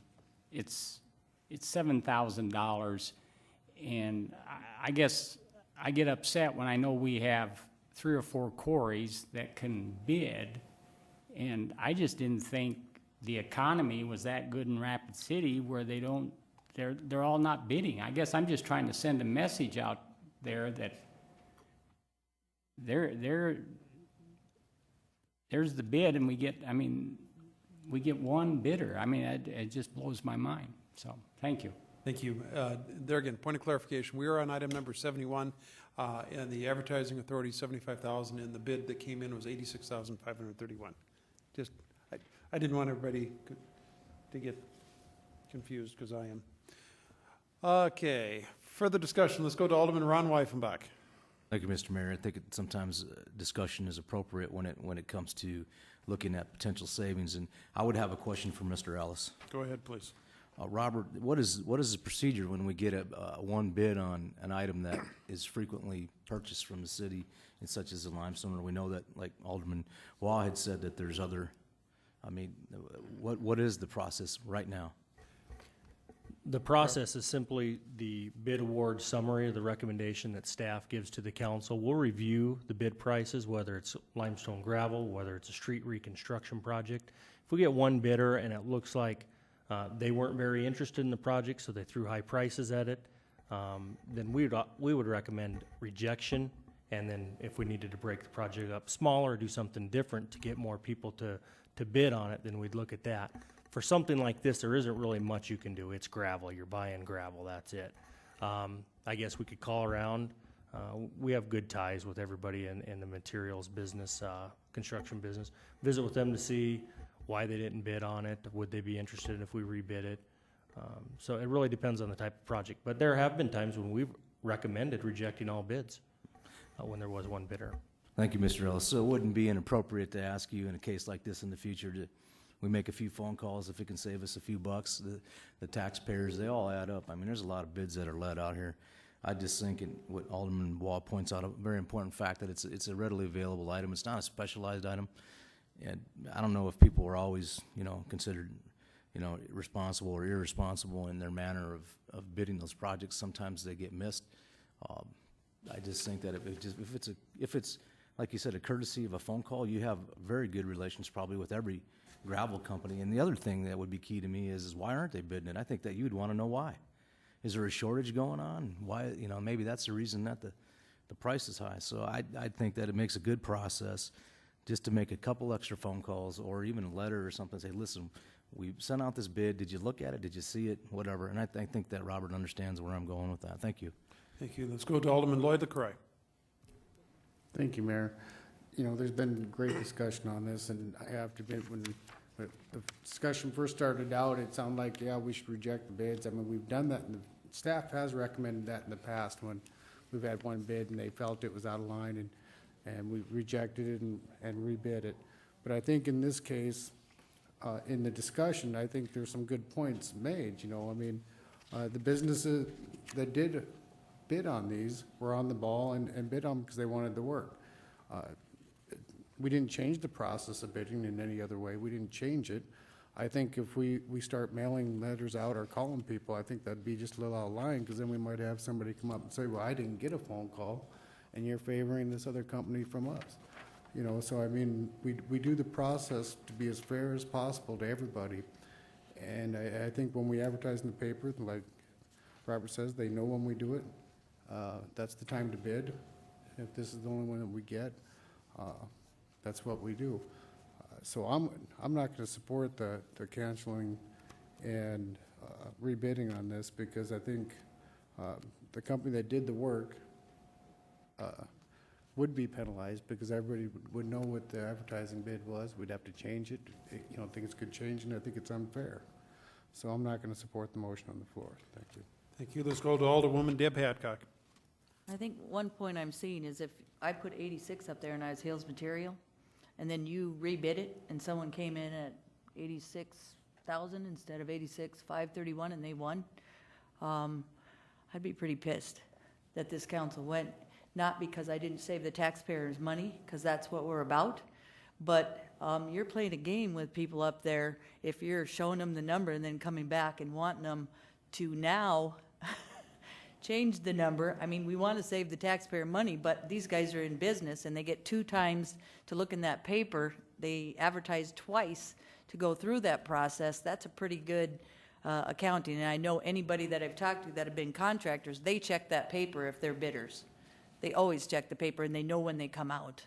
It's $7,000, and I guess I get upset when I know we have 3 or 4 quarries that can bid, and I just didn't think the economy was that good in Rapid City where they're all not bidding. I guess I'm just trying to send a message out there that there's the bid, and we get one bidder. I mean, it just blows my mind. So, thank you. Thank you. There again, point of clarification. We are on item number 71, and the advertising authority $75,000, and the bid that came in was $86,531. Just, I didn't want everybody to get confused, because I am. Okay, further discussion. Let's go to Alderman Ron Weifenbach. Thank you, Mr. Mayor. I think sometimes discussion is appropriate when it comes to looking at potential savings. And I would have a question for Mr. Ellis. Go ahead, please. Robert, what is the procedure when we get one bid on an item that is frequently purchased from the city, and such as the limestone? Or we know that, like Alderman Waugh had said, that there's other. I mean, what is the process right now? The process is simply the bid award summary, the recommendation that staff gives to the council. We'll review the bid prices, whether it's limestone gravel, whether it's a street reconstruction project. If we get one bidder and it looks like they weren't very interested in the project, so they threw high prices at it, then we would recommend rejection. And then if we needed to break the project up smaller, do something different to get more people to bid on it, then we'd look at that. For something like this, there isn't really much you can do. It's gravel. You're buying gravel. That's it. I guess we could call around. We have good ties with everybody in the materials business, construction business. Visit with them to see why they didn't bid on it. Would they be interested if we rebid it? So it really depends on the type of project. But there have been times when we've recommended rejecting all bids when there was one bidder. Thank you, Mr. Ellis. So it wouldn't be inappropriate to ask you in a case like this in the future to we make a few phone calls if it can save us a few bucks. The taxpayers, they all add up. I mean, there's a lot of bids that are let out here. I just think what Alderman Waugh points out, a very important fact, that it's a readily available item. It's not a specialized item. And I don't know if people were always, considered, responsible or irresponsible in their manner of bidding those projects. Sometimes they get missed. I just think that if it's like you said, a courtesy of a phone call, you have very good relations probably with every gravel company. And the other thing that would be key to me is why aren't they bidding it? I think that you'd want to know why. Is there a shortage going on? Why, maybe that's the reason that the price is high. So I think that it makes a good process just to make a couple extra phone calls or even a letter or something, say, listen, we sent out this bid. Did you look at it? Did you see it? Whatever. And I think that Robert understands where I'm going with that. Thank you. Thank you. Let's go to Alderman Lloyd LaCroix. Thank you, Mayor. You know, there's been great discussion on this, and I have to admit, when the discussion first started out, it sounded like, yeah, we should reject the bids. I mean, we've done that, and the staff has recommended that in the past when we've had one bid and they felt it was out of line, and we rejected it and rebid it. But I think in this case, in the discussion, I think there's some good points made, you know. I mean, the businesses that did bid on these were on the ball and bid on them because they wanted the work. We didn't change the process of bidding in any other way. We didn't change it. I think if we start mailing letters out or calling people, I think that'd be just a little out of line, because then we might have somebody come up and say, well, I didn't get a phone call, and you're favoring this other company from us. You know, so I mean, we do the process to be as fair as possible to everybody. And I think when we advertise in the paper, like Robert says, they know when we do it. That's the time to bid. If this is the only one that we get, that's what we do. So I'm not going to support the canceling and rebidding on this, because I think the company that did the work would be penalized, because everybody would know what the advertising bid was. We'd have to change it. You know, I think it's good change, and I think it's unfair. So I'm not going to support the motion on the floor. Thank you. Thank you. Let's go to Alderwoman Deb Hadcock. I think one point I'm seeing is if I put 86 up there and I was Hills Material, and then you rebid it, and someone came in at 86,000 instead of 86,531, and they won, I'd be pretty pissed that this council went, not because I didn't save the taxpayers money, because that's what we're about, but you're playing a game with people up there if you're showing them the number and then coming back and wanting them to now change the number. I mean, we want to save the taxpayer money, but these guys are in business and they get 2 times to look in that paper. They advertise twice to go through that process. That's a pretty good accounting. And I know anybody that I've talked to that have been contractors, they check that paper if they're bidders. They always check the paper and they know when they come out.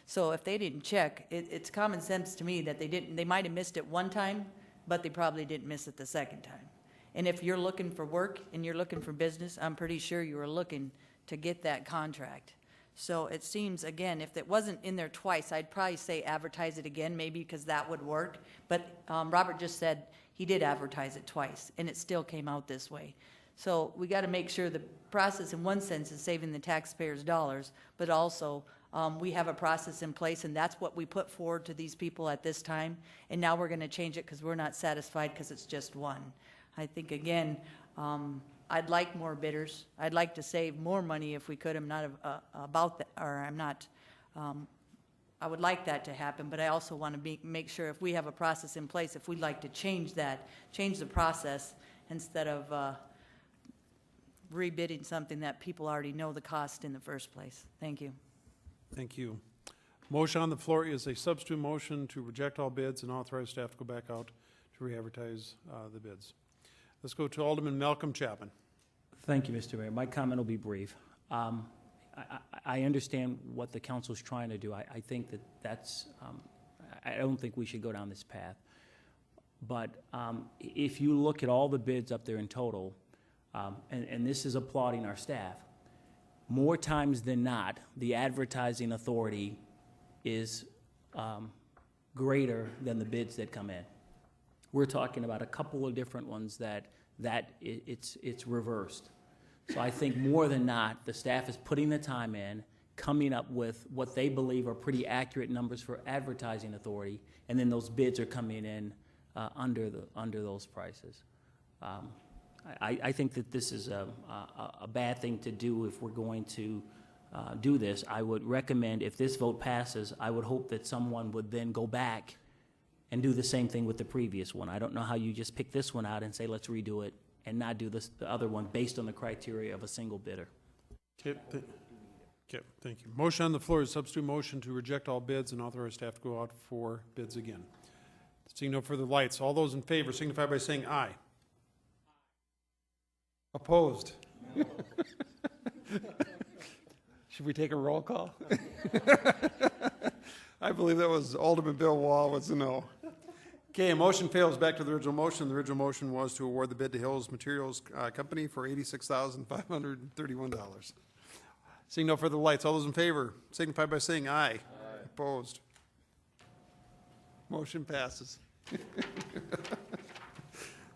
So if they didn't check, it's common sense to me that they might have missed it one time, but they probably didn't miss it the second time. And if you're looking for work and you're looking for business, I'm pretty sure you were looking to get that contract. So it seems, again, if it wasn't in there twice, I'd probably say advertise it again, maybe, because that would work. But Robert just said he did advertise it twice, and it still came out this way. So we got to make sure the process, in one sense, is saving the taxpayers' dollars, but also we have a process in place, and that's what we put forward to these people at this time. And now we're going to change it because we're not satisfied because it's just one. I think, again, I'd like more bidders. I'd like to save more money if we could. I'm not about that, or I'm not, I would like that to happen, but I also want to make sure if we have a process in place, if we'd like to change that, change the process instead of rebidding something that people already know the cost in the first place. Thank you. Thank you. Motion on the floor is a substitute motion to reject all bids and authorize staff to go back out to re-advertise the bids. Let's go to Alderman Malcolm Chapman. Thank you, Mr. Mayor. My comment will be brief. I understand what the council's trying to do. I think that's, I don't think we should go down this path. But if you look at all the bids up there in total, and this is applauding our staff, more times than not, the advertising authority is greater than the bids that come in. We're talking about a couple of different ones that it's reversed. So I think more than not, the staff is putting the time in, coming up with what they believe are pretty accurate numbers for advertising authority, and then those bids are coming in under those prices. I think that this is a bad thing to do if we're going to do this. I would recommend, if this vote passes, I would hope that someone would then go back and do the same thing with the previous one. I don't know how you just pick this one out and say, let's redo it, and not do the other one based on the criteria of a single bidder. Okay, thank you. Motion on the floor is substitute motion to reject all bids and authorize staff to go out for bids again. Seeing no further lights, all those in favor signify by saying aye. Opposed? Should we take a roll call? I believe that was Alderman Bill Wall was a no. Okay, a motion fails. Back to the original motion. The original motion was to award the bid to Hills Materials Company for $86,531. Seeing no further lights, all those in favor signify by saying aye. Opposed? Motion passes.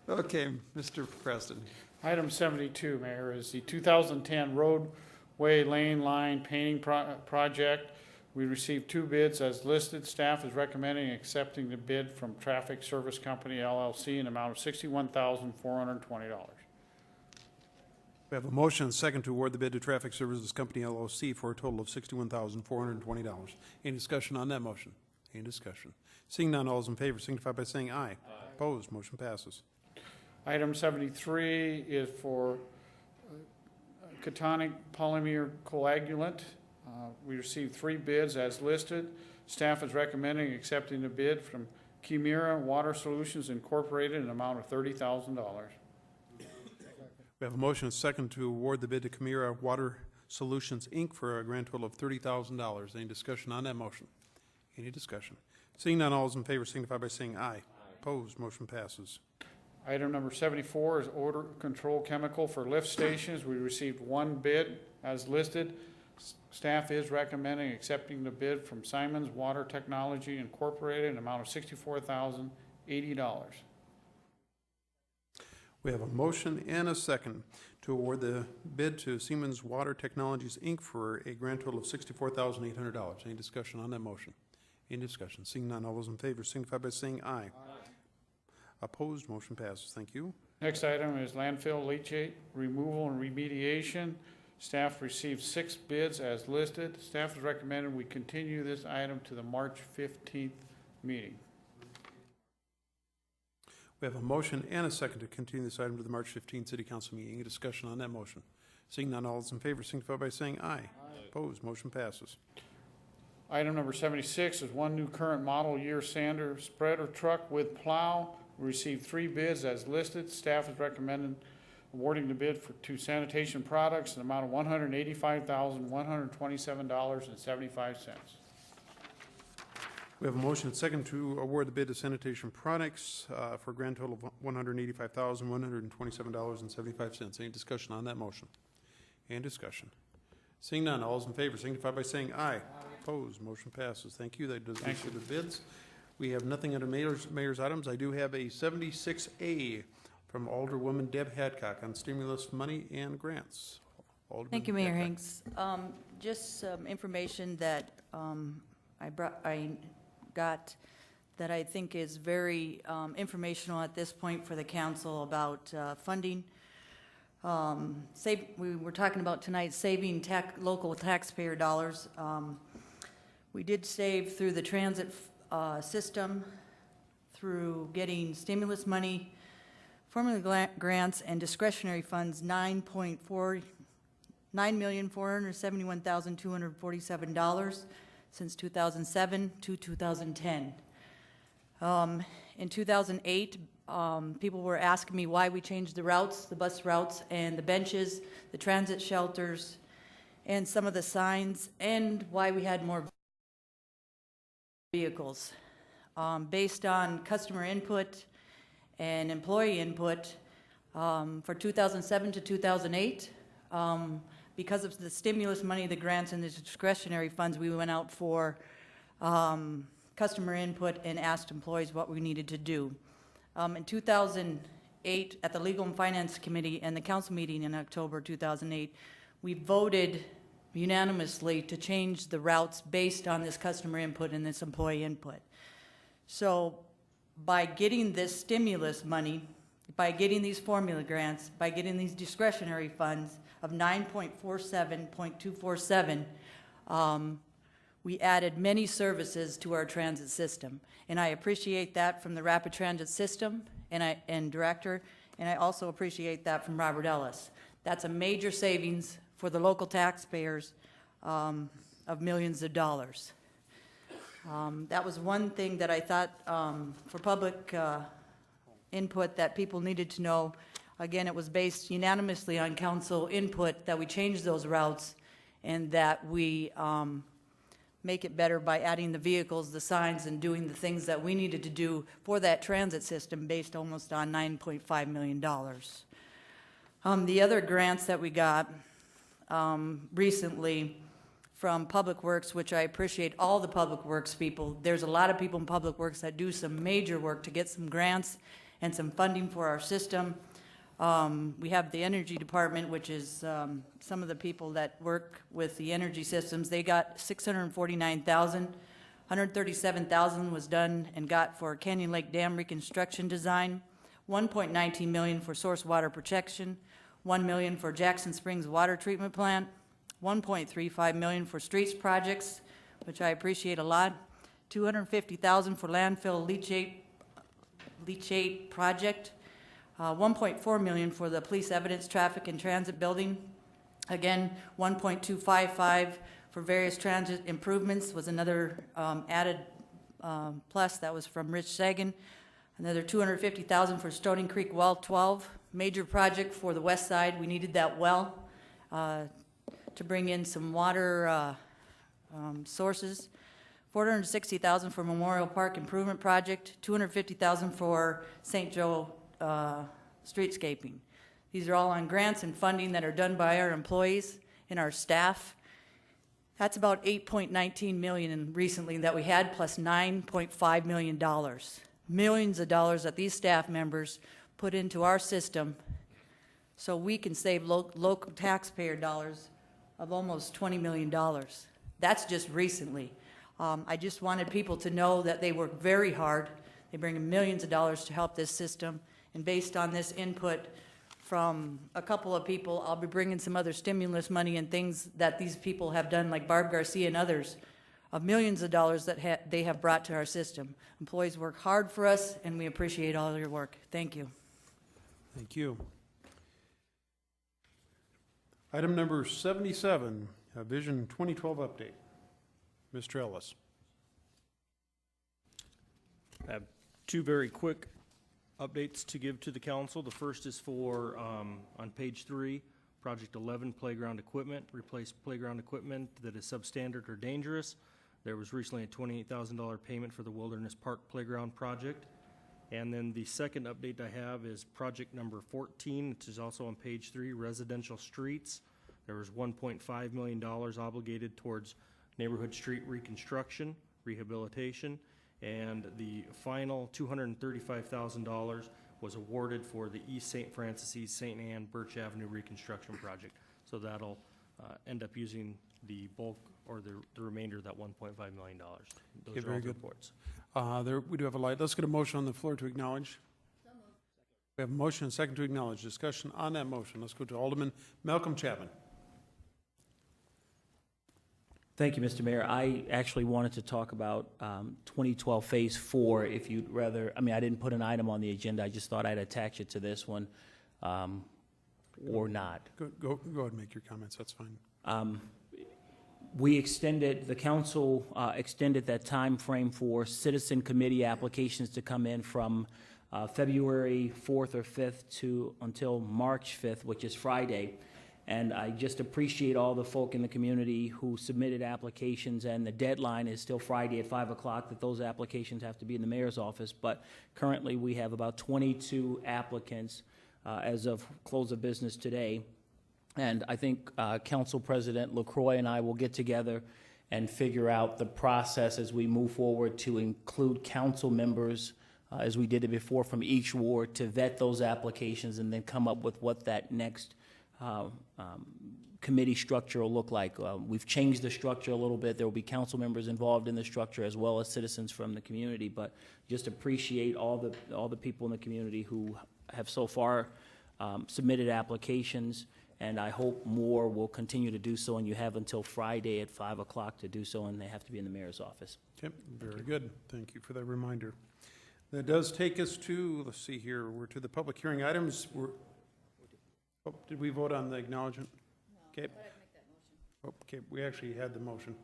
Okay, Mr. Preston. Item 72, Mayor, is the 2010 roadway lane line painting project. We received 2 bids as listed. Staff is recommending accepting the bid from Traffic Service Company LLC in the amount of $61,420. We have a motion and a second to award the bid to Traffic Services Company LLC for a total of $61,420. Any discussion on that motion? Any discussion? Seeing none, all those in favor signify by saying aye. Opposed? Motion passes. Item 73 is for Catonic polymer coagulant. We received 3 bids as listed. Staff is recommending accepting the bid from Chimera Water Solutions Incorporated in an amount of $30,000. We have a motion and a second to award the bid to Chimera Water Solutions, Inc. for a grand total of $30,000. Any discussion on that motion? Any discussion? Seeing none, all those in favor signify by saying aye. Opposed? Motion passes. Item number 74 is odor control chemical for lift stations. We received 1 bid as listed. Staff is recommending accepting the bid from Simon's Water Technology Incorporated in an amount of $64,080. We have a motion and a second to award the bid to Siemens Water Technologies, Inc. for a grand total of $64,800. Any discussion on that motion? Any discussion? Seeing none, all those in favor signify by saying aye. Opposed? Motion passes. Thank you. Next item is landfill leachate removal and remediation. Staff received 6 bids as listed. Staff is recommending we continue this item to the March 15th meeting. We have a motion and a second to continue this item to the March 15th City Council meeting. Any discussion on that motion? Seeing none, all those in favor signify by saying aye. Opposed? Motion passes. Item number 76 is 1 new current model year sander spreader truck with plow. We received 3 bids as listed. Staff is recommending awarding the bid to Sanitation Products in the amount of $185,127.75. We have a motion and second to award the bid to Sanitation Products for a grand total of $185,127.75. Any discussion on that motion? Any discussion? Seeing none, all those in favor signify by saying aye. Opposed? Motion passes. Thank you. That does it for the bids. We have nothing under mayor's items. I do have a 76A from Alderwoman Deb Hadcock on stimulus money and grants. Alderman Thank you, Mayor Hadcock. Hanks. Just some information that I got that I think is very informational at this point for the council about funding. We were talking about tonight saving local taxpayer dollars. We did save through the transit system, through getting stimulus money, formula grants, and discretionary funds, $9,471,247 since 2007 to 2010. In 2008, people were asking me why we changed the routes, the bus routes, and the benches, the transit shelters, and some of the signs, and why we had more vehicles. Based on customer input and employee input, for 2007 to 2008, because of the stimulus money, the grants, and the discretionary funds, we went out for customer input and asked employees what we needed to do. In 2008, at the Legal and Finance Committee and the council meeting in October 2008, we voted unanimously to change the routes based on this customer input and this employee input. So by getting this stimulus money, by getting these formula grants, by getting these discretionary funds of 9.47.247, we added many services to our transit system. And I appreciate that from the Rapid Transit System and Director, and I also appreciate that from Robert Ellis. That's a major savings for the local taxpayers of millions of dollars. That was one thing that I thought for public input that people needed to know. Again, it was based unanimously on council input that we changed those routes and that we make it better by adding the vehicles, the signs, and doing the things that we needed to do for that transit system based almost on $9.5 million. The other grants that we got recently from Public Works, which I appreciate all the Public Works people. There's a lot of people in Public Works that do some major work to get some grants and some funding for our system. We have the Energy Department, which is some of the people that work with the energy systems. They got $649,000. $137,000 was done and got for Canyon Lake Dam reconstruction design, $1.19 million for source water protection, $1 million for Jackson Springs water treatment plant, $1.35 million for streets projects, which I appreciate a lot, $250,000 for landfill leachate project, $1.4 million for the police evidence, traffic, and transit building. Again, $1.255 for various transit improvements was another added plus. That was from Rich Sagan. Another $250,000 for Stony Creek Well 12, major project for the west side. We needed that well to bring in some water sources. $460,000 for Memorial Park Improvement Project, $250,000 for St. Joe streetscaping. These are all on grants and funding that are done by our employees and our staff. That's about $8.19 million recently that we had, plus $9.5 million. Millions of dollars that these staff members put into our system so we can save local taxpayer dollars of almost $20 million. That's just recently. I just wanted people to know that they work very hard. They bring in millions of dollars to help this system. And based on this input from a couple of people, I'll be bringing some other stimulus money and things that these people have done, like Barb Garcia and others, of millions of dollars that they have brought to our system. Employees work hard for us, and we appreciate all your work. Thank you. Thank you. Item number 77, Vision 2012 update. Mr. Ellis. I have two very quick updates to give to the council. The first is for, on page 3, Project 11, playground equipment, replace playground equipment that is substandard or dangerous. There was recently a $28,000 payment for the Wilderness Park Playground project. And then the second update I have is project number 14, which is also on page 3, residential streets. There was $1.5 million obligated towards neighborhood street reconstruction, rehabilitation, and the final $235,000 was awarded for the East St. Francis, East St. Anne, Birch Avenue reconstruction project. So that'll end up using the bulk or the remainder of that $1.5 million. Those are all the reports. We do have a light. Let's get a motion on the floor to acknowledge. We have a motion and a second to acknowledge. Discussion on that motion. Let's go to Alderman Malcolm Chapman. Thank you, Mr. Mayor. I actually wanted to talk about 2012 Phase 4, if you'd rather. I mean, I didn't put an item on the agenda. I just thought I'd attach it to this one, or not. Go ahead and make your comments. That's fine. We extended, the council extended that time frame for citizen committee applications to come in from February 4th or 5th to until March 5th, which is Friday. And I just appreciate all the folk in the community who submitted applications, and the deadline is still Friday at 5 o'clock that those applications have to be in the mayor's office. But currently we have about 22 applicants as of close of business today. And I think Council President LaCroix and I will get together and figure out the process as we move forward to include council members, as we did it before, from each ward to vet those applications and then come up with what that next committee structure will look like. We've changed the structure a little bit. There will be council members involved in the structure as well as citizens from the community, but just appreciate all the people in the community who have so far submitted applications, and I hope more will continue to do so, and you have until Friday at 5 o'clock to do so, and they have to be in the mayor's office. Okay, very good. Thank you for that reminder. That does take us to, let's see here, we're to the public hearing items. Did we vote on the acknowledgement? No, okay. Okay, we actually had the motion.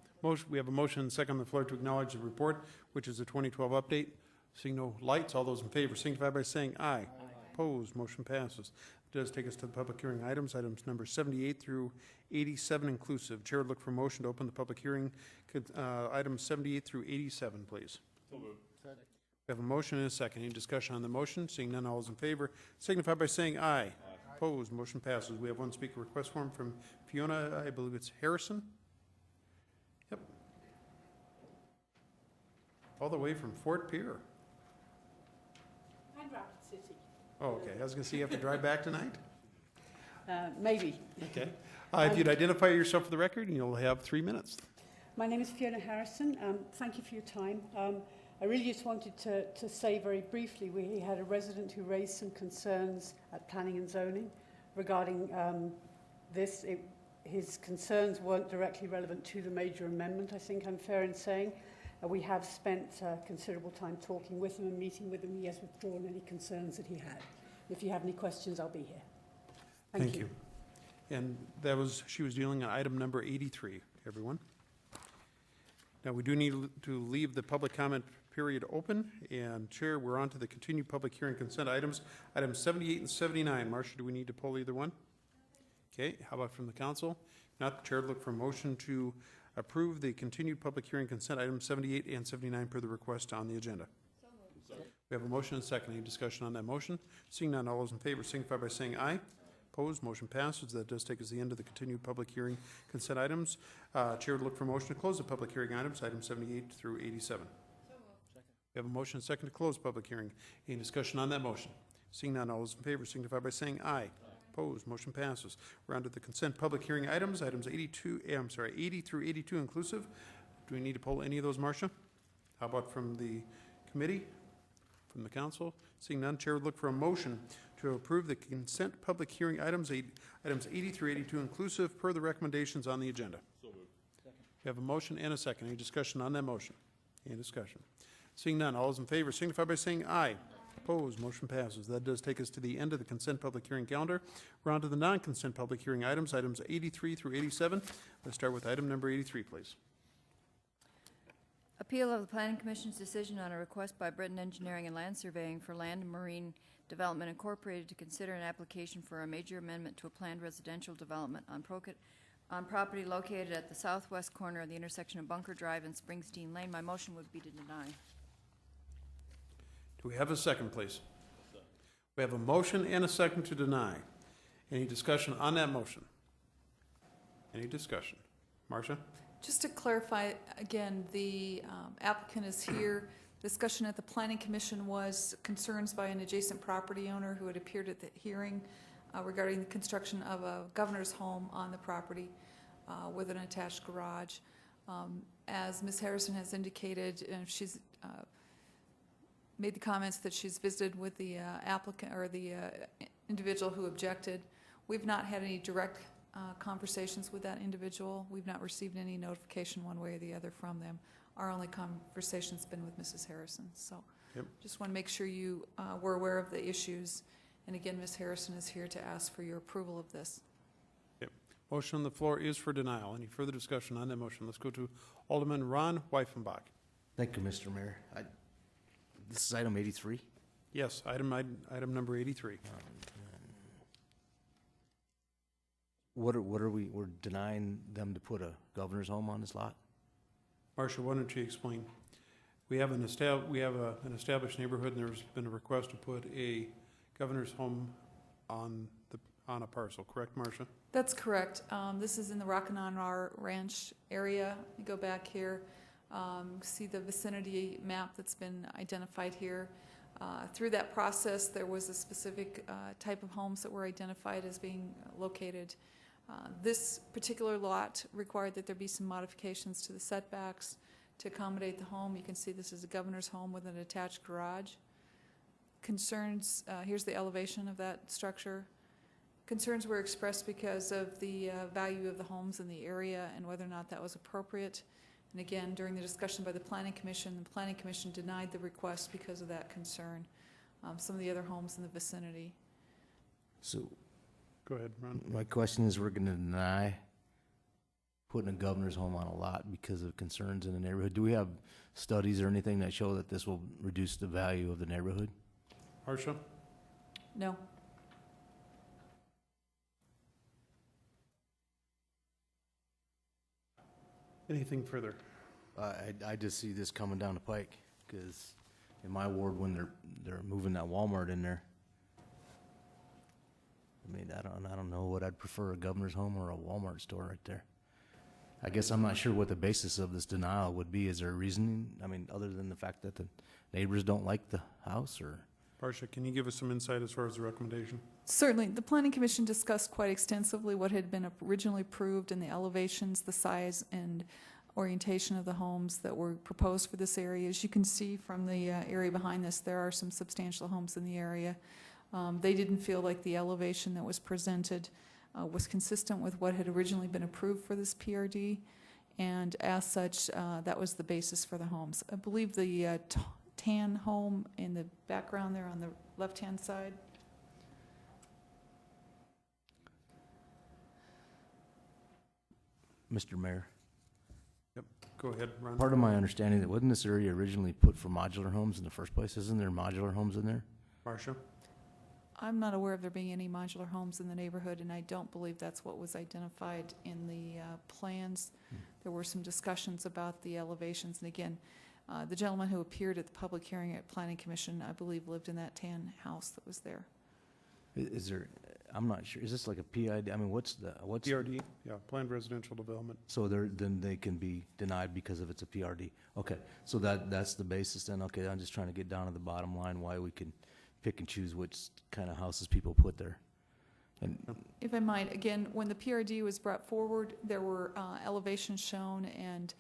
We have a motion and a second on the floor to acknowledge the report, which is the 2012 update. Seeing no lights, all those in favor signify by saying aye. Opposed, motion passes. does take us to the public hearing items, items number 78 through 87 inclusive. Chair would look for a motion to open the public hearing. Could, items 78 through 87, please. So moved. We have a motion and a second. Any discussion on the motion? Seeing none, all those in favor signify by saying aye. Opposed, motion passes. We have one speaker request form from Fiona, I believe it's Harrison. Yep. All the way from Fort Pierre. I'd Rapid City. Oh, okay. I was going to say you have to drive back tonight? Maybe. Okay. If you'd identify yourself for the record, you'll have 3 minutes. My name is Fiona Harrison. Thank you for your time. I really just wanted to say very briefly, we had a resident who raised some concerns at Planning and Zoning regarding this. His concerns weren't directly relevant to the major amendment, I think I'm fair in saying. We have spent considerable time talking with him and meeting with him. He has withdrawn any concerns that he had. If you have any questions, I'll be here. Thank you. And she was dealing on item number 83, everyone. Now, we do need to leave the public comment period open, and Chair, we're on to the continued public hearing consent items. Items 78 and 79. Marcia, do we need to pull either one? Okay, how about from the council? Not, the Chair would look for a motion to approve the continued public hearing consent items 78 and 79 per the request on the agenda. We have a motion and a second. Any discussion on that motion? Seeing none, all those in favor signify by saying aye. Opposed, motion passes. That does take us to the end of the continued public hearing consent items. Chair would look for a motion to close the public hearing items, items 78 through 87. We have a motion and a second to close public hearing. Any discussion on that motion? Seeing none, all those in favor signify by saying aye. Opposed, motion passes. We're on to the consent public hearing items, items 80 through 82 inclusive. Do we need to pull any of those, Marcia? How about from the committee, from the council? Seeing none, Chair would look for a motion to approve the consent public hearing items, items 80 through 82 inclusive, per the recommendations on the agenda. So moved. We have a motion and a second. Any discussion on that motion? Any discussion? Seeing none, all those in favor signify by saying aye. Opposed, motion passes. That does take us to the end of the consent public hearing calendar. We're on to the non-consent public hearing items, items 83 through 87. Let's start with item number 83, please. Appeal of the Planning Commission's decision on a request by Britain Engineering and Land Surveying for Land and Marine Development Incorporated to consider an application for a major amendment to a planned residential development on property located at the southwest corner of the intersection of Bunker Drive and Springsteen Lane. My motion would be to deny. Do we have a second, please? We have a motion and a second to deny. Any discussion on that motion? Any discussion? Marcia? Just to clarify, again, the applicant is here. Discussion at the Planning Commission was concerns by an adjacent property owner who had appeared at the hearing regarding the construction of a governor's home on the property with an attached garage. As Ms. Harrison has indicated, she's made the comments that she's visited with the applicant or the individual who objected. We've not had any direct conversations with that individual. We've not received any notification one way or the other from them. Our only conversation's been with Mrs. Harrison. So just want to make sure you were aware of the issues. And again, Ms. Harrison is here to ask for your approval of this. Motion on the floor is for denial. Any further discussion on that motion? Let's go to Alderman Ron Weifenbach. Thank you, Mr. Mayor. This is item 83? Yes, item number 83. We're denying them to put a governor's home on this lot? Marcia, why don't you explain? We have an established neighborhood, and there's been a request to put a governor's home on a parcel, correct, Marcia? That's correct. This is in the Rockinonrar Ranch area. You go back here, see the vicinity map that's been identified here. Through that process, there was a specific type of homes that were identified as being located. This particular lot required that there be some modifications to the setbacks to accommodate the home. You can see this is a governor's home with an attached garage. Concerns, here's the elevation of that structure. Concerns were expressed because of the value of the homes in the area and whether or not that was appropriate. And again, during the discussion by the Planning Commission denied the request because of that concern. Some of the other homes in the vicinity. So, go ahead, Ron. My question is, we're going to deny putting a governor's home on a lot because of concerns in the neighborhood. Do we have studies or anything that show that this will reduce the value of the neighborhood? Marcia? No. Anything further? I just see this coming down the pike, because in my ward, when they're moving that Walmart in there, I mean, I don't know what I'd prefer, a Governor's Home or a Walmart store right there. I guess I'm not sure what the basis of this denial would be. Is there a reasoning? I mean, other than the fact that the neighbors don't like the house, or? Marcia, can you give us some insight as far as the recommendation? Certainly. The Planning Commission discussed quite extensively what had been originally approved and the elevations, the size and orientation of the homes that were proposed for this area. As you can see from the area behind this, there are some substantial homes in the area. They didn't feel like the elevation that was presented was consistent with what had originally been approved for this PRD, and as such, that was the basis for the homes. I believe the tan home in the background there on the left-hand side. Mr. Mayor, Yep, go ahead, Ron. part of my understanding that wasn't this area originally put for modular homes in the first place? Isn't there modular homes in there? Marcia? I'm not aware of there being any modular homes in the neighborhood, and I don't believe that's what was identified in the plans. There were some discussions about the elevations, and again, the gentleman who appeared at the public hearing at Planning Commission, I believe, lived in that tan house that was there. Is there, I'm not sure, is this like a PID? I mean, what's? PRD, yeah, Planned Residential Development. So then they can be denied because of it's a PRD. Okay, so that's the basis then. Okay, I'm just trying to get down to the bottom line, why we can pick and choose which kind of houses people put there. And If I might, again, when the PRD was brought forward, there were elevations shown and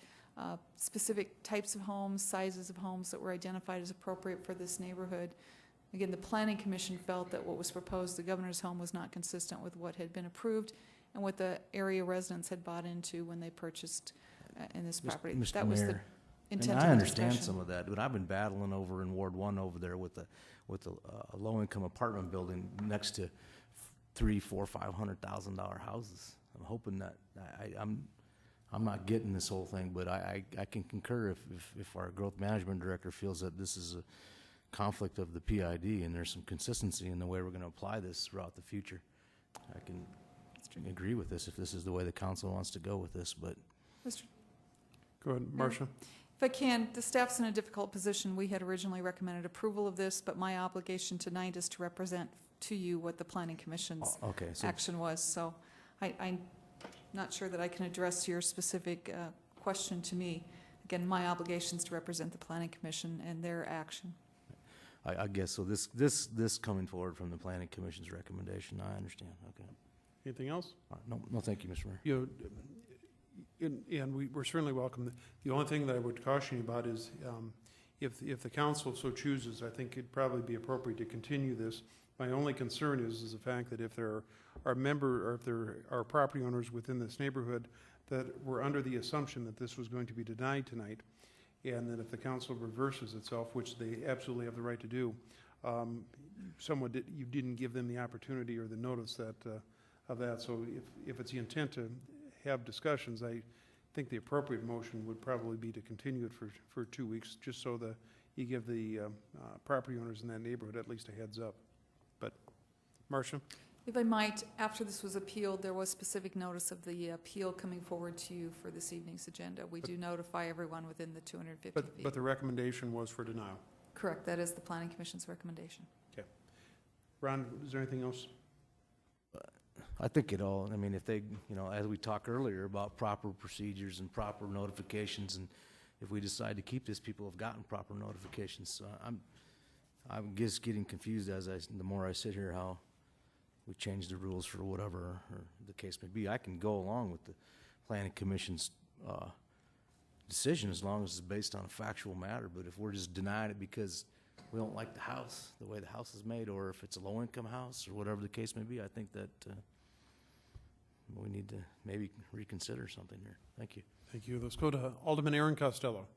specific types of homes, sizes of homes that were identified as appropriate for this neighborhood. Again, the Planning Commission felt that what was proposed, the Governor's Home, was not consistent with what had been approved and what the area residents had bought into when they purchased in this property. Mr. That was the Mayor, intent and of I the understand discussion. some of that, but I've been battling over in Ward 1 over there with a low-income apartment building next to $300,000, $400,000, $500,000 I'm hoping that I'm not getting this whole thing, but I can concur if our growth management director feels that this is a conflict of the PID and there's some consistency in the way we're going to apply this throughout the future. I can agree with this if this is the way the council wants to go with this, but. Go ahead, Marcia. If I can, the staff's in a difficult position. We had originally recommended approval of this, but my obligation tonight is to represent to you what the Planning Commission's action was. So I'm not sure that I can address your specific question to me. Again, my obligation is to represent the Planning Commission and their action. I guess so. This coming forward from the Planning Commission's recommendation, I understand. Okay. Anything else? No, thank you, Mr. Mayor. You know, and we're certainly welcome. The only thing that I would caution you about is if the council so chooses, I think it'd probably be appropriate to continue this. My only concern is the fact that if there if there are property owners within this neighborhood that were under the assumption that this was going to be denied tonight, and that if the council reverses itself, which they absolutely have the right to do, you didn't give them the opportunity or the notice that of that. So if it's the intent to have discussions, I think the appropriate motion would probably be to continue it for 2 weeks, just so that you give the property owners in that neighborhood at least a heads up. But, Marcia? If I might, after this was appealed, there was specific notice of the appeal coming forward to you for this evening's agenda. We do notify everyone within the 250 feet. But the recommendation was for denial? Correct. That is the Planning Commission's recommendation. Okay. Ron, is there anything else? I think it all, I mean, if they, as we talked earlier about proper procedures and proper notifications, and if we decide to keep this, people have gotten proper notifications. So I'm just getting confused the more I sit here, how we change the rules for whatever or the case may be. I can go along with the Planning Commission's decision as long as it's based on a factual matter, but if we're just denying it because we don't like the house, the way the house is made, or if it's a low-income house or whatever the case may be, I think that we need to maybe reconsider something here. Thank you. Thank you. Let's go to Alderman Aaron Costello.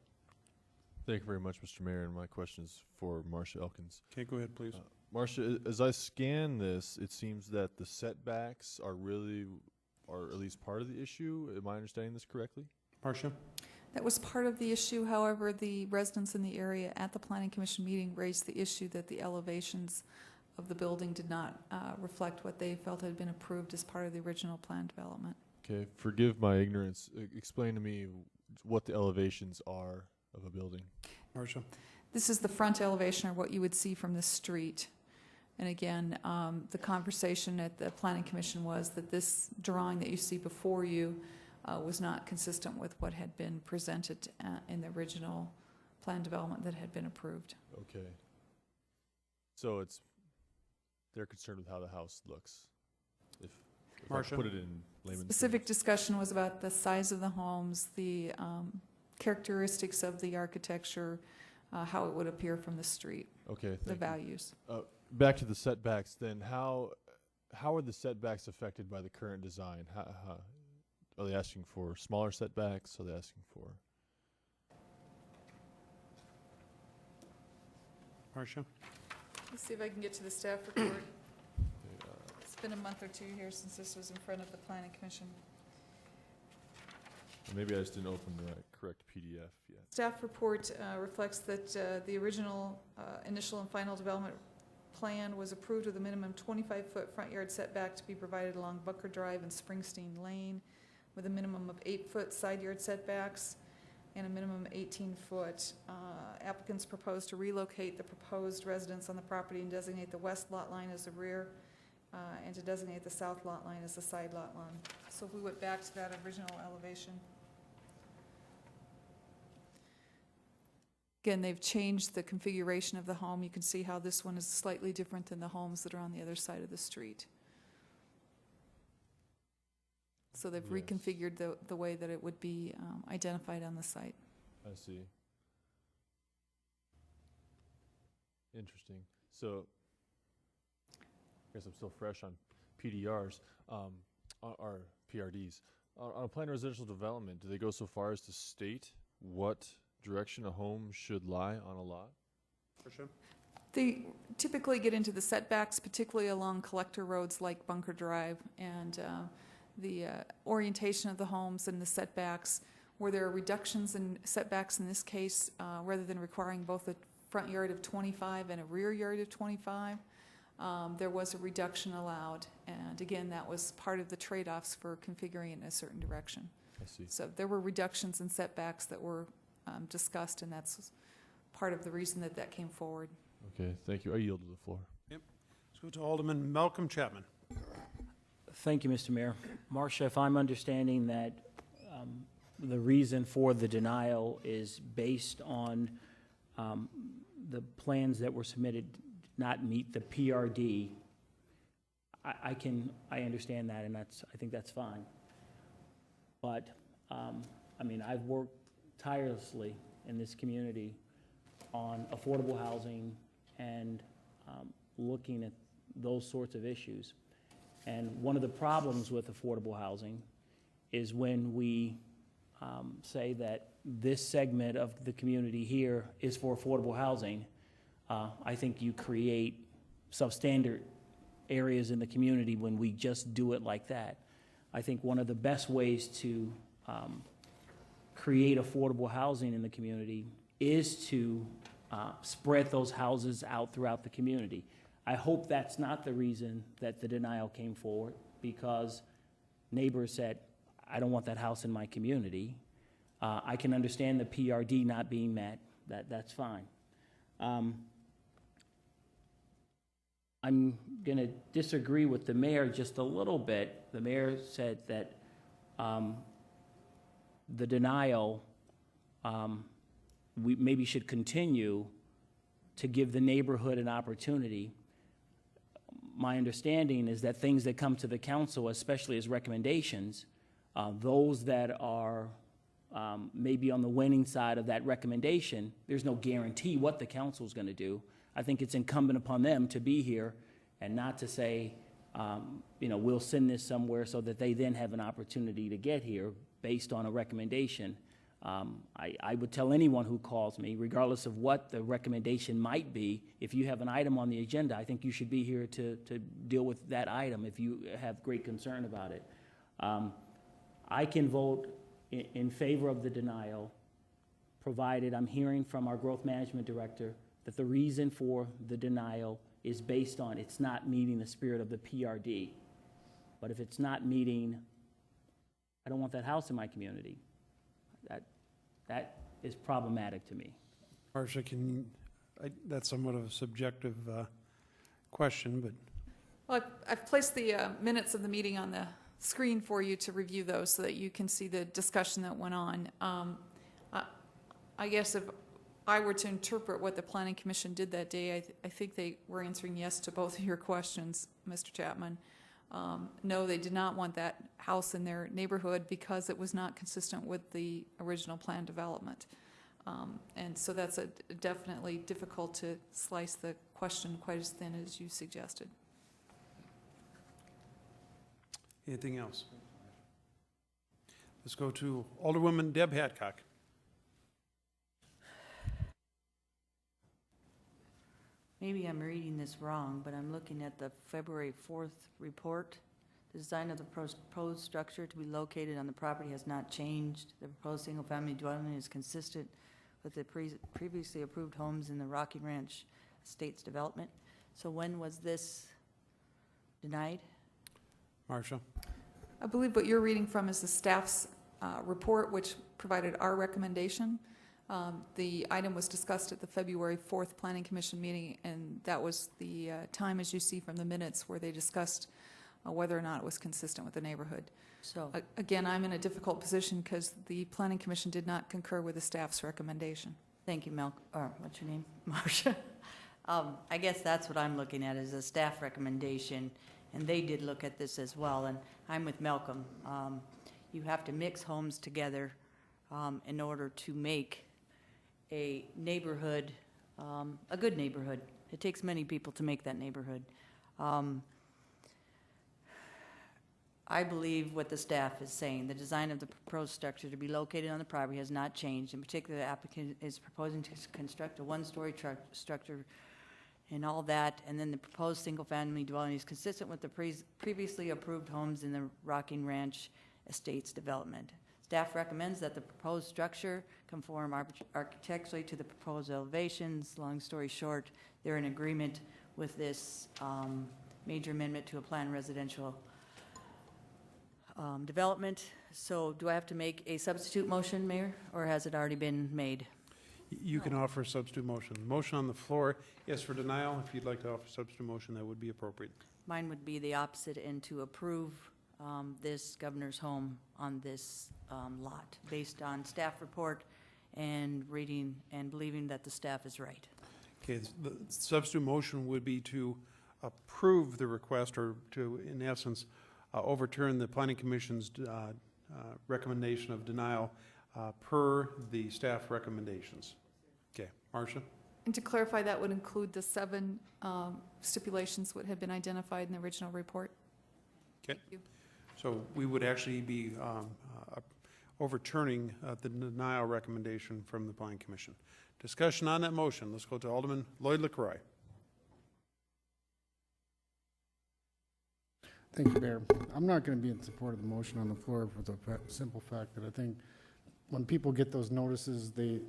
Thank you very much, Mr. Mayor, and my question is for Marcia Elkins. Okay, go ahead, please. Marcia, as I scan this, it seems that the setbacks are at least part of the issue. Am I understanding this correctly? Marcia? That was part of the issue. However, the residents in the area at the Planning Commission meeting raised the issue that the elevations of the building did not reflect what they felt had been approved as part of the original plan development. Okay, forgive my ignorance. Explain to me what the elevations are of a building. Marcia? This is the front elevation, or what you would see from the street. And again, the conversation at the Planning Commission was that this drawing that you see before you was not consistent with what had been presented in the original plan development that had been approved. Okay. So they're concerned with how the house looks. If I Marcia? put it in layman's Specific terms. discussion was about the size of the homes, the characteristics of the architecture, how it would appear from the street. Okay, thank the you. values. Back to the setbacks then. How are the setbacks affected by the current design? How are they asking for smaller setbacks? Are they asking for? Marcia? Let's see if I can get to the staff report. It's been a month or two here since this was in front of the Planning Commission. Maybe I just didn't open the correct PDF yet. Staff report reflects that the original initial and final development plan was approved with a minimum 25-foot front yard setback to be provided along Bucker Drive and Springsteen Lane, with a minimum of 8-foot side yard setbacks and a minimum 18-foot. Applicants propose to relocate the proposed residence on the property and designate the west lot line as the rear and to designate the south lot line as the side lot line. So if we went back to that original elevation. Again, they've changed the configuration of the home. You can see how this one is slightly different than the homes that are on the other side of the street. So they've Yes. reconfigured the way that it would be identified on the site. I see. Interesting. So, I guess I'm still fresh on PDRs, or PRDs. On a planned residential development, do they go so far as to state what direction a home should lie on a lot? Marcia? They typically get into the setbacks, particularly along collector roads like Bunker Drive, and the orientation of the homes and the setbacks. Where there are reductions in setbacks in this case, rather than requiring both a front yard of 25 and a rear yard of 25, there was a reduction allowed. And again, that was part of the trade-offs for configuring it in a certain direction. I see. So there were reductions in setbacks that were discussed, and that's part of the reason that that came forward. Okay, thank you. I yield to the floor. Yep. Let's go to Alderman Malcolm Chapman. Thank you, Mr. Mayor. Marcia, if I'm understanding that the reason for the denial is based on the plans that were submitted did not meet the PRD, I understand that, and I think that's fine. But, I mean, I've worked tirelessly in this community on affordable housing and looking at those sorts of issues. And one of the problems with affordable housing is when we say that this segment of the community here is for affordable housing, I think you create substandard areas in the community when we just do it like that. I think one of the best ways to create affordable housing in the community is to spread those houses out throughout the community. I hope that's not the reason that the denial came forward, because neighbors said, I don't want that house in my community. I can understand the PRD not being met. That's fine. I'm going to disagree with the mayor just a little bit. The mayor said that the denial, we maybe should continue to give the neighborhood an opportunity. My understanding is that things that come to the council, especially as recommendations, those that are maybe on the winning side of that recommendation, there's no guarantee what the council is going to do. I think it's incumbent upon them to be here and not to say, you know, we'll send this somewhere so that they then have an opportunity to get here based on a recommendation. I would tell anyone who calls me, regardless of what the recommendation might be, if you have an item on the agenda, I think you should be here to deal with that item if you have great concern about it. I can vote in favor of the denial, provided I'm hearing from our growth management director that the reason for the denial is based on it's not meeting the spirit of the PRD. But if it's not meeting I don't want that house in my community. That is problematic to me. Marcia, that's somewhat of a subjective question, but Well, I've placed the minutes of the meeting on the screen for you to review those so that you can see the discussion that went on. I guess if I were to interpret what the Planning Commission did that day, I think they were answering yes to both of your questions, Mr. Chapman. No, they did not want that house in their neighborhood because it was not consistent with the original plan development. And so that's definitely difficult to slice the question quite as thin as you suggested. anything else? Let's go to Alderwoman Deb Hadcock. Maybe I'm reading this wrong, but I'm looking at the February 4th report. The design of the proposed structure to be located on the property has not changed. The proposed single-family dwelling is consistent with the previously approved homes in the Rocky Ranch Estates development. So when was this denied? Marcia? I believe what you're reading from is the staff's report, which provided our recommendation. The item was discussed at the February 4th Planning Commission meeting, and that was the time, as you see from the minutes, where they discussed whether or not it was consistent with the neighborhood. So again, I'm in a difficult position because the Planning Commission did not concur with the staff's recommendation. Thank you, what's your name? Marcia. I guess that's what I'm looking at, is a staff recommendation, and they did look at this as well, and I'm with Malcolm. You have to mix homes together in order to make a neighborhood a good neighborhood. It takes many people to make that neighborhood. I believe what the staff is saying. The design of the proposed structure to be located on the property has not changed. In particular, the applicant is proposing to construct a one-story structure and all that, and then the proposed single-family dwelling is consistent with the previously approved homes in the Rocking Ranch Estates development. Staff recommends that the proposed structure conform architecturally to the proposed elevations. Long story short, they're in agreement with this major amendment to a planned residential development. So do I have to make a substitute motion, Mayor, or has it already been made? You can offer a substitute motion. The motion on the floor is for denial. If you'd like to offer a substitute motion, that would be appropriate. Mine would be the opposite, and to approve this governor's home on this lot, based on staff report and reading and believing that the staff is right. Okay, the substitute motion would be to approve the request, or to, in essence, overturn the Planning Commission's recommendation of denial per the staff recommendations. Okay, Marcia? And to clarify, that would include the 7 stipulations that had been identified in the original report. Okay. So we would actually be overturning the denial recommendation from the Planning Commission. Discussion on that motion. Let's go to Alderman Lloyd LaCroix. Thank you, Mayor. I'm not going to be in support of the motion on the floor for the simple fact that I think when people get those notices, they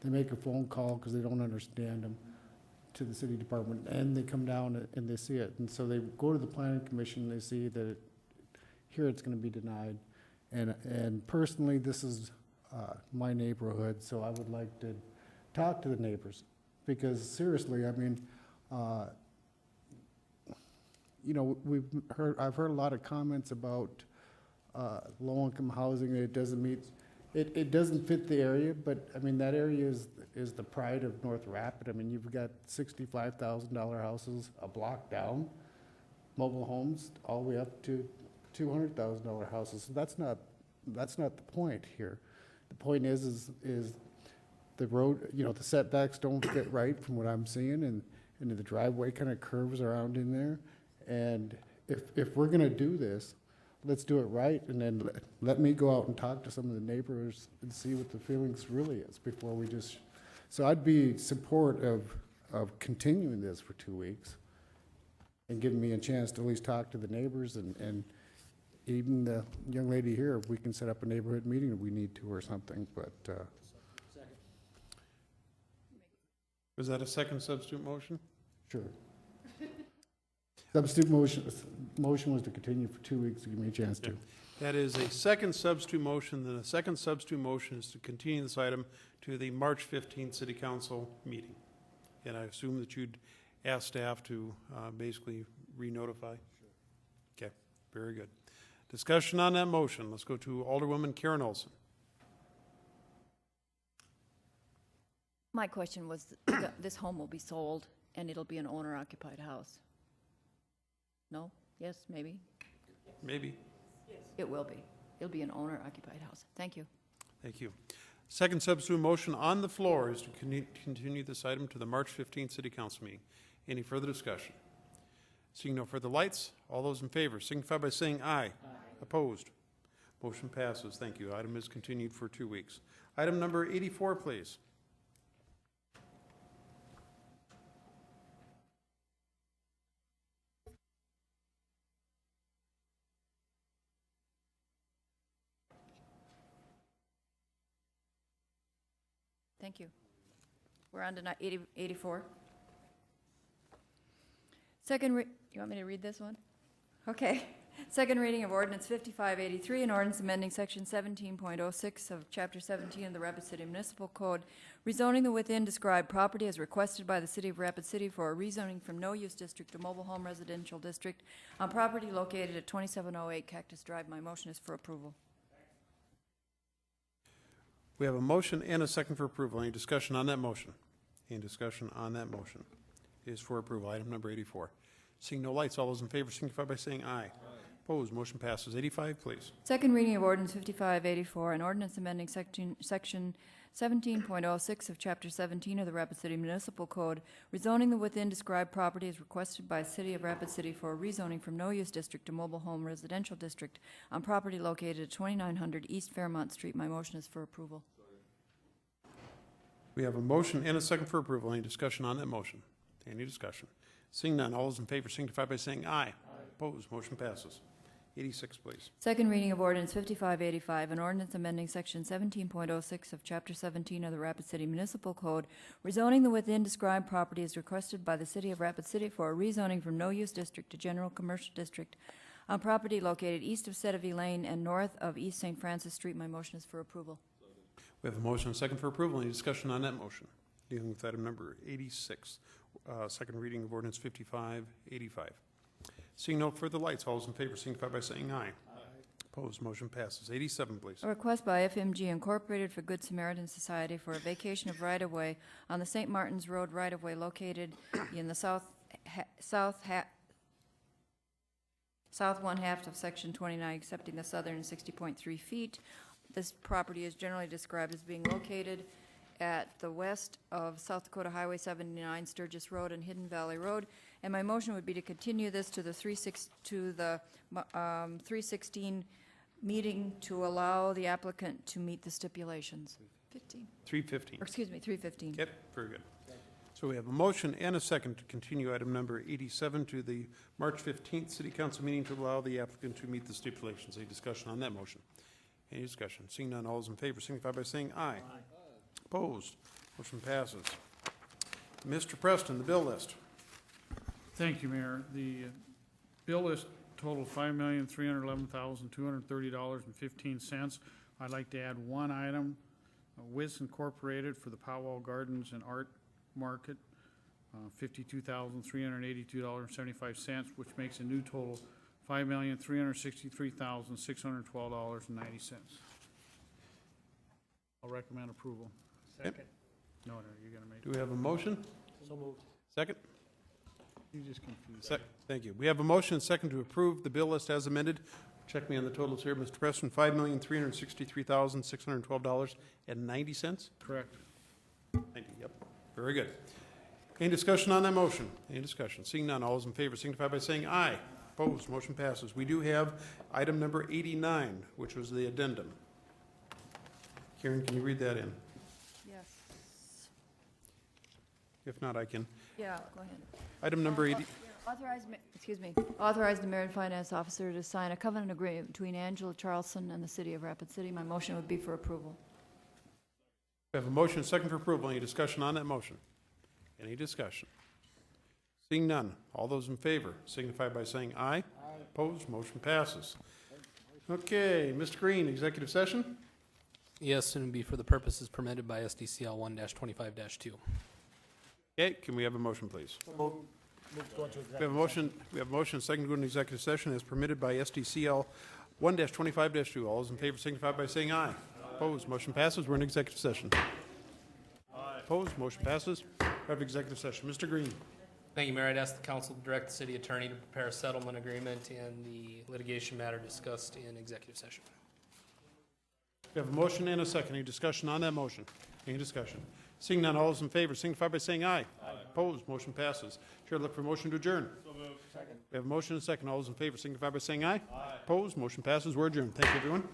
make a phone call because they don't understand them to the city department, and they come down and they see it. And so they go to the Planning Commission, and they see that here it's going to be denied. And personally, this is my neighborhood, so I would like to talk to the neighbors. Because seriously, I mean, you know, I've heard a lot of comments about low-income housing. It doesn't meet, it doesn't fit the area, but I mean, that area is the pride of North Rapid. I mean, you've got $65,000 houses a block down, mobile homes all the way up to $200,000 houses. So that's not the point here. The point is the road, you know, the setbacks don't fit right from what I'm seeing, and the driveway kind of curves around in there. And if we're going to do this, let's do it right, and then let me go out and talk to some of the neighbors and see what the feelings really is before we just. So I'd be support of continuing this for 2 weeks and giving me a chance to at least talk to the neighbors, and even the young lady here, if we can set up a neighborhood meeting if we need to or something. But Was that a second substitute motion? Sure. Substitute motion was to continue for 2 weeks to give me a chance to. That is a second substitute motion, then a second substitute motion is to continue this item to the March 15th City Council meeting. And I assume that you'd ask staff to basically re-notify? Okay, very good. Discussion on that motion. Let's go to Alderwoman Karen Olson. My question was, this home will be sold and it'll be an owner-occupied house? No? Yes? Maybe? Maybe. It will be. It'll be an owner-occupied house. Thank you. Thank you. Second substitute motion on the floor is to continue this item to the March 15th City Council meeting. Any further discussion? Seeing no further lights, all those in favor signify by saying aye. Aye. Opposed? Motion passes. Thank you. Item is continued for 2 weeks. Item number 84, please. Thank you. We're on to 84. You want me to read this one? Okay. Second reading of ordinance 5583, an ordinance amending section 17.06 of chapter 17 of the Rapid City Municipal Code, rezoning the within described property as requested by the City of Rapid City for a rezoning from no use district to mobile home residential district on property located at 2708 Cactus Drive. My motion is for approval. We have a motion and a second for approval. Any discussion on that motion? Any discussion on that motion? It is for approval. Item number 84. Seeing no lights, all those in favor signify by saying aye. Aye. Opposed, motion passes. 85, please. Second reading of ordinance 5584, an ordinance amending section 17.06 of chapter 17 of the Rapid City Municipal Code, rezoning the within described property as requested by the City of Rapid City for a rezoning from no use district to mobile home residential district on property located at 2900 East Fairmont Street. My motion is for approval. We have a motion and a second for approval. Any discussion on that motion? Any discussion? Seeing none, all those in favor signify by saying aye. Aye. Opposed, motion passes. 86, please. Second reading of ordinance 5585, an ordinance amending section 17.06 of chapter 17 of the Rapid City Municipal Code, rezoning the within described property as requested by the City of Rapid City for a rezoning from no use district to general commercial district on property located east of Sedevy Lane and north of East St. Francis Street. My motion is for approval. We have a motion and a second for approval. Any discussion on that motion? Dealing with item number 86, second reading of ordinance 5585. Seeing no further lights, all those in favor signify by saying aye. Aye. Opposed, motion passes. 87, please. A request by FMG Incorporated for Good Samaritan Society for a vacation of right-of-way on the St. Martin's Road right-of-way located in the south one half of section 29, excepting the southern 60.3 feet. This property is generally described as being located at the west of South Dakota Highway 79, Sturgis Road and Hidden Valley Road. And my motion would be to continue this to the 316 meeting to allow the applicant to meet the stipulations. 315. Or excuse me, 315. Yep, very good. So we have a motion and a second to continue item number 87 to the March 15th City Council meeting to allow the applicant to meet the stipulations. Any discussion on that motion? Any discussion? Seeing none, all those in favor signify by saying aye. Aye. Opposed? Motion passes. Mr. Preston, the bill list. Thank you, Mayor. The bill list totaled $5,311,230.15. I'd like to add one item, WIS Incorporated for the Powell Gardens and Art Market, $52,382.75, which makes a new total $5,363,612.90. I'll recommend approval. Second. No, you're going to make. Do we have a motion? So moved. Second? You just confused. Thank you. We have a motion and second to approve the bill list as amended. Check me on the totals here, Mr. Preston. $5,363,612.90. Correct. Thank you. Yep. Very good. Any discussion on that motion? Any discussion? Seeing none, all those in favor signify by saying aye. Opposed, motion passes. We do have item number 89, which was the addendum. Karen, can you read that in? Yes. If not, I can. Yeah, go ahead. Item number 80. Authorize the mayor and finance officer to sign a covenant agreement between Angela Charlson and the City of Rapid City. My motion would be for approval. We have a motion and second for approval. Any discussion on that motion? Any discussion? Seeing none, all those in favor signify by saying aye. Aye. Opposed, motion passes. Okay, Mr. Green, executive session? Yes, and it'd be for the purposes permitted by SDCL 1-25-2. Okay, can we have a motion, please? We have a motion, second to go into executive session as permitted by SDCL 1-25-2. All those in favor signify by saying aye. Opposed, motion passes. We're in executive session. Opposed, motion passes. We have executive session. Mr. Green. Thank you, Mayor. I'd ask the council to direct the city attorney to prepare a settlement agreement in the litigation matter discussed in executive session. We have a motion and a second. Any discussion on that motion? Any discussion? Seeing none, all those in favor signify by saying aye. Aye. Opposed, motion passes. Chair, look for a motion to adjourn. So moved. Second. We have a motion and a second. All those in favor signify by saying aye. Aye. Opposed, motion passes. We're adjourned. Thank you, everyone.